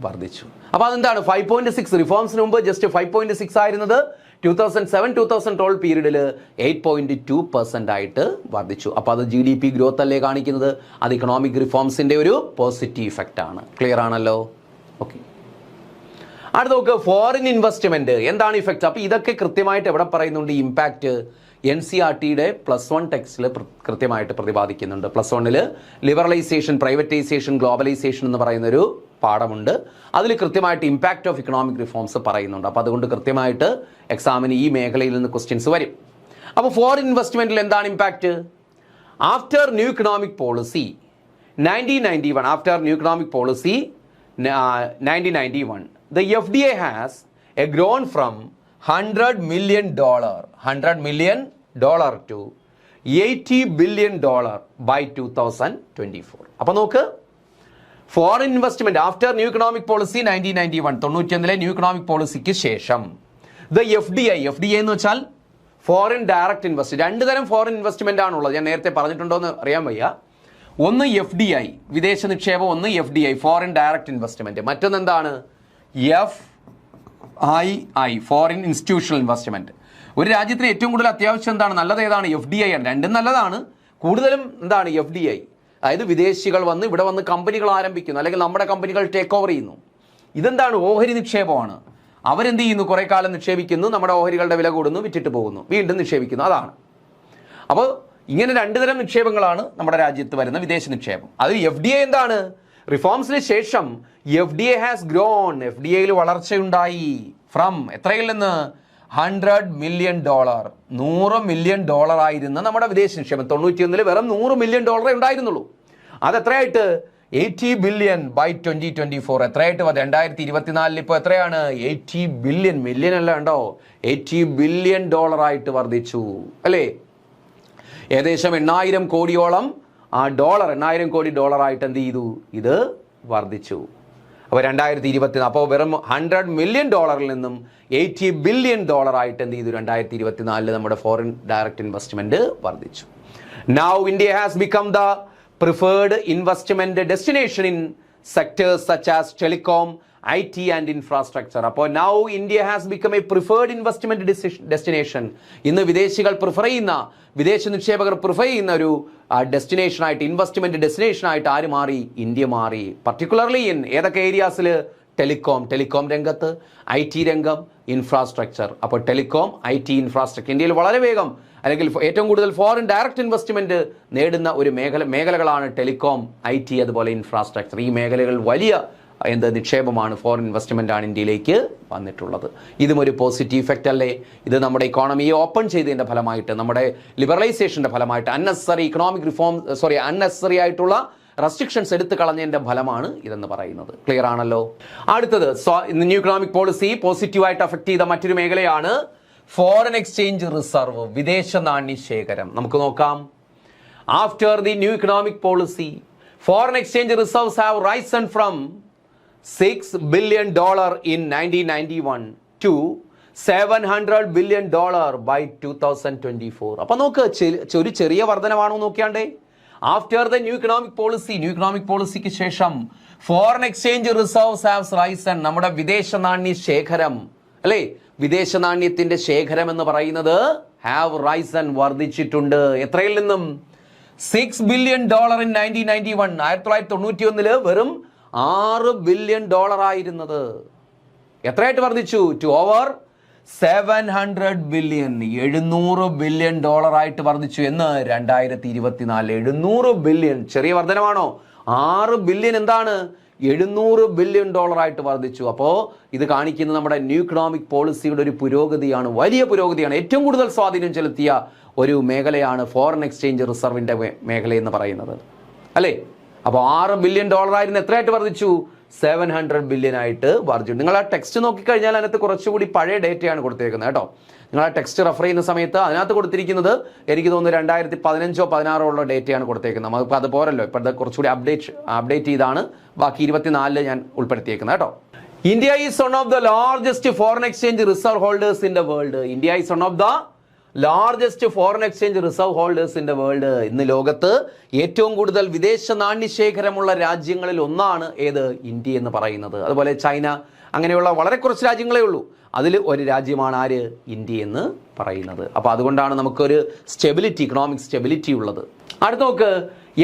വർദ്ധിച്ചു. അപ്പോൾ അതെന്താണ്? 5.6 റിഫോംസിന് മുമ്പ് ജസ്റ്റ് 5.6 ആയിരുന്നത് 2007-2012 പീരീഡിൽ 8.2% ആയിട്ട് വർദ്ധിച്ചു. അപ്പോൾ അത് GDP ഗ്രോത്ത് അല്ലേ കാണിക്കുന്നത്? അത് ഇക്കണോമിക് റിഫോംസിൻ്റെ ഒരു പോസിറ്റീവ് ഇഫക്റ്റ് ആണ്. ക്ലിയർ ആണല്ലോ? ഓക്കെ. അടുത്ത നോക്ക്, ഫോറിൻ ഇൻവെസ്റ്റ്മെന്റ് എന്താണ് ഇഫക്റ്റ്? അപ്പോൾ ഇതൊക്കെ കൃത്യമായിട്ട് എവിടെ പറയുന്നുണ്ട്? ഇമ്പാക്റ്റ് NCERTയുടെ +1 ടെക്സ്റ്റിൽ കൃത്യമായിട്ട് പ്രതിപാദിക്കുന്നുണ്ട്. +1 ലിബറലൈസേഷൻ, പ്രൈവറ്റൈസേഷൻ, ഗ്ലോബലൈസേഷൻ എന്ന് പറയുന്നൊരു പാഠമുണ്ട്. അതിൽ കൃത്യമായിട്ട് ഇമ്പാക്റ്റ് ഓഫ് ഇക്കണോമിക് റിഫോംസ് പറയുന്നുണ്ട്. അപ്പോൾ അതുകൊണ്ട് കൃത്യമായിട്ട് എക്സാമിന് ഈ മേഖലയിൽ നിന്ന് ക്വസ്റ്റ്യൻസ് വരും. അപ്പോൾ ഫോറിൻ ഇൻവെസ്റ്റ്മെന്റിൽ എന്താണ് impact? After new economic policy 1991, after new economic policy 1991, the FDA has grown from $100 million to $80 billion by 2024. അപ്പോൾ നോക്ക്, foreign investment after new economic policy 1991, 91 new economic പോളിസിക്ക് ശേഷം ദ FDI എന്ന് വെച്ചാൽ ഫോറിൻ ഡയറക്റ്റ് ഇൻവെസ്റ്റ്മെന്റ്. രണ്ട് തരം foreign investment ആണുള്ളത്. ഞാൻ നേരത്തെ പറഞ്ഞിട്ടുണ്ടോ എന്ന് അറിയാൻ വയ്യ. ഒന്ന് FDI വിദേശ നിക്ഷേപം, ഒന്ന് FDI ഫോറിൻ ഡയറക്റ്റ് ഇൻവെസ്റ്റ്മെന്റ്. മറ്റൊന്ന് എന്താണ്? FII foreign institutional investment. ഒരു രാജ്യത്തിന് ഏറ്റവും കൂടുതൽ അത്യാവശ്യം എന്താണ്? നല്ലത് ഏതാണ്? FDI ആണ്. രണ്ടും നല്ലതാണ്. കൂടുതലും എന്താണ്? FDI. അതായത് വിദേശികൾ വന്ന് ഇവിടെ വന്ന് കമ്പനികൾ ആരംഭിക്കുന്നു, അല്ലെങ്കിൽ നമ്മുടെ കമ്പനികൾ ടേക്ക് ഓവർ ചെയ്യുന്നു. ഇതെന്താണ്? ഓഹരി നിക്ഷേപമാണ്. അവരെന്ത് ചെയ്യുന്നു? കുറേ കാലം നിക്ഷേപിക്കുന്നു, നമ്മുടെ ഓഹരികളുടെ വില കൂടുന്നു, വിറ്റിട്ട് പോകുന്നു, വീണ്ടും നിക്ഷേപിക്കുന്നു. അതാണ്. അപ്പോൾ ഇങ്ങനെ രണ്ട് തരം നിക്ഷേപങ്ങളാണ് നമ്മുടെ രാജ്യത്ത് വരുന്ന വിദേശ നിക്ഷേപം. അതിൽ FDI എന്താണ്? റിഫോംസിന് ശേഷം FDI ഹാസ് ഗ്രോൺ, FDIയിൽ വളർച്ചയുണ്ടായി. ഫ്രം എത്രയിൽ നിന്ന്? $100 million, $100 million ആയിരുന്ന നമ്മുടെ വിദേശ നിക്ഷേപം 91 വെറും $100 million ഉണ്ടായിരുന്നുള്ളൂ. അത് എത്രയായിട്ട്? $80 billion by 2024. എത്രയായിട്ട്? 2024 ഇപ്പോൾ എത്രയാണ്? $80 billion. മില്യൺ അല്ല, ഉണ്ടോ? $80 billion ആയിട്ട് വർദ്ധിച്ചു അല്ലേ? ഏകദേശം 8,000 കോടിയോളം $8,000 കോടി ആയിട്ട് എന്ത് ചെയ്തു? ഇത് വർദ്ധിച്ചു. അപ്പോൾ 2024 അപ്പോൾ വെറും $100 million നിന്നും $80 billion ആയിട്ട് എന്ത് ചെയ്തു? 2024 നമ്മുടെ ഫോറിൻ ഡയറക്റ്റ് ഇൻവെസ്റ്റ്മെന്റ് വർദ്ധിച്ചു. Now India has become the preferred investment destination in sectors such as telecom, IT and infrastructure. അപ്പോൾ now India has become a preferred investment destination. ഇന്ന് വിദേശികൾ പ്രിഫർ ചെയ്യുന്ന, വിദേശ നിക്ഷേപകർ പ്രിഫർ ചെയ്യുന്ന ഒരു ഡെസ്റ്റിനേഷനായിട്ട്, ഇൻവെസ്റ്റ്മെന്റ് ഡെസ്റ്റിനേഷനായിട്ട് ആര് മാറി? ഇന്ത്യ മാറി. പർട്ടിക്കുലർലി ഇൻ ഏതൊക്കെ ഏരിയാസിൽ? ടെലികോം രംഗത്ത്, IT രംഗം, ഇൻഫ്രാസ്ട്രക്ചർ. അപ്പോൾ ടെലികോം, IT, ഇൻഫ്രാസ്ട്രക്ചർ ഇന്ത്യയിൽ വളരെ വേഗം അല്ലെങ്കിൽ ഏറ്റവും കൂടുതൽ ഫോറിൻ ഡയറക്റ്റ് ഇൻവെസ്റ്റ്മെന്റ് നേടുന്ന ഒരു മേഖലകളാണ് ടെലികോം, IT, അതുപോലെ ഇൻഫ്രാസ്ട്രക്ചർ. ഈ മേഖലകൾ വലിയ നിക്ഷേപമാണ്, ഫോറിൻ ഇൻവെസ്റ്റ്മെന്റ് ആണ് ഇന്ത്യയിലേക്ക് വന്നിട്ടുള്ളത്. ഇതും ഒരു പോസിറ്റീവ് ഇഫക്റ്റ് അല്ലേ? ഇത് നമ്മുടെ ഇക്കോണമിയെ ഓപ്പൺ ചെയ്തതിന്റെ ഫലമായിട്ട്, നമ്മുടെ ലിബറലൈസേഷന്റെ ഫലമായിട്ട്, അൺനെസറി ആയിട്ടുള്ള റെസ്ട്രിക്ഷൻസ് എടുത്തു കളഞ്ഞതിന്റെ ഫലമാണ് ഇതെന്ന് പറയുന്നത്. ക്ലിയർ ആണല്ലോ? അടുത്തത്, ന്യൂ ഇക്കണോമിക് പോളിസി പോസിറ്റീവായിട്ട് അഫക്ട് ചെയ്ത മറ്റൊരു മേഖലയാണ് ഫോറിൻ എക്സ്ചേഞ്ച് റിസർവ്, വിദേശ നാണ്യ ശേഖരം. നമുക്ക് നോക്കാം. After the new economic policy, foreign exchange reserves have Raisan from $6 billion in 1991 to $700 billion by 2024. അപ്പോൾ നോക്ക്, ഒരു ചെറിയ വർധനമാണോ നോക്കിയാണ്ടേ? ആഫ്റ്റർ ദ ന്യൂ ഇക്കണോമിക് പോളിസിക്ക് ശേഷം foreign exchange reserves have Raisan, നമ്മുടെ വിദേശ നാണ്യ ശേഖരം അല്ലേ? വിദേശ നാണ്യത്തിന്റെ ശേഖരം എന്ന് പറയുന്നത് ഹാവ് റൈസൺ, വർദ്ധിച്ചിട്ടുണ്ട്. എത്രയിൽ നിന്നും? $6 billion in 1991, 1991 വെറും $6 billion ആയിരുന്നത് എത്രയായിട്ട് വർദ്ധിച്ചു? ടു ഓവർ $700 billion, $700 billion ആയിട്ട് വർദ്ധിച്ചു എന്ന് 2024. $700 billion ചെറിയ വർധനമാണോ? $6 billion എന്താണ്? $700 billion ആയിട്ട് വർദ്ധിച്ചു. അപ്പോൾ ഇത് കാണിക്കുന്നത് നമ്മുടെ ന്യൂ ഇക്കണോമിക് പോളിസിയുടെ ഒരു പുരോഗതിയാണ്, വലിയ പുരോഗതിയാണ്. ഏറ്റവും കൂടുതൽ സ്വാധീനം ചെലുത്തിയ ഒരു മേഖലയാണ് ഫോറിൻ എക്സ്ചേഞ്ച് റിസർവിന്റെ മേഖല എന്ന് പറയുന്നത് അല്ലേ? അപ്പോൾ $6 billion ആയിരുന്നു, എത്രയായിട്ട് വർദ്ധിച്ചു? $700 billion ആയിട്ട് വർദ്ധിച്ചു. നിങ്ങൾ ആ ടെക്സ്റ്റ് നോക്കിക്കഴിഞ്ഞാൽ അതിനകത്ത് കുറച്ചുകൂടി പഴയ ഡേറ്റയാണ് കൊടുത്തേക്കുന്നത് കേട്ടോ. നിങ്ങൾ ആ ടെക്സ്റ്റ് റെഫർ ചെയ്യുന്ന സമയത്ത് അതിനകത്ത് കൊടുത്തിരിക്കുന്നത് എനിക്ക് തോന്നുന്നു 2015 16 ഉള്ള ഡേറ്റയാണ് കൊടുത്തേക്കുന്നത്. നമുക്ക് അത് പോരല്ലോ, ഇപ്പോഴത്തെ കുറച്ചുകൂടി അപ്ഡേറ്റ് ചെയ്താണ് ബാക്കി 24 ഞാൻ ഉൾപ്പെടുത്തിയേക്കുന്നത് കേട്ടോ. India is one of the largest foreign exchange reserve holders in the world. India is one of the largest foreign exchange reserve holders in the world. ഇന്ന് ലോകത്ത് ഏറ്റവും കൂടുതൽ വിദേശ നാണ്യശേഖരമുള്ള രാജ്യങ്ങളിൽ ഒന്നാണ് ഏത്? ഇന്ത്യ എന്ന് പറയുന്നത്. അതുപോലെ ചൈന, അങ്ങനെയുള്ള വളരെ കുറച്ച് രാജ്യങ്ങളേ ഉള്ളൂ. അതിൽ ഒരു രാജ്യമാണ് ആര്? ഇന്ത്യ എന്ന് പറയുന്നത്. അപ്പോൾ അതുകൊണ്ടാണ് നമുക്കൊരു സ്റ്റെബിലിറ്റി, ഇക്കണോമിക് സ്റ്റെബിലിറ്റി ഉള്ളത്. അടുത്ത നോക്ക്,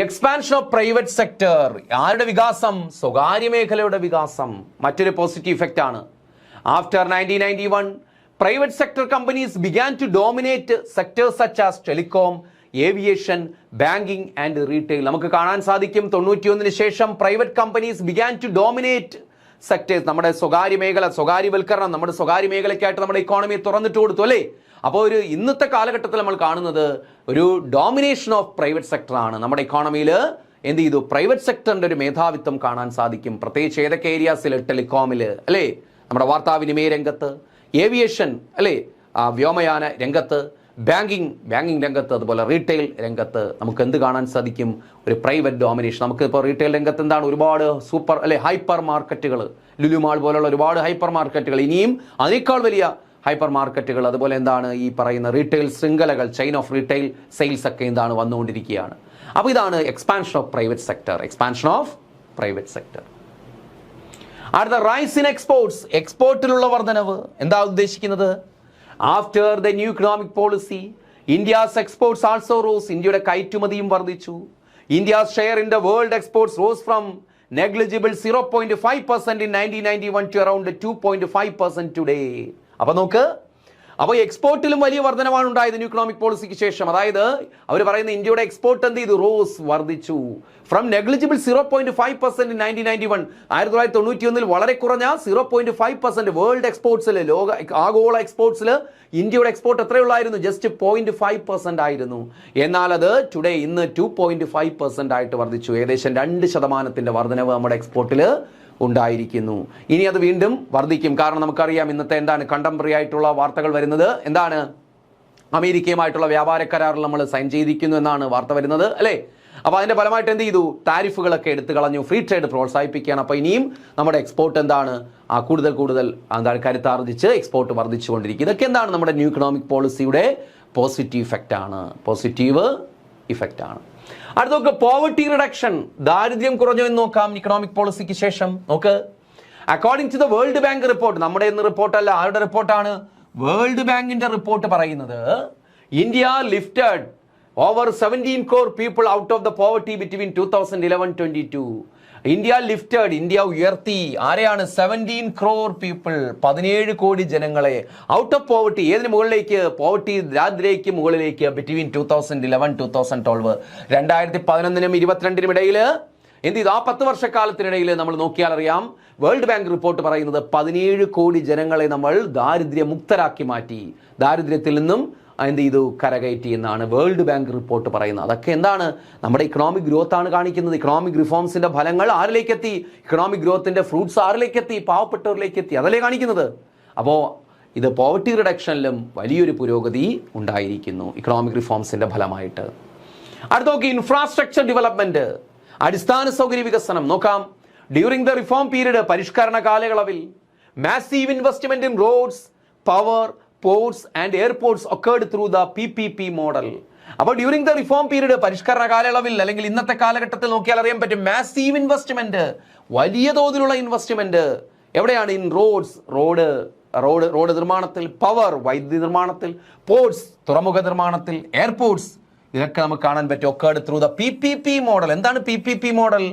എക്സ്പാൻഷൻ ഓഫ് പ്രൈവറ്റ് സെക്ടർ. ആരുടെ വികാസം? സ്വകാര്യ മേഖലയുടെ വികാസം. മറ്റൊരു പോസിറ്റീവ് ഇഫക്റ്റ് ആണ്. After 1991 private sector companies began to dominate sectors such as telecom, aviation, banking and retail. നമുക്ക് കാണാൻ സാധിക്കും 91 ശേഷം private companies began to dominate sectors. നമ്മുടെ സ്വകാര്യ മേഖല, സ്വകാര്യവൽക്കരണം, നമ്മുടെ സ്വകാര്യ മേഖലയ്ക്കായിട്ട് നമ്മുടെ ഇക്കോണമിയെ തുറന്നിട്ട് കൊടുത്തു അല്ലേ? അപ്പോൾ ഒരു ഇന്നത്തെ കാലഘട്ടത്തിൽ നമ്മൾ കാണുന്നത് ഒരു ഡോമിനേഷൻ ഓഫ് പ്രൈവറ്റ് സെക്ടർ ആണ്. നമ്മുടെ ഇക്കോണമിയിൽ എന്ത് ചെയ്തു? പ്രൈവറ്റ് സെക്ടറിന്റെ ഒരു മേധാവിത്വം കാണാൻ സാധിക്കും. പ്രത്യേകിച്ച് ഏതൊക്കെ ഏരിയാസിൽ? ടെലികോമിൽ അല്ലേ, നമ്മുടെ വാർത്താവിനിമയ രംഗത്ത്, ഏവിയേഷൻ അല്ലേ, വ്യോമയാന രംഗത്ത്, ബാങ്കിങ് രംഗത്ത്, അതുപോലെ റീറ്റെയിൽ രംഗത്ത് നമുക്ക് എന്ത് കാണാൻ സാധിക്കും? ഒരു പ്രൈവറ്റ് ഡോമിനേഷൻ. നമുക്ക് ഇപ്പോൾ റീറ്റെയിൽ രംഗത്ത് എന്താണ്? ഒരുപാട് സൂപ്പർ അല്ലെ ഹൈപ്പർ മാർക്കറ്റുകൾ, ലുലുമാൾ പോലുള്ള ഒരുപാട് ഹൈപ്പർ മാർക്കറ്റുകൾ, ഇനിയും അതിനേക്കാൾ വലിയ ഹൈപ്പർ മാർക്കറ്റുകൾ, അതുപോലെ എന്താണ് ഈ പറയുന്ന റീറ്റെയിൽ ശൃംഖലകൾ, ചെയിൻ ഓഫ് റീറ്റെയിൽ സെയിൽസ് ഒക്കെ എന്താണ് വന്നുകൊണ്ടിരിക്കുകയാണ്. അപ്പോൾ ഇതാണ് expansion of private sector. Expansion of private sector. അടുത്ത റൈസ് ഇൻ എക്സ്പോർട്സ്. എക്സ്പോർട്ടിലുള്ള വർധനവ്. എന്താ ഉദ്ദേശിക്കുന്നത്? After the new economic policy India's exports also rose. ഇന്ത്യയുടെ കയറ്റുമതിയും വർദ്ധിച്ചു. India's share in the world exports rose from negligible 0.5% in 1991 to around 2.5% today. അപ്പോൾ നോക്ക്, അപ്പോൾ എക്സ്പോർട്ടിലും വലിയ വർധനവാണ് ഉണ്ടായത് ന്യൂ ഇക്കണോമിക് പോളിസിക്ക് ശേഷം. അതായത് അവർ പറയുന്ന ഇന്ത്യയുടെ എക്സ്പോർട്ട് എന്ത് ചെയ്തു? റോസ്, വർദ്ധിച്ചു. ഫ്രം നെഗ്ലിജിബിൾ 0.5% in 1991, 1991 വളരെ കുറഞ്ഞ 0.5% വേൾഡ് എക്സ്പോർട്സിൽ, ലോക ആഗോള എക്സ്പോർട്സിൽ ഇന്ത്യയുടെ എക്സ്പോർട്ട് എത്രയുള്ളായിരുന്നു? ജസ്റ്റ് 0.5% ആയിരുന്നു. എന്നാൽ അത് ടുഡേ ഇന്ന് 2.5% ആയിട്ട് വർദ്ധിച്ചു. ഏകദേശം 2% വർധനവ് നമ്മുടെ എക്സ്പോർട്ടിൽ ഉണ്ടായിരിക്കുന്നു. ഇനി അത് വീണ്ടും വർദ്ധിക്കും. കാരണം നമുക്കറിയാം ഇന്നത്തെ എന്താണ് കണ്ടംപററി ആയിട്ടുള്ള വാർത്തകൾ വരുന്നത് എന്താണ്? അമേരിക്കയുമായിട്ടുള്ള വ്യാപാര കരാറിൽ നമ്മൾ സൈൻ ചെയ്തിരിക്കുന്നു എന്നാണ് വാർത്ത വരുന്നത് അല്ലേ? അപ്പോൾ അതിന്റെ ഫലമായിട്ട് എന്ത് ചെയ്തു? താരിഫുകളൊക്കെ എടുത്തു കളഞ്ഞു, ഫ്രീ ട്രേഡ് പ്രോത്സാഹിപ്പിക്കുകയാണ്. അപ്പോൾ ഇനിയും നമ്മുടെ എക്സ്പോർട്ട് എന്താണ് കൂടുതൽ എന്താണ് കരുത്താർജിച്ച് എക്സ്പോർട്ട് വർദ്ധിച്ചുകൊണ്ടിരിക്കും. ഇതൊക്കെ എന്താണ്? നമ്മുടെ ന്യൂ ഇക്കണോമിക് പോളിസിയുടെ പോസിറ്റീവ് ഇഫക്റ്റ് ആണ്. പോസിറ്റീവ് ഇഫക്റ്റ് ആണ്. അടുത്ത നോക്ക്, പോവർട്ടി റിഡക്ഷൻ. ദാരിദ്ര്യം കുറഞ്ഞു എന്ന് നോക്കാം ഇക്കണോമിക് പോളിസിക്ക് ശേഷം. നോക്ക്, according to the world bank report, നമ്മുടെ ഇന്ന് റിപ്പോർട്ടല്ല, ആരുടെ റിപ്പോർട്ടാണ്? വേൾഡ് ബാങ്കിന്റെ റിപ്പോർട്ട് പറയുന്നത് India lifted over 17 crore people out of the poverty between 2011-22. India ഉയർത്തി ആരെയാണ്? 17 crore people, 17 കോടി ജനങ്ങളെ ഔട്ട് ഓഫ് പോവർട്ടി. ഏതിന് മുകളിലേക്ക്? പോവർട്ടി, ദാരിദ്ര്യക്ക് മുകളിലേക്ക്. ബിറ്റ്വീൻ 2011-2012, 2011-നും 2022-നും ഇടയിൽ എന്ത് ചെയ്തു? ആ 10 വർഷക്കാലത്തിനിടയിൽ നമ്മൾ നോക്കിയാൽ അറിയാം, വേൾഡ് ബാങ്ക് റിപ്പോർട്ട് പറയുന്നത് 17 കോടി ജനങ്ങളെ നമ്മൾ ദാരിദ്ര്യമുക്തരാക്കി മാറ്റി, ദാരിദ്ര്യത്തിൽ നിന്നും എന്ത് ചെയ്തു? കരകയറ്റി എന്നാണ് വേൾഡ് ബാങ്ക് റിപ്പോർട്ട് പറയുന്നത്. അതൊക്കെ എന്താണ്? നമ്മുടെ ഇക്കണോമിക് ഗ്രോത്ത് ആണ് കാണിക്കുന്നത്. ഇക്കണോമിക് റിഫോംസിന്റെ ഫലങ്ങൾ ആരിലേക്ക് എത്തി? ഇക്കണോമിക് ഗ്രോത്തിന്റെ ഫ്രൂട്ട്സ് ആരിലേക്ക് എത്തി? പാവപ്പെട്ടവരിലേക്ക് എത്തി. അതല്ലേ കാണിക്കുന്നത്. അപ്പോൾ ഇത് പോവർട്ടി റിഡക്ഷനിലും വലിയൊരു പുരോഗതി ഉണ്ടായിരിക്കുന്നു ഇക്കണോമിക് റിഫോംസിന്റെ ഫലമായിട്ട്. അടുത്ത നോക്കി, ഇൻഫ്രാസ്ട്രക്ചർ ഡെവലപ്മെന്റ്, അടിസ്ഥാന സൗകര്യ വികസനം. നോക്കാം, ഡ്യൂറിംഗ് ദ റിഫോം പീരീഡ്, പരിഷ്കരണ കാലയളവിൽ massive investment in roads, power, ports and airports occurred through the PPP model. അപ്പോൾ ഡ്യൂറിംഗ് ദ റിഫോം പീരീഡ്, പരിഷ്കരണ കാലയളവിൽ അല്ലെങ്കിൽ ഇന്നത്തെ കാലഘട്ടത്തിൽ നോക്കിയാൽ അറിയാൻ പറ്റും, മാസീവ് ഇൻവെസ്റ്റ്മെന്റ്, വലിയ തോതിലുള്ള ഇൻവെസ്റ്റ്മെന്റ് എവിടെയാണ്? ഇൻ റോഡ്സ്, റോഡ് നിർമ്മാണത്തിൽ, പവർ, വൈദ്യുതി നിർമ്മാണത്തിൽ, പോർട്സ്, തുറമുഖ നിർമ്മാണത്തിൽ, എയർപോർട്ട്സ്, ഇതൊക്കെ നമുക്ക് കാണാൻ പറ്റും occurred through the PPP model. എന്താണ് PPP model?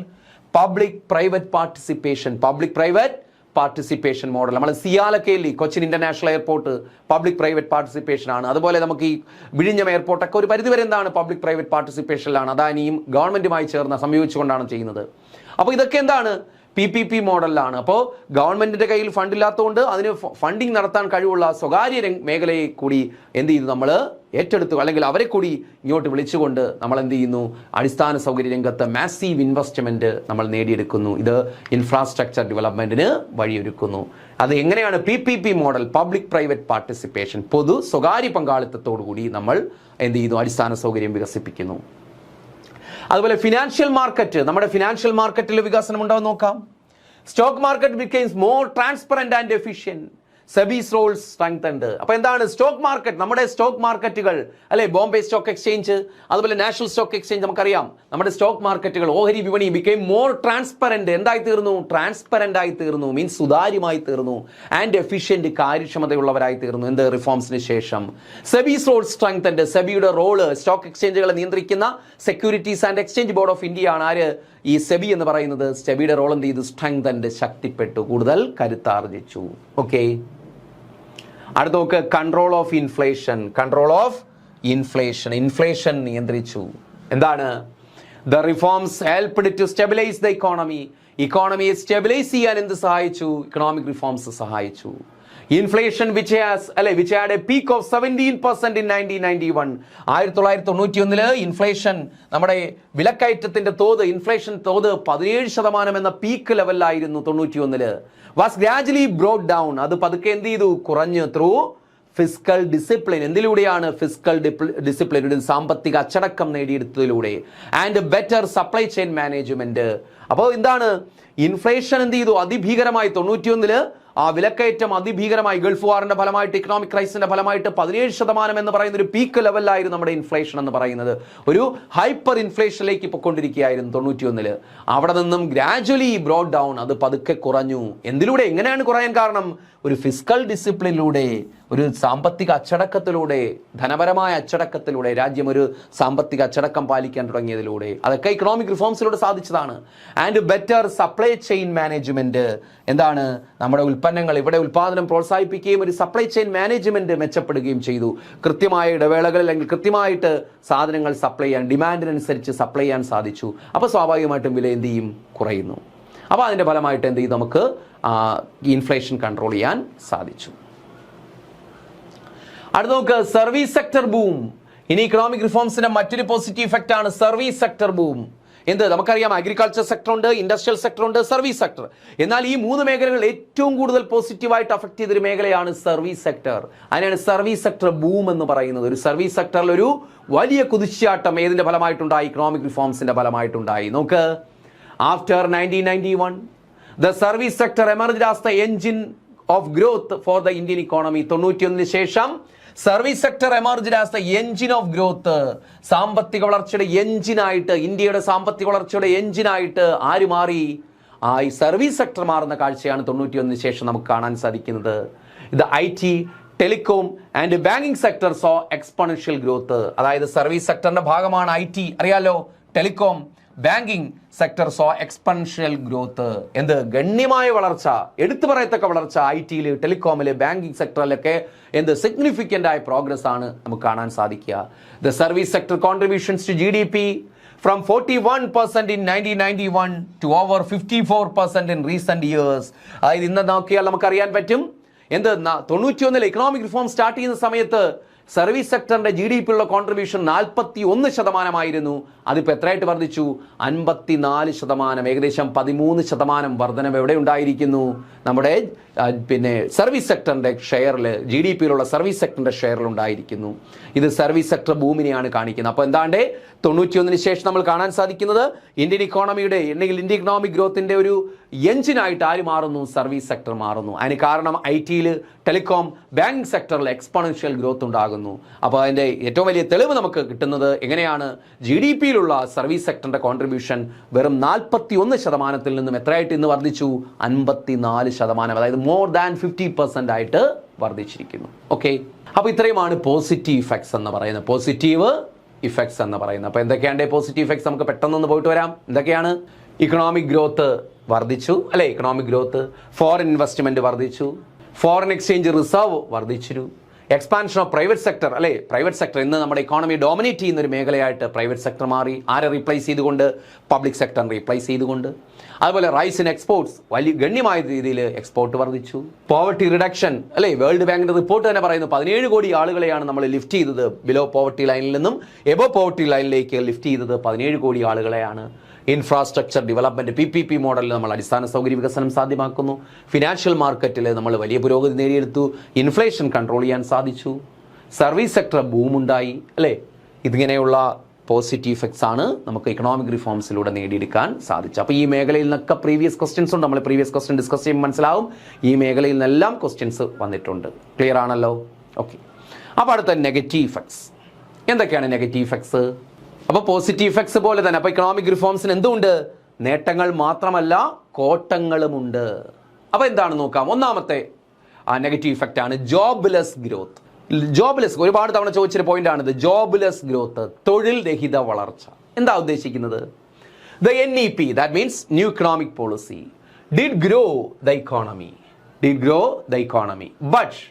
Public private participation model. നമ്മൾ സിയാലൊക്കെയില്ലേ, Cochin international airport public private participation ആണ്. അതുപോലെ നമുക്ക് ഈ വിഴിഞ്ഞം എയർപോർട്ടൊക്കെ ഒരു പരിധിവരെ എന്താണ്? Public private പാർട്ടിസിപ്പേഷനിലാണ്. അദാനിയും ഗവൺമെന്റുമായി ചേർന്ന് സംയോജിച്ചുകൊണ്ടാണ് ചെയ്യുന്നത്. അപ്പോൾ ഇതൊക്കെ എന്താണ്? PPP മോഡലിലാണ്. അപ്പോൾ ഗവൺമെന്റിന്റെ കയ്യിൽ ഫണ്ട് ഇല്ലാത്തതുകൊണ്ട് അതിന് ഫണ്ടിങ് നടത്താൻ കഴിവുള്ള സ്വകാര്യ മേഖലയെ കൂടി എന്ത് ചെയ്തു? നമ്മൾ ഏറ്റെടുത്തു, അല്ലെങ്കിൽ അവരെ കൂടി ഇങ്ങോട്ട് വിളിച്ചുകൊണ്ട് നമ്മൾ എന്ത് ചെയ്യുന്നു? അടിസ്ഥാന സൗകര്യ രംഗത്ത് മാസീവ് ഇൻവെസ്റ്റ്മെന്റ് നമ്മൾ നേടിയെടുക്കുന്നു. ഇത് ഇൻഫ്രാസ്ട്രക്ചർ ഡെവലപ്മെന്റിന് വഴിയൊരുക്കുന്നു. അത് എങ്ങനെയാണ്? PPP model, public private participation, പൊതു സ്വകാര്യ പങ്കാളിത്തത്തോടു കൂടി നമ്മൾ എന്ത് ചെയ്യുന്നു? അടിസ്ഥാന സൗകര്യം വികസിപ്പിക്കുന്നു. അതുപോലെ ഫിനാൻഷ്യൽ മാർക്കറ്റ്, നമ്മുടെ ഫിനാൻഷ്യൽ മാർക്കറ്റിൽ വികസനം ഉണ്ടാവും നോക്കാം. Stock market becomes more transparent and efficient. SEBI's roles strengthened. അപ്പോൾ എന്താണ് സ്റ്റോക്ക് മാർക്കറ്റ്? നമ്മുടെ സ്റ്റോക്ക് മാർക്കറ്റുകൾ അല്ലെ, ബോംബെ സ്റ്റോക്ക് എക്സ്ചേഞ്ച്, അതുപോലെ നാഷണൽ സ്റ്റോക്ക് എക്സ്ചേഞ്ച്, നമുക്കറിയാം നമ്മുടെ സ്റ്റോക്ക് മാർക്കറ്റുകൾ, ഓഹരി വിപണി ബിക്കെയിം മോർ ട്രാൻസ്പെറന്റ്. എന്തായി തീർന്നു? ട്രാൻസ്പെറന്റ് ആയി തീർന്നു, മീൻസ് സുതാര്യമായി തീർന്നു. ആൻഡ് എഫിഷ്യന്റ്, കാര്യക്ഷമതയുള്ളവരായി തീർന്നു. എന്ത്? റിഫോംസിന് ശേഷം. സെബീസ് റോൾ സ്ട്രെങ്തൻഡ്. സെബിയുടെ റോള്, സ്റ്റോക്ക് എക്സ്ചേഞ്ചുകളെ നിയന്ത്രിക്കുന്ന securities and exchange board of India ആണ് ആര്? ഈ സെബി എന്ന് പറയുന്നത്. സെബിയുടെ റോൾ എന്ത് ചെയ്തു? സ്ട്രെങ്തൻഡ്, ശക്തിപ്പെട്ടു, കൂടുതൽ കരുത്താർജിച്ചു. ഓക്കെ, അടുത്ത നോക്ക്, control of inflation. Control of inflation, inflation നിയന്ത്രിച്ചു. എന്താണ്? The reforms helped to stabilise the economy. ഇക്കോണമിയെ സ്റ്റെബിലൈസ് ചെയ്യാൻ എന്ത് സഹായിച്ചു? ഇക്കണോമിക് റിഫോംസ് സഹായിച്ചു. Inflation which had a peak of 17% in 1991. 1991 inflation, നമ്മുടെ വിലക്കയറ്റത്തിന്റെ തോത്, ഇൻഫ്ലേഷൻ തോത് 17% എന്ന പീക്ക് ലെവലിലായിരുന്നു 91. Was gradually brought down. അത് പതുക്കെ എന്ത് ചെയ്തു? കുറഞ്ഞു. Through fiscal discipline. എന്തിലൂടെയാണ്? ഫിസ്ക്കൽ ഡിസിപ്ലിൻ, സാമ്പത്തിക അച്ചടക്കം നേടിയെടുത്തതിലൂടെ. And better supply chain management. അപ്പോൾ എന്താണ്? ഇൻഫ്ലേഷൻ എന്ത് ചെയ്തു? അതിഭീകരമായി 91 ആ വിലക്കയറ്റം അതിഭീകരമായി. ഗൾഫ് വാറിന്റെ ഫലമായിട്ട്, ഇക്കണോമിക് ക്രൈസിന്റെ ഫലമായിട്ട് 17% എന്ന് പറയുന്ന ഒരു പീക്ക് ലെവലിലായിരുന്നു നമ്മുടെ ഇൻഫ്ലേഷൻ എന്ന് പറയുന്നത്. ഒരു ഹൈപ്പർ ഇൻഫ്ലേഷനിലേക്ക് പൊയ്ക്കൊണ്ടിരിക്കുകയായിരുന്നു 91. അവിടെ നിന്നും ഗ്രാജുവലി ബ്രോട്ട് ഡൗൺ, അത് പതുക്കെ കുറഞ്ഞു. എന്തിലൂടെ? എങ്ങനെയാണ് കുറയാൻ കാരണം? ഒരു ഫിസ്ക്കൽ ഡിസിപ്ലിനിലൂടെ, ഒരു സാമ്പത്തിക അച്ചടക്കത്തിലൂടെ, ധനപരമായ അച്ചടക്കത്തിലൂടെ. രാജ്യം ഒരു സാമ്പത്തിക അച്ചടക്കം പാലിക്കാൻ തുടങ്ങിയതിലൂടെ. അതൊക്കെ ഇക്കണോമിക് റിഫോംസിലൂടെ സാധിച്ചതാണ്. And better supply chain management. എന്താണ്? നമ്മുടെ ഉൽപ്പന്നങ്ങൾ, ഇവിടെ ഉൽപ്പാദനം പ്രോത്സാഹിപ്പിക്കുകയും ഒരു സപ്ലൈ ചെയിൻ മാനേജ്മെന്റ് മെച്ചപ്പെടുകയും ചെയ്തു. കൃത്യമായ ഇടവേളകളിൽ, അല്ലെങ്കിൽ കൃത്യമായിട്ട് സാധനങ്ങൾ സപ്ലൈ ചെയ്യാൻ, ഡിമാൻഡിനനുസരിച്ച് സപ്ലൈ ചെയ്യാൻ സാധിച്ചു. അപ്പോൾ സ്വാഭാവികമായിട്ടും വില എന്ത് ചെയ്യും? കുറയുന്നു. അപ്പോൾ അതിൻ്റെ ഫലമായിട്ട് എന്ത് ചെയ്യും? നമുക്ക് ഇൻഫ്ലേഷൻ കൺട്രോൾ ചെയ്യാൻ സാധിച്ചു. അടുത്ത നോക്ക്, സർവീസ് സെക്ടർ ബൂം. ഇനി ഇക്കണോമിക് റിഫോംസിന്റെ മറ്റൊരു പോസിറ്റീവ് ഇഫക്റ്റ് ആണ് സർവീസ് സെക്ടർ ബൂം. എന്ത്? നമുക്കറിയാം, അഗ്രികൾച്ചർ സെക്ടർ ഉണ്ട്, ഇൻഡസ്ട്രിയൽ സെക്ടർ ഉണ്ട്, സർവീസ് സെക്ടർ. എന്നാൽ ഈ 3 മേഖലകൾ ഏറ്റവും കൂടുതൽ പോസിറ്റീവായിട്ട് അഫക്ട് ചെയ്തൊരു മേഖലയാണ് സർവീസ് സെക്ടർ. അതിനാണ് സർവീസ് സെക്ടർ ബൂം എന്ന് പറയുന്നത്. ഒരു സർവീസ് സെക്ടറിൽ ഒരു വലിയ കുതിച്ചാട്ടം ഏതിന്റെ ഫലമായിട്ടുണ്ടായി? ഇക്കണോമിക് റിഫോംസിന്റെ ഫലമായിട്ടുണ്ടായി. നോക്ക്, after 1991 the service sector emerged as the engine of growth for the Indian economy. 91 ശേഷം service sector emerged as the engine of growth. സാമ്പത്തിക വളർച്ചയുടെ എൻജിനായിട്ട്, ഇന്ത്യയുടെ സാമ്പത്തിക വളർച്ചയുടെ എൻജിനായിട്ട് ആര് മാറി? ഈ സർവീസ് സെക്ടർ മാറുന്ന കാഴ്ചയാണ് 91 ശേഷം നമുക്ക് കാണാൻ സാധിക്കുന്നത്. ഇത് IT, telecom and banking sector so exponential growth. അതായത് സർവീസ് സെക്ടറിന്റെ ഭാഗമാണ് IT, അറിയാലോ, telecom, banking sector so exponential growth. എന്ത്? ഗണ്യമായ വളർച്ച, എടുത്തു പറയത്തക്ക വളർച്ച IT-യിൽ, ടെലികോമില്, ബാങ്കിങ് സെക്ടറിലൊക്കെ എന്ത് സിഗ്നിഫിക്കൻ്റ് ആയ പ്രോഗ്രസ് ആണ് നമുക്ക് കാണാൻ സാധിക്കുക. The service sector contributions to GDP from 41% in 1991 to over 54% in recent years. അതായത് ഇന്ന് നോക്കിയാൽ നമുക്കറിയാൻ പറ്റും, എന്ത്? 91 ഇക്കണോമിക് റിഫോം സ്റ്റാർട്ട് ചെയ്യുന്ന സമയത്ത് സർവീസ് സെക്ടറിന്റെ GDP ഉള്ള കോൺട്രിബ്യൂഷൻ 41%. അതിപ്പോൾ എത്രയായിട്ട് വർദ്ധിച്ചു? 54%. ഏകദേശം 13% വർധനവ് എവിടെ ഉണ്ടായിരിക്കുന്നു? നമ്മുടെ സർവീസ് സെക്ടറിന്റെ ഷെയറിൽ, GDP-യിലുള്ള സർവീസ് സെക്ടറിന്റെ ഷെയറിൽ ഉണ്ടായിരിക്കുന്നു. ഇത് സർവീസ് സെക്ടർ ബൂമിനെയാണ് കാണിക്കുന്നത്. അപ്പോൾ എന്താണ്ട് 91 ശേഷം നമ്മൾ കാണാൻ സാധിക്കുന്നത് ഇന്ത്യൻ ഇക്കോണമിയുടെ, അല്ലെങ്കിൽ ഇന്ത്യൻ ഇക്കണോമിക് ഗ്രോത്തിന്റെ ഒരു എഞ്ചിനായിട്ട് ആര് മാറുന്നു? സർവീസ് സെക്ടർ മാറുന്നു. അതിന് കാരണം IT-യിൽ, ടെലികോം, ബാങ്കിങ് സെക്ടറിൽ എക്സ്പോണൻഷ്യൽ ഗ്രോത്ത് ഉണ്ടാകുന്നു. അപ്പോൾ അതിൻ്റെ ഏറ്റവും വലിയ തെളിവ് നമുക്ക് കിട്ടുന്നത് എങ്ങനെയാണ്? GDP-യിലുള്ള സർവീസ് സെക്ടറിന്റെ കോൺട്രിബ്യൂഷൻ വെറും 41%-ൽ നിന്നും എത്രയായിട്ട് ഇന്ന് വർദ്ധിച്ചു? 54%. അതായത് മോർ ദാൻ 50% ആയിട്ട് വർദ്ധിച്ചിരിക്കുന്നു. ഓക്കെ, അപ്പോൾ ഇത്രയുമാണ് പോസിറ്റീവ് ഇഫക്ട്സ് എന്ന് പറയുന്നത്, പോസിറ്റീവ് ഇഫക്ട്സ് എന്ന് പറയുന്നത്. അപ്പോൾ എന്തൊക്കെയാണ് പോസിറ്റീവ് ഇഫക്ട്സ്? നമുക്ക് പെട്ടെന്നൊന്ന് പോയിട്ട് വരാം. എന്തൊക്കെയാണ്? ഇക്കണോമിക് ഗ്രോത്ത് വർദ്ധിച്ചു, അല്ലേ? Economic growth. ഫോറിൻ ഇൻവെസ്റ്റ്മെന്റ് വർദ്ധിച്ചു, ഫോറിൻ എക്സ്ചേഞ്ച് റിസർവ് വർദ്ധിച്ചു, എക്സ്പാൻഷൻ ഓഫ് പ്രൈവറ്റ് സെക്ടർ, അല്ലേ? പ്രൈവറ്റ് സെക്ടർ ഇന്ന് നമ്മുടെ ഇക്കോണമി ഡോമിനേറ്റ് ചെയ്യുന്ന ഒരു മേഖലയായിട്ട് പ്രൈവറ്റ് സെക്ടർ മാറി. ആരെ റീപ്ലേസ് ചെയ്തുകൊണ്ട്? പബ്ലിക് സെക്ടറിനെ റീപ്ലേസ് ചെയ്തുകൊണ്ട്. അതുപോലെ റൈസ് ഇൻ എക്സ്പോർട്സ്, വലിയ ഗണ്യമായ രീതിയിൽ എക്സ്പോർട്ട് വർദ്ധിച്ചു. പോവർട്ടി റിഡക്ഷൻ, അല്ലേ? വേൾഡ് ബാങ്കിന്റെ റിപ്പോർട്ട് തന്നെ പറയുന്നു 17 കോടി ആളുകളെയാണ് നമ്മൾ ലിഫ്റ്റ് ചെയ്തത്. ബിലോ പോവർട്ടി ലൈനിൽ നിന്നും എബോ പോവർട്ടി ലൈനിലേക്ക് ലിഫ്റ്റ് ചെയ്തത് 17 കോടി ആളുകളെയാണ്. ഇൻഫ്രാസ്ട്രക്ചർ ഡെവലപ്മെന്റ്, PPP മോഡലിൽ നമ്മൾ അടിസ്ഥാന സൗകര്യ വികസനം സാധ്യമാക്കുന്നു. ഫിനാൻഷ്യൽ മാർക്കറ്റിൽ നമ്മൾ വലിയ പുരോഗതി നേടിയെടുത്തു. ഇൻഫ്ലേഷൻ കൺട്രോൾ ചെയ്യാൻ സാധിച്ചു. സർവീസ് സെക്ടർ ബൂമുണ്ടായി, അല്ലേ? ഇതിങ്ങനെയുള്ള പോസിറ്റീവ് ഇഫക്ട്സ് ആണ് നമുക്ക് ഇക്കണോമിക് റിഫോംസിലൂടെ നേടിയെടുക്കാൻ സാധിച്ചത്. അപ്പോൾ ഈ മേഖലയിൽ നിന്നൊക്കെ പ്രീവിയസ് ക്വസ്റ്റ്യൻസ് ഉണ്ട്. നമ്മൾ പ്രീവിയസ് ക്വസ്റ്റ്യൻ ഡിസ്കസ് ചെയ്യുമ്പോൾ മനസ്സിലാവും ഈ മേഖലയിൽ നിന്നെല്ലാം ക്വസ്റ്റ്യൻസ് വന്നിട്ടുണ്ട്. ക്ലിയർ ആണല്ലോ? ഓക്കെ. അപ്പോൾ അടുത്ത നെഗറ്റീവ് ഇഫക്ട്സ്. എന്തൊക്കെയാണ് നെഗറ്റീവ് ഇഫക്ട്സ്? അപ്പോൾ പോസിറ്റീവ് ഇഫക്ട്സ് പോലെ തന്നെ അപ്പോൾ ഇക്കണോമിക് റിഫോംസിന് എന്തുണ്ട്? നേട്ടങ്ങൾ മാത്രമല്ല കോട്ടങ്ങളുമുണ്ട്. അപ്പോൾ എന്താണ് നോക്കാം. ഒന്നാമത്തെ നെഗറ്റീവ് ഇഫക്റ്റ് ആണ് ജോബ്ലെസ് ഗ്രോത്ത്. ജോബ്ലെസ് ഒരുപാട് തവണ ചോദിച്ചൊരു പോയിന്റ് ആണിത്. ജോബ്ലെസ് ഗ്രോത്ത്, തൊഴിൽ രഹിത വളർച്ച. എന്താ ഉദ്ദേശിക്കുന്നത്? The NEP, that means new economic policy, did grow the economy, but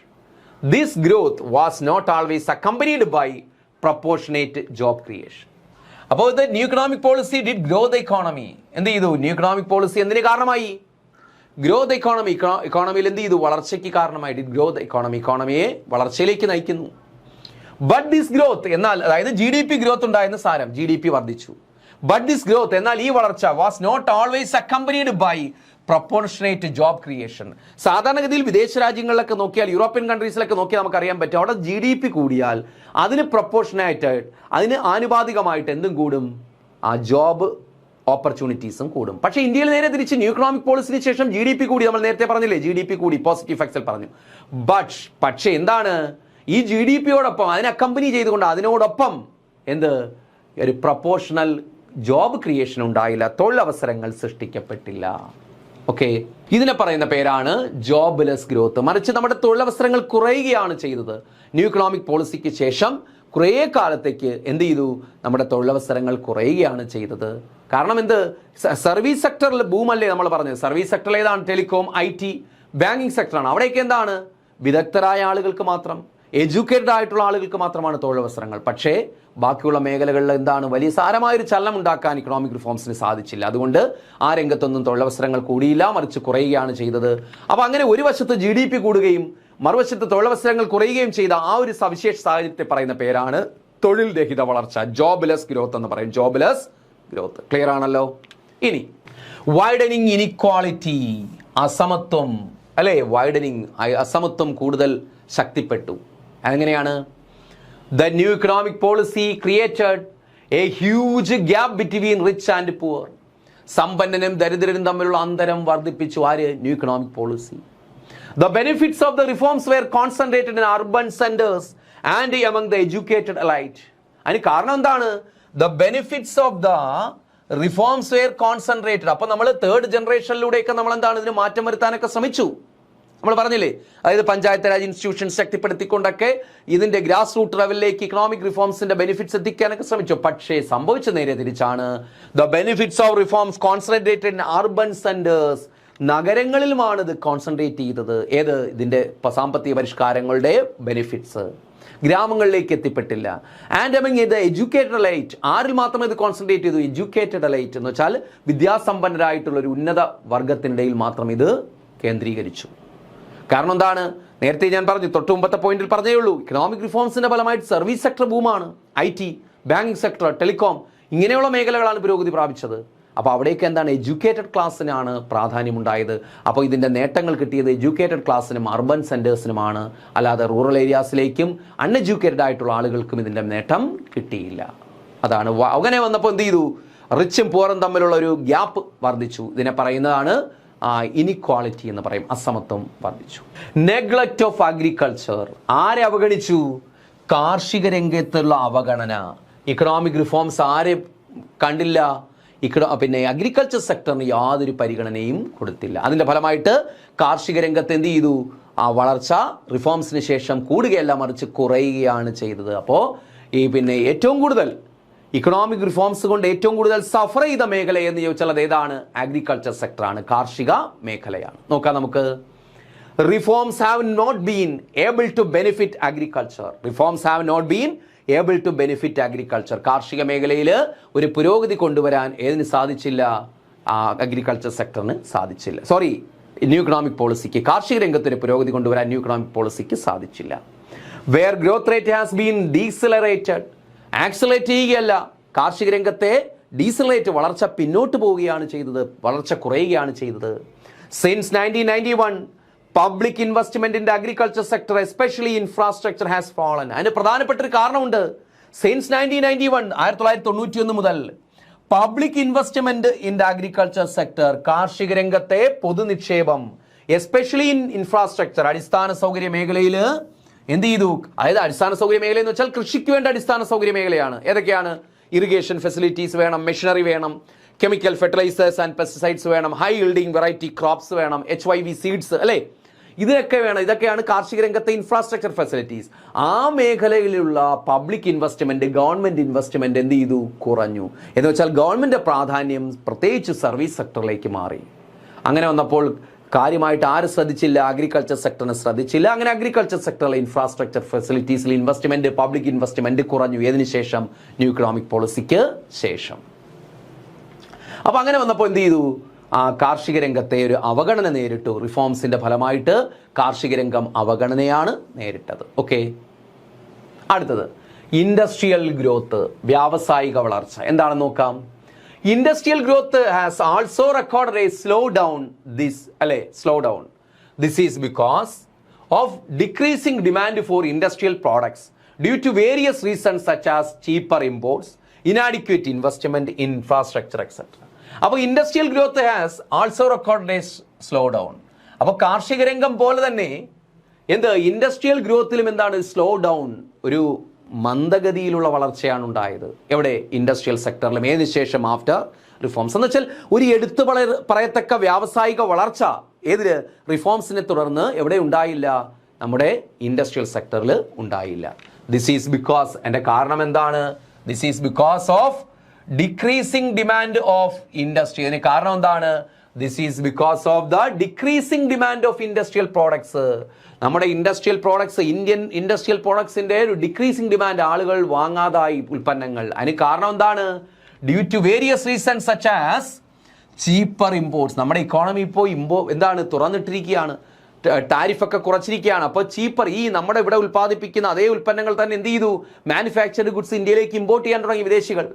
this growth was not always accompanied by proportionate job creation. അപ്പോൾ ഇത് new economic policy did grow the economy. എന്ത് ചെയ്തു? New economic policy എന്തിന് കാരണമായി? Grow the economy. ഇക്കോണമിയിൽ എന്ത് ചെയ്തു? വളർച്ചയ്ക്ക് കാരണമായി. Did grow the economy. ഇക്കോണമിയെ വളർച്ചയിലേക്ക് നയിക്കുന്നു. ബട്ട് ദിസ് ഗ്രോത്ത്, എന്നാൽ അതായത് GDP ഗ്രോത്ത് ഉണ്ടായെന്ന് സാരം. GDP വർദ്ധിച്ചു. ബട്ട് ദിസ് ഗ്രോത്ത്, എന്നാൽ ഈ വളർച്ച was not always accompanied by proportionate job creation. സാധാരണഗതിയിൽ വിദേശ രാജ്യങ്ങളിലൊക്കെ നോക്കിയാൽ, യൂറോപ്യൻ കൺട്രീസിലൊക്കെ നോക്കിയാൽ നമുക്കറിയാൻ പറ്റും, അവിടെ GDP കൂടിയാൽ അതിന് പ്രൊപ്പോർഷനായിട്ട്, അതിന് ആനുപാതികമായിട്ട് എന്തും കൂടും? ജോബ് ഓപ്പർച്യൂണിറ്റീസും കൂടും. പക്ഷേ ഇന്ത്യയിൽ നേരെ തിരിച്ച് ന്യൂ ഇക്കണോമിക് പോളിസിന് ശേഷം GDP കൂടി. നമ്മൾ നേരത്തെ പറഞ്ഞില്ലേ, GDP കൂടി, പോസിറ്റീവ് ഇഫക്ട്സിൽ പറഞ്ഞു. പക്ഷേ എന്താണ്? ഈ GDPയോടൊപ്പം അതിനെ അക്കമ്പനി ചെയ്തുകൊണ്ട് അതിനോടൊപ്പം എന്ത്? ഒരു പ്രൊപ്പോർഷണൽ ജോബ് ക്രിയേഷൻ ഉണ്ടായില്ല, തൊഴിലവസരങ്ങൾ സൃഷ്ടിക്കപ്പെട്ടില്ല. ഓക്കെ, ഇതിനെ പറയുന്ന പേരാണ് ജോബ്ലെസ് ഗ്രോത്ത്. മറിച്ച് നമ്മുടെ തൊഴിലവസരങ്ങൾ കുറയുകയാണ് ചെയ്തത്. ന്യൂ ഇക്കണോമിക് പോളിസിക്ക് ശേഷം കുറേ കാലത്തേക്ക് എന്ത് ചെയ്തു? നമ്മുടെ തൊഴിലവസരങ്ങൾ കുറയുകയാണ് ചെയ്തത്. കാരണം എന്ത്? സർവീസ് സെക്ടറിൽ ബൂമല്ലേ നമ്മൾ പറഞ്ഞത്. സർവീസ് സെക്ടറിൽ ഏതാണ്? ടെലികോം, IT, ബാങ്കിങ് സെക്ടറാണ്. അവിടെയൊക്കെ എന്താണ്? വിദഗ്ധരായ ആളുകൾക്ക് മാത്രം, എഡ്യൂക്കേറ്റഡ് ആയിട്ടുള്ള ആളുകൾക്ക് മാത്രമാണ് തൊഴിലവസരങ്ങൾ. പക്ഷേ ബാക്കിയുള്ള മേഖലകളിൽ എന്താണ്? വലിയ സാരമായൊരു ചലനം ഉണ്ടാക്കാൻ ഇക്കണോമിക് റിഫോംസിന് സാധിച്ചില്ല. അതുകൊണ്ട് ആ രംഗത്തൊന്നും തൊഴിലവസരങ്ങൾ കൂടിയില്ല, മറിച്ച് കുറയുകയാണ് ചെയ്തത്. അപ്പോൾ അങ്ങനെ ഒരു വശത്ത് GDP കൂടുകയും മറുവശത്ത് തൊഴിലവസരങ്ങൾ കുറയുകയും ചെയ്ത ആ ഒരു സവിശേഷ സാഹചര്യത്തെ പറയുന്ന പേരാണ് തൊഴിൽ രഹിത വളർച്ച. ജോബ്ലെസ് ഗ്രോത്ത് എന്ന് പറയും. Jobless growth. ക്ലിയർ ആണല്ലോ? ഇനി വൈഡനിങ് ഇനിക്വാളിറ്റി, അസമത്വം അല്ലേ? വൈഡനിങ്, അസമത്വം കൂടുതൽ ശക്തിപ്പെട്ടു. എങ്ങനെയാണ്? The new economic policy created a huge gap between rich and poor. സമ്പന്നനും ദരിദ്രനും തമ്മിലുള്ള അന്തരം വർദ്ധിപ്പിച്ചു. ആര്? New economic policy. The benefits of the reforms were concentrated in urban centers and among the educated elite. അതിന് കാരണം എന്താണ്? The benefits of the reforms were concentrated. അപ്പോൾ നമ്മൾ തേർഡ് ജനറേഷനിലൂടെയൊക്കെ നമ്മൾ എന്താണ് ഇതിന് മാറ്റം വരുത്താനൊക്കെ ശ്രമിച്ചു. നമ്മൾ പറഞ്ഞില്ലേ, അതായത് പഞ്ചായത്ത് രാജ് ഇൻസ്റ്റിറ്റ്യൂഷൻസ് ശക്തിപ്പെടുത്തിക്കൊണ്ടൊക്കെ ഇതിന്റെ ഗ്രാസ് റൂട്ട് ലെവലിലേക്ക് ഇക്കണോമിക് റിഫോംസിന്റെ ബെനിഫിറ്റ്സ് എത്തിക്കാനൊക്കെ ശ്രമിച്ചു. പക്ഷേ സംഭവിച്ച നേരെ തിരിച്ചാണ്. The benefits of reforms concentrated in urban centers. നഗരങ്ങളിലുമാണ് ഇത് കോൺസെൻട്രേറ്റ് ചെയ്തത്. ഏത്? ഇതിൻ്റെ സാമ്പത്തിക പരിഷ്കാരങ്ങളുടെ ബെനിഫിറ്റ്സ് ഗ്രാമങ്ങളിലേക്ക് എത്തിപ്പെട്ടില്ല. ആൻഡ് അമംഗ് ഇത് എഡ്യൂക്കേറ്റഡ് എലൈറ്റ്. ആരിൽ മാത്രമേ ഇത് കോൺസെൻട്രേറ്റ് ചെയ്തു? എഡ്യൂക്കേറ്റഡ് എലൈറ്റ് എന്ന് വെച്ചാൽ വിദ്യാസമ്പന്നരായിട്ടുള്ള ഒരു ഉന്നത വർഗത്തിനിടയിൽ മാത്രം ഇത് കേന്ദ്രീകരിച്ചു. കാരണം എന്താണ്? നേരത്തെ ഞാൻ പറഞ്ഞു, തൊട്ട് മുമ്പത്തെ പോയിന്റിൽ പറഞ്ഞേ ഉള്ളൂ, ഇക്കണോമിക് റിഫോംസിന്റെ ഫലമായിട്ട് സർവീസ് സെക്ടർ ബൂമാണ്. IT, ബാങ്കിങ് സെക്ടർ, ടെലികോം ഇങ്ങനെയുള്ള മേഖലകളാണ് പുരോഗതി പ്രാപിച്ചത്. അപ്പോൾ അവിടേക്ക് എന്താണ്? എഡ്യൂക്കേറ്റഡ് ക്ലാസ്സിനാണ് പ്രാധാന്യമുണ്ടായത്. അപ്പോൾ ഇതിൻ്റെ നേട്ടങ്ങൾ കിട്ടിയത് എഡ്യൂക്കേറ്റഡ് ക്ലാസ്സിനും അർബൻ സെൻറ്റേഴ്സിനുമാണ്. അല്ലാതെ റൂറൽ ഏരിയാസിലേക്കും അൺഎഡ്യൂക്കേറ്റഡ് ആയിട്ടുള്ള ആളുകൾക്കും ഇതിൻ്റെ നേട്ടം കിട്ടിയില്ല. അതാണ്. അങ്ങനെ വന്നപ്പോൾ എന്ത് ചെയ്തു? റിച്ചും പൂറും തമ്മിലുള്ള ഒരു ഗ്യാപ്പ് വർദ്ധിച്ചു. ഇതിനെ പറയുന്നതാണ് ഇനിക്വാളിറ്റി എന്ന് പറയും. അസമത്വം വർദ്ധിച്ചു. Neglect of agriculture. ആരെ അവഗണിച്ചു? കാർഷിക രംഗത്തുള്ള അവഗണന. ഇക്കണോമിക് റിഫോംസ് ആരെ കണ്ടില്ല? പിന്നെ അഗ്രികൾച്ചർ സെക്ടറിന് യാതൊരു പരിഗണനയും കൊടുത്തില്ല. അതിൻ്റെ ഫലമായിട്ട് കാർഷിക രംഗത്ത് എന്ത് ചെയ്തു? വളർച്ച റിഫോംസിന് ശേഷം കൂടുകയല്ല, മറിച്ച് കുറയുകയാണ് ചെയ്തത്. അപ്പോൾ പിന്നെ ഏറ്റവും കൂടുതൽ ഇക്കണോമിക് റിഫോംസ് കൊണ്ട് ഏറ്റവും കൂടുതൽ സഫർ ചെയ്ത മേഖല എന്ന് ചോദിച്ചാൽ അത് ഏതാണ്? അഗ്രികൾച്ചർ സെക്ടറാണ്, കാർഷിക മേഖലയാണ്. നോക്കാം നമുക്ക്. Reforms have not been able to benefit agriculture. Reforms have not been able to benefit agriculture. കാർഷിക മേഖലയിൽ ഒരു പുരോഗതി കൊണ്ടുവരാൻ ഏതിന് സാധിച്ചില്ല? അഗ്രികൾച്ചർ സെക്ടറിന് സാധിച്ചില്ല. ന്യൂ ഇക്കണോമിക് പോളിസിക്ക്, കാർഷിക രംഗത്ത് ഒരു പുരോഗതി കൊണ്ടുവരാൻ ന്യൂ ഇക്കണോമിക് പോളിസിക്ക് സാധിച്ചില്ല. Where growth rate has been decelerated. Accelerate ചെയ്യുകയല്ല, കാർഷിക രംഗത്തെ ഡീസലറേറ്റ്, വളർച്ച പിന്നോട്ട് പോവുകയാണ് ചെയ്തത്, വളർച്ച കുറയുകയാണ് ചെയ്തത്. Since 1991 public investment in agriculture sector especially infrastructure has fallen. അതിന് പ്രധാനപ്പെട്ട ഒരു കാരണമുണ്ട്. സിൻസ് 1991 1991 മുതൽ public investment in the agriculture sector, കാർഷിക രംഗത്തെ പൊതുനിക്ഷേപം എസ്പെഷ്യലി ഇൻ ഇൻഫ്രാസ്ട്രക്ചർ, അടിസ്ഥാന സൗകര്യ മേഖലയിൽ എന്ത് ചെയ്തു? അതായത് അടിസ്ഥാന സൗകര്യ മേഖല എന്ന് വെച്ചാൽ കൃഷിക്ക് വേണ്ട അടിസ്ഥാന സൗകര്യ മേഖലയാണ്. ഏതൊക്കെയാണ്? ഇറിഗേഷൻ ഫെസിലിറ്റീസ് വേണം, മെഷീനറി വേണം, കെമിക്കൽ ഫെർട്ടിലൈസേഴ്സ് ആൻഡ് പെസ്റ്റിസൈഡ്സ് വേണം, ഹൈ ഈൽഡിംഗ് വെറൈറ്റി ക്രോപ്സ് വേണം, HYV സീഡ്സ് അല്ലേ, ഇതൊക്കെ വേണം. ഇതൊക്കെയാണ് കാർഷിക രംഗത്തെ ഇൻഫ്രാസ്ട്രക്ചർ ഫെസിലിറ്റീസ്. ആ മേഖലയിലുള്ള പബ്ലിക് ഇൻവെസ്റ്റ്മെന്റ്, ഗവൺമെന്റ് ഇൻവെസ്റ്റ്മെന്റ് എന്ത് ചെയ്തു? കുറഞ്ഞു. എന്ന് വെച്ചാൽ ഗവൺമെന്റ് പ്രാധാന്യം പ്രത്യേകിച്ച് സർവീസ് സെക്ടറിലേക്ക് മാറി. അങ്ങനെ വന്നപ്പോൾ കാര്യമായിട്ട് ആര് ശ്രദ്ധിച്ചില്ല? അഗ്രികൾച്ചർ സെക്ടറിനെ ശ്രദ്ധിച്ചില്ല. അങ്ങനെ അഗ്രികൾച്ചർ സെക്ടറിലെ ഇൻഫ്രാസ്ട്രക്ചർ ഫെസിലിറ്റീസിൽ ഇൻവെസ്റ്റ്മെന്റ്, പബ്ലിക് ഇൻവെസ്റ്റ്മെന്റ് കുറഞ്ഞു. ഏതിനു ശേഷം? ന്യൂ ഇക്കണോമിക് പോളിസിക്ക് ശേഷം. അപ്പൊ അങ്ങനെ വന്നപ്പോൾ എന്ത് ചെയ്തു? ആ കാർഷിക രംഗത്തെ ഒരു അവഗണന നേരിട്ടു. റിഫോംസിന്റെ ഫലമായിട്ട് കാർഷിക രംഗം അവഗണനയാണ് നേരിട്ടത്. ഓക്കെ, അടുത്തത് ഇൻഡസ്ട്രിയൽ ഗ്രോത്ത്, വ്യാവസായിക വളർച്ച എന്താണെന്ന് നോക്കാം. Industrial growth has also recorded A slow down. This is because of decreasing demand for industrial products due to various reasons such as cheaper imports, inadequate investment in infrastructure, etc. അപ്പോൾ industrial growth has also recorded A slow down. അപ്പോൾ കാർഷിക രംഗം പോലെ തന്നെ industrial ഗ്രോത്തിലും എന്താണ്? Slow down, ഒരു മന്ദഗതിയിലുള്ള വളർച്ചയാണ് ഉണ്ടായത്. എവിടെ? ഇൻഡസ്ട്രിയൽ സെക്ടറിലും. ഏതിനു ശേഷം? After reforms. എന്ന് വെച്ചാൽ ഒരു എടുത്തു പറയത്തക്ക വ്യാവസായിക വളർച്ച ഏതില്? റിഫോംസിനെ തുടർന്ന് എവിടെ ഉണ്ടായില്ല? നമ്മുടെ ഇൻഡസ്ട്രിയൽ സെക്ടറിൽ ഉണ്ടായില്ല. ദിസ് ഈസ് ബിക്കോസ്, എൻ്റെ കാരണം എന്താണ്? This is because of decreasing demand of industry. അതിന് കാരണം എന്താണ്? This is because of the decreasing demand of industrial products. നമ്മുടെ ഇൻഡസ്ട്രിയൽ പ്രോഡക്ട്സ്, ഇന്ത്യൻ ഇൻഡസ്ട്രിയൽ പ്രോഡക്ട്സിന്റെ ഒരു ഡിക്രീസിംഗ് ഡിമാൻഡ്, ആളുകൾ വാങ്ങാതായി ഉൽപ്പന്നങ്ങൾ. അതിന് കാരണം എന്താണ്? Due to various reasons such as cheaper imports. നമ്മുടെ ഇക്കോണമി ഇപ്പോൾ തുറന്നിട്ടിരിക്കുകയാണ്, ടാരിഫൊക്കെ കുറച്ചിരിക്കുകയാണ്. അപ്പോൾ ചീപ്പർ, ഈ നമ്മുടെ ഇവിടെ ഉൽപ്പാദിപ്പിക്കുന്ന അതേ ഉൽപ്പന്നങ്ങൾ തന്നെ എന്ത് ചെയ്തു? മാനുഫാക്ചർഡ് ഗുഡ്സ് ഇന്ത്യയിലേക്ക് ഇമ്പോർട്ട് ചെയ്യാൻ തുടങ്ങി വിദേശികൾ.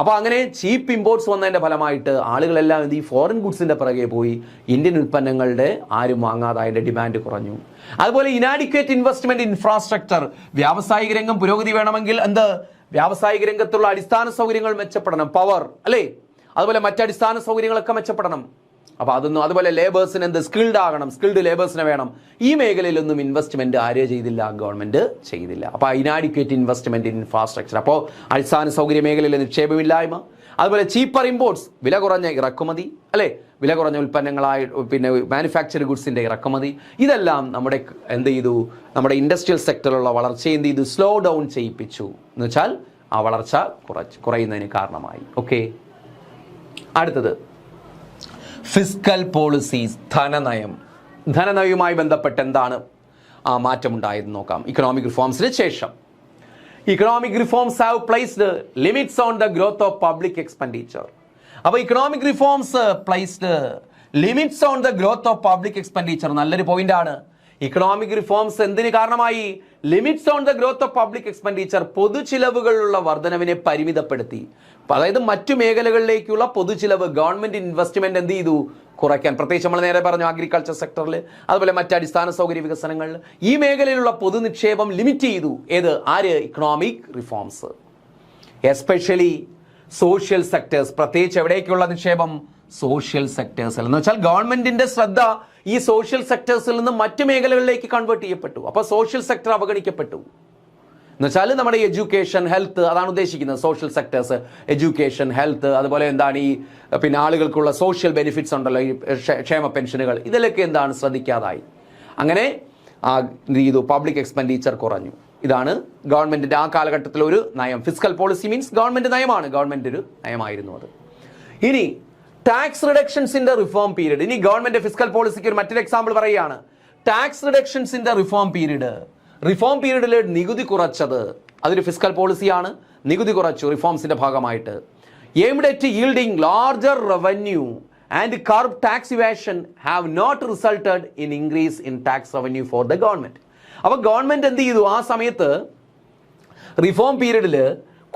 അപ്പോൾ അങ്ങനെ ചീപ്പ് ഇമ്പോർട്ട്സ് വന്നതിൻ്റെ ഫലമായിട്ട് ആളുകളെല്ലാം ഈ ഫോറിൻ ഗുഡ്സിൻ്റെ പിറകെ പോയി. ഇന്ത്യൻ ഉൽപ്പന്നങ്ങളുടെ ആരും വാങ്ങാതായതിൻ്റെ ഡിമാൻഡ് കുറഞ്ഞു. അതുപോലെ ഇനാഡിക്വേറ്റ് ഇൻവെസ്റ്റ്മെന്റ് ഇൻഫ്രാസ്ട്രക്ചർ, വ്യാവസായിക രംഗം പുരോഗതി വേണമെങ്കിൽ വ്യാവസായിക രംഗത്തുള്ള അടിസ്ഥാന സൗകര്യങ്ങൾ മെച്ചപ്പെടണം, പവർ അല്ലേ, അതുപോലെ മറ്റടിസ്ഥാന സൗകര്യങ്ങളൊക്കെ മെച്ചപ്പെടണം. അപ്പോൾ അതുപോലെ ലേബേഴ്സിന് സ്കിൽഡ് ആകണം, സ്കിൽഡ് ലേബേഴ്സിനെ വേണം. ഈ മേഖലയിലൊന്നും ഇൻവെസ്റ്റ്മെന്റ് ആരും ചെയ്തില്ല, ഗവൺമെന്റ് ചെയ്തില്ല. അപ്പോൾ ഇനാഡിക്വേറ്റ് ഇൻവെസ്റ്റ്മെന്റ് ഇൻ ഇൻഫ്രാസ്ട്രക്ചർ. അപ്പോൾ അടിസ്ഥാന സൗകര്യ മേഖലയിലെ നിക്ഷേപമില്ലായ്മ, അതുപോലെ ചീപ്പർ ഇമ്പോർട്ട്സ്, വില കുറഞ്ഞ ഇറക്കുമതി അല്ലേ, വില കുറഞ്ഞ ഉൽപ്പന്നങ്ങളായി മാനുഫാക്ചർഡ് ഗുഡ്സിന്റെ ഇറക്കുമതി, ഇതെല്ലാം നമ്മുടെ ഇൻഡസ്ട്രിയൽ സെക്ടറിലുള്ള വളർച്ചയെ സ്ലോ ഡൗൺ ചെയ്യിപ്പിച്ചു. എന്ന് വെച്ചാൽ ആ വളർച്ച കുറയുന്നതിന് കാരണമായി. ഓക്കെ, അടുത്തത് ഫിസ്ക്കൽ പോളിസീസ്, ധനനയവുമായി ബന്ധപ്പെട്ട് എന്താണ് ആ മാറ്റമുണ്ടായെന്ന് നോക്കാം. ഇക്കണോമിക് റിഫോംസിന് ശേഷം economic reforms have placed limits on the growth of public expenditure. അപ്പോൾ economic reforms placed limits on the growth of public expenditure. നല്ലൊരു പോയിന്റ് ആണ്. ഇക്കണോമിക് റിഫോംസ് എന്തിന് കാരണമായി? Limits on the growth of public expenditure, പൊതുചിലവുകളുള്ള വർധനവിനെ പരിമിതപ്പെടുത്തി. അതായത് മറ്റു മേഖലകളിലേക്കുള്ള പൊതുചിലവ്, ഗവൺമെന്റ് ഇൻവെസ്റ്റ്മെന്റ് എന്ത് ചെയ്തു? കുറയ്ക്കാൻ. പ്രത്യേകിച്ച് നമ്മൾ നേരെ പറഞ്ഞു അഗ്രികൾച്ചർ സെക്ടറിൽ, അതുപോലെ മറ്റ് അടിസ്ഥാന സൗകര്യ വികസനങ്ങളിൽ ഈ മേഖലയിലുള്ള പൊതുനിക്ഷേപം ലിമിറ്റ് ചെയ്തു. ആര്? Economic reforms. Especially social sectors, പ്രത്യേകിച്ച് എവിടേക്കുള്ള നിക്ഷേപം? സോഷ്യൽ സെക്ടേഴ്സിൽ. എന്ന് വെച്ചാൽ ഗവൺമെന്റിന്റെ ശ്രദ്ധ ഈ സോഷ്യൽ സെക്ടേഴ്സിൽ നിന്ന് മറ്റു മേഖലകളിലേക്ക് കൺവേർട്ട് ചെയ്യപ്പെട്ടു. അപ്പോൾ സോഷ്യൽ സെക്ടർ അവഗണിക്കപ്പെട്ടു. എന്നുവെച്ചാൽ നമ്മുടെ എഡ്യൂക്കേഷൻ, ഹെൽത്ത്, അതാണ് ഉദ്ദേശിക്കുന്നത്. സോഷ്യൽ സെക്ടേഴ്സ്, എഡ്യൂക്കേഷൻ, ഹെൽത്ത്, അതുപോലെ ആളുകൾക്കുള്ള സോഷ്യൽ ബെനിഫിറ്റ്സ് ഉണ്ടല്ലോ, ഈ ക്ഷേമ പെൻഷനുകൾ, ഇതിലൊക്കെ ശ്രദ്ധിക്കാതായി. അങ്ങനെ പബ്ലിക് എക്സ്പെൻഡിച്ചർ കുറഞ്ഞു. ഇതാണ് ഗവൺമെന്റിന്റെ ആ കാലഘട്ടത്തിലെ ഒരു നയം. ഫിസ്ക്കൽ പോളിസി മീൻസ് ഗവൺമെന്റ് നയമാണ്, ഗവൺമെന്റ് ഒരു നയമായിരുന്നു അത്. ഇനി tax reductions in the reform period. ഇനി ഗവൺമെന്റ് ഫിസ്ക്കൽ പോളിസിക്ക് ഒരു മറ്റൊരു എക്സാമ്പിൾ പറയുകയാണ്. Tax reductions in the reform period. Reform പീരീഡിൽ നികുതി കുറച്ചത് അതൊരു ഫിസ്ക്കൽ പോളിസിയാണ്. നികുതി കുറച്ചു റിഫോംസിന്റെ ഭാഗമായിട്ട്. Aimed at yielding larger revenue and curb tax evasion have not resulted in increase in tax revenue for the government. അപ്പോൾ ഗവൺമെന്റ് എന്ത് ചെയ്തു? ആ സമയത്ത് റിഫോം പീരീഡിൽ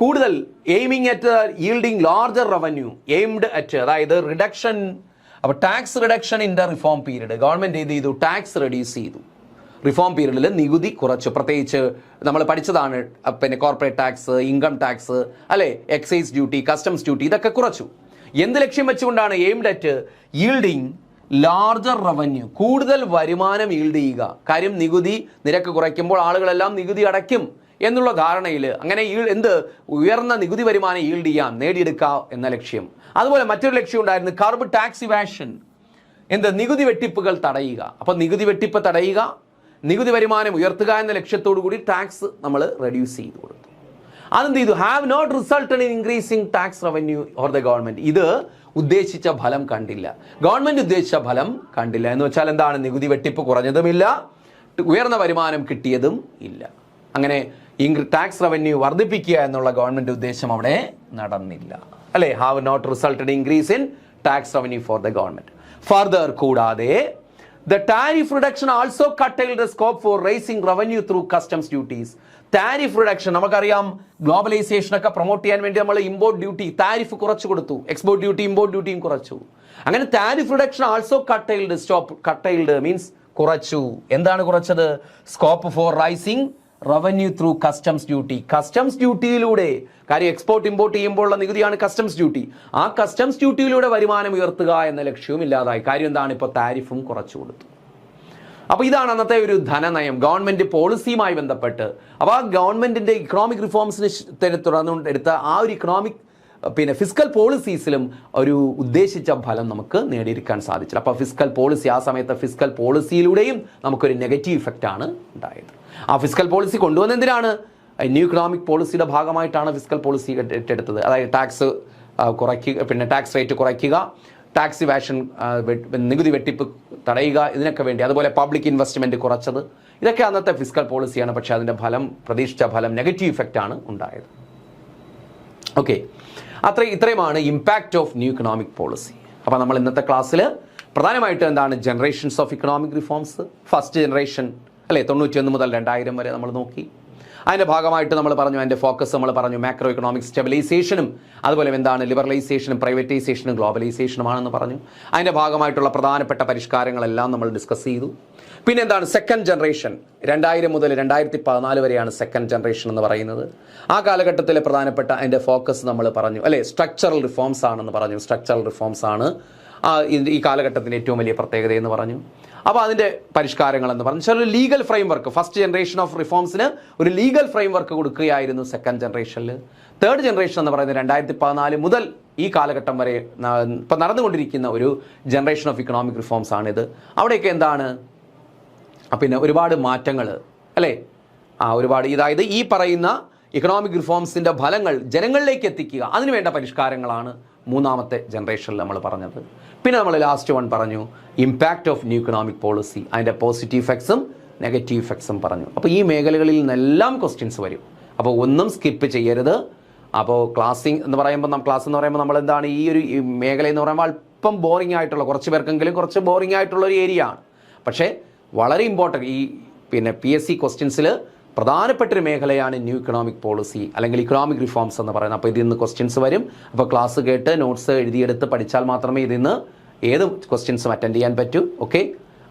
കൂടുതൽ aiming at yielding larger revenue, aimed at, അതായത് റിഡക്ഷൻ. അപ്പോൾ tax reduction in the reform period government എന്ത് ചെയ്തു? ടാക്സ് റെഡ്യൂസ് ചെയ്തു. റിഫോം പീരീഡിൽ നികുതി കുറച്ചു. പ്രത്യേകിച്ച് നമ്മൾ പഠിച്ചതാണ്, പിന്നെ കോർപ്പറേറ്റ് ടാക്സ്, ഇൻകം ടാക്സ്, അല്ലെ, എക്സൈസ് ഡ്യൂട്ടി, കസ്റ്റംസ് ഡ്യൂട്ടി, ഇതൊക്കെ കുറച്ചു. എന്ത് ലക്ഷ്യം വെച്ചുകൊണ്ടാണ്? Aimed at yielding larger revenue, കൂടുതൽ വരുമാനം ഈൽഡ് ചെയ്യുക. കാര്യം നികുതി നിരക്ക് കുറയ്ക്കുമ്പോൾ ആളുകളെല്ലാം നികുതി അടയ്ക്കും എന്നുള്ള ധാരണയിൽ അങ്ങനെ ഉയർന്ന നികുതി വരുമാനം ഈൽഡ് ചെയ്യാം, നേടിയെടുക്കുക എന്ന ലക്ഷ്യം. അതുപോലെ മറ്റൊരു ലക്ഷ്യം ഉണ്ടായിരുന്നു, കാർബ് ടാക്സ് ഇവാഷൻ, നികുതി വെട്ടിപ്പുകൾ തടയുക. അപ്പോൾ നികുതി വെട്ടിപ്പ് തടയുക, നികുതി വരുമാനം ഉയർത്തുക എന്ന ലക്ഷ്യത്തോടു കൂടി ടാക്സ് നമ്മൾ റെഡ്യൂസ് ചെയ്ത് കൊടുത്തു. അതെന്ത് ചെയ്തു? Have not resulted in increasing tax revenue or the government. ഇത് ഉദ്ദേശിച്ച ഫലം കണ്ടില്ല, ഗവൺമെന്റ് ഉദ്ദേശിച്ച ഫലം കണ്ടില്ല. എന്ന് വെച്ചാൽ എന്താണ്? നികുതി വെട്ടിപ്പ് കുറഞ്ഞതുമില്ല, ഉയർന്ന വരുമാനം കിട്ടിയതും ഇല്ല. അങ്ങനെ ടാക്സ് റവന്യൂ വർദ്ധിപ്പിക്കുക എന്നുള്ള ഗവൺമെന്റ് ഉദ്ദേശം അവിടെ നടന്നില്ല, അല്ലെ? Have not resulted increase in tax revenue for the government. Further, കൂടാതെ the tariff reduction also curtailed the scope for raising revenue through customs duties. Tariff reduction, നമുക്കറിയാം, ഗ്ലോബലൈസേഷൻ ഒക്കെ പ്രൊമോട്ട് ചെയ്യാൻ വേണ്ടി നമ്മൾ ഇമ്പോർട്ട് ഡ്യൂട്ടി, താരിഫ് കുറച്ചു കൊടുത്തു, export duty, import ഡ്യൂട്ടിയും കുറച്ചു. അങ്ങനെ tariff reduction also curtailed means കുറച്ചു. എന്താണ് കുറച്ചത്? Scope for raising revenue through customs duty. Customs ഡ്യൂട്ടിയിലൂടെ, കാര്യം എക്സ്പോർട്ട് ഇമ്പോർട്ട് ചെയ്യുമ്പോഴുള്ള നികുതിയാണ് കസ്റ്റംസ് ഡ്യൂട്ടി, ആ കസ്റ്റംസ് ഡ്യൂട്ടിയിലൂടെ വരുമാനം ഉയർത്തുക എന്ന ലക്ഷ്യവും ഇല്ലാതായി. കാര്യം എന്താണ്? ഇപ്പോൾ താരിഫും കുറച്ചു കൊടുത്തു. അപ്പോൾ ഇതാണ് അന്നത്തെ ഒരു ധനനയം, ഗവൺമെന്റ് പോളിസിയുമായി ബന്ധപ്പെട്ട്. അപ്പോൾ ആ ഗവൺമെന്റിന്റെ ഇക്കണോമിക് റിഫോംസിന് തുടർന്നെടുത്ത ആ ഒരു ഫിസ്ക്കൽ പോളിസീസിലും ഒരു ഉദ്ദേശിച്ച ഫലം നമുക്ക് നേടിയെടുക്കാൻ സാധിച്ചില്ല. അപ്പോൾ ഫിസ്ക്കൽ പോളിസി, ആ സമയത്ത് ഫിസ്ക്കൽ പോളിസിയിലൂടെയും നമുക്കൊരു നെഗറ്റീവ് ഇഫക്റ്റ് ആണ് ഉണ്ടായത്. ആ ഫിസ്ക്കൽ പോളിസി കൊണ്ടുവന്ന എന്തിനാണ്? ന്യൂ ഇക്കണോമിക് പോളിസിയുടെ ഭാഗമായിട്ടാണ് ഫിസ്ക്കൽ പോളിസി ഏറ്റെടുത്തത്. അതായത് ടാക്സ് കുറയ്ക്കുക, ടാക്സ് റേറ്റ് കുറയ്ക്കുക, ടാക്സ് ഇവാഷൻ, നികുതി വെട്ടിപ്പ് തടയുക, ഇതിനൊക്കെ വേണ്ടി. അതുപോലെ പബ്ലിക് ഇൻവെസ്റ്റ്മെന്റ് കുറച്ചത്, ഇതൊക്കെ അന്നത്തെ ഫിസ്ക്കൽ പോളിസിയാണ്. പക്ഷേ അതിൻ്റെ ഫലം, പ്രതീക്ഷിച്ച ഫലം, നെഗറ്റീവ് ഇഫക്റ്റ് ആണ് ഉണ്ടായത്. ഓക്കെ, ഇത്രയുമാണ് impact of new economic policy. അപ്പോൾ നമ്മൾ ഇന്നത്തെ ക്ലാസ്സിൽ പ്രധാനമായിട്ടും എന്താണ്? Generations of economic reforms. First generation, അല്ലേ, 91 മുതൽ 2000 വരെ നമ്മൾ നോക്കി. അതിൻ്റെ ഭാഗമായിട്ട് നമ്മൾ പറഞ്ഞു, അതിൻ്റെ ഫോക്കസ് നമ്മൾ പറഞ്ഞു മാക്രോ ഇക്കണോമിക് സ്റ്റെബിലൈസേഷനും അതുപോലെ എന്താണ് ലിബറലൈസേഷനും പ്രൈവറ്റൈസേഷനും ഗ്ലോബലൈസേഷനുമാണെന്ന് പറഞ്ഞു. അതിൻ്റെ ഭാഗമായിട്ടുള്ള പ്രധാനപ്പെട്ട പരിഷ്കാരങ്ങളെല്ലാം നമ്മൾ ഡിസ്കസ് ചെയ്തു. പിന്നെ എന്താണ് സെക്കൻഡ് ജനറേഷൻ? 2000 മുതൽ 2014 വരെയാണ് സെക്കൻഡ് ജനറേഷൻ എന്ന് പറയുന്നത്. ആ കാലഘട്ടത്തിലെ പ്രധാനപ്പെട്ട അതിൻ്റെ ഫോക്കസ് നമ്മൾ പറഞ്ഞു, അല്ലേ, സ്ട്രക്ചറൽ റിഫോംസ് ആണെന്ന് പറഞ്ഞു. സ്ട്രക്ചറൽ റിഫോംസ് ആണ് ഈ കാലഘട്ടത്തിൻ്റെ ഏറ്റവും വലിയ പ്രത്യേകത എന്ന് പറഞ്ഞു. അപ്പോൾ അതിൻ്റെ പരിഷ്കാരങ്ങളെന്ന് പറഞ്ഞു ചില legal framework, first generation of റിഫോംസിന് ഒരു ലീഗൽ ഫ്രെയിം വർക്ക് കൊടുക്കുകയായിരുന്നു സെക്കൻഡ് ജനറേഷനിൽ. തേർഡ് ജനറേഷൻ എന്ന് പറയുന്നത് 2014 മുതൽ ഈ കാലഘട്ടം വരെ ഇപ്പം നടന്നുകൊണ്ടിരിക്കുന്ന ഒരു ജനറേഷൻ ഓഫ് ഇക്കണോമിക് റിഫോംസ് ആണിത്. അവിടെയൊക്കെ എന്താണ് പിന്നെ ഒരുപാട് മാറ്റങ്ങൾ, അല്ലേ, ഒരുപാട്, അതായത് ഈ പറയുന്ന ഇക്കണോമിക് റിഫോംസിൻ്റെ ഫലങ്ങൾ ജനങ്ങളിലേക്ക് എത്തിക്കുക, അതിനുവേണ്ട പരിഷ്കാരങ്ങളാണ് മൂന്നാമത്തെ ജനറേഷനിൽ നമ്മൾ പറഞ്ഞത്. പിന്നെ നമ്മൾ ലാസ്റ്റ് വൺ പറഞ്ഞു impact of new economic policy, അതിൻ്റെ പോസിറ്റീവ് ഇഫക്ട്സും നെഗറ്റീവ് ഇഫക്ട്സും പറഞ്ഞു. അപ്പോൾ ഈ മേഖലകളിൽ നിന്നെല്ലാം ക്വസ്റ്റ്യൻസ് വരും. അപ്പോൾ ഒന്നും സ്കിപ്പ് ചെയ്യരുത്. അപ്പോൾ ക്ലാസ് എന്ന് പറയുമ്പോൾ നമ്മൾ എന്താണ് ഈ ഒരു മേഖല എന്ന് പറയുമ്പോൾ അല്പം ബോറിംഗ് ആയിട്ടുള്ള, കുറച്ച് പേർക്കെങ്കിലും കുറച്ച് ബോറിംഗ് ആയിട്ടുള്ള ഒരു ഏരിയ ആണ്. പക്ഷേ വളരെ ഇമ്പോർട്ടൻ്റ് ഈ PSC ക്വസ്റ്റ്യൻസിൽ പ്രധാനപ്പെട്ടൊരു മേഖലയാണ് ന്യൂ ഇക്കണോമിക് പോളിസി അല്ലെങ്കിൽ ഇക്കണോമിക് റിഫോംസ് എന്ന് പറയുന്നത്. അപ്പോൾ ഇതിൽ നിന്ന് ക്വസ്റ്റ്യൻസ് വരും. അപ്പോൾ ക്ലാസ് കേട്ട് നോട്ട്സ് എഴുതിയെടുത്ത് പഠിച്ചാൽ മാത്രമേ ഇതിൽ നിന്ന് ഏത് ക്വസ്റ്റ്യൻസും അറ്റൻഡ് ചെയ്യാൻ പറ്റൂ. ഓക്കെ,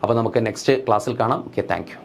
അപ്പോൾ നമുക്ക് നെക്സ്റ്റ് ക്ലാസ്സിൽ കാണാം. Okay, thank you.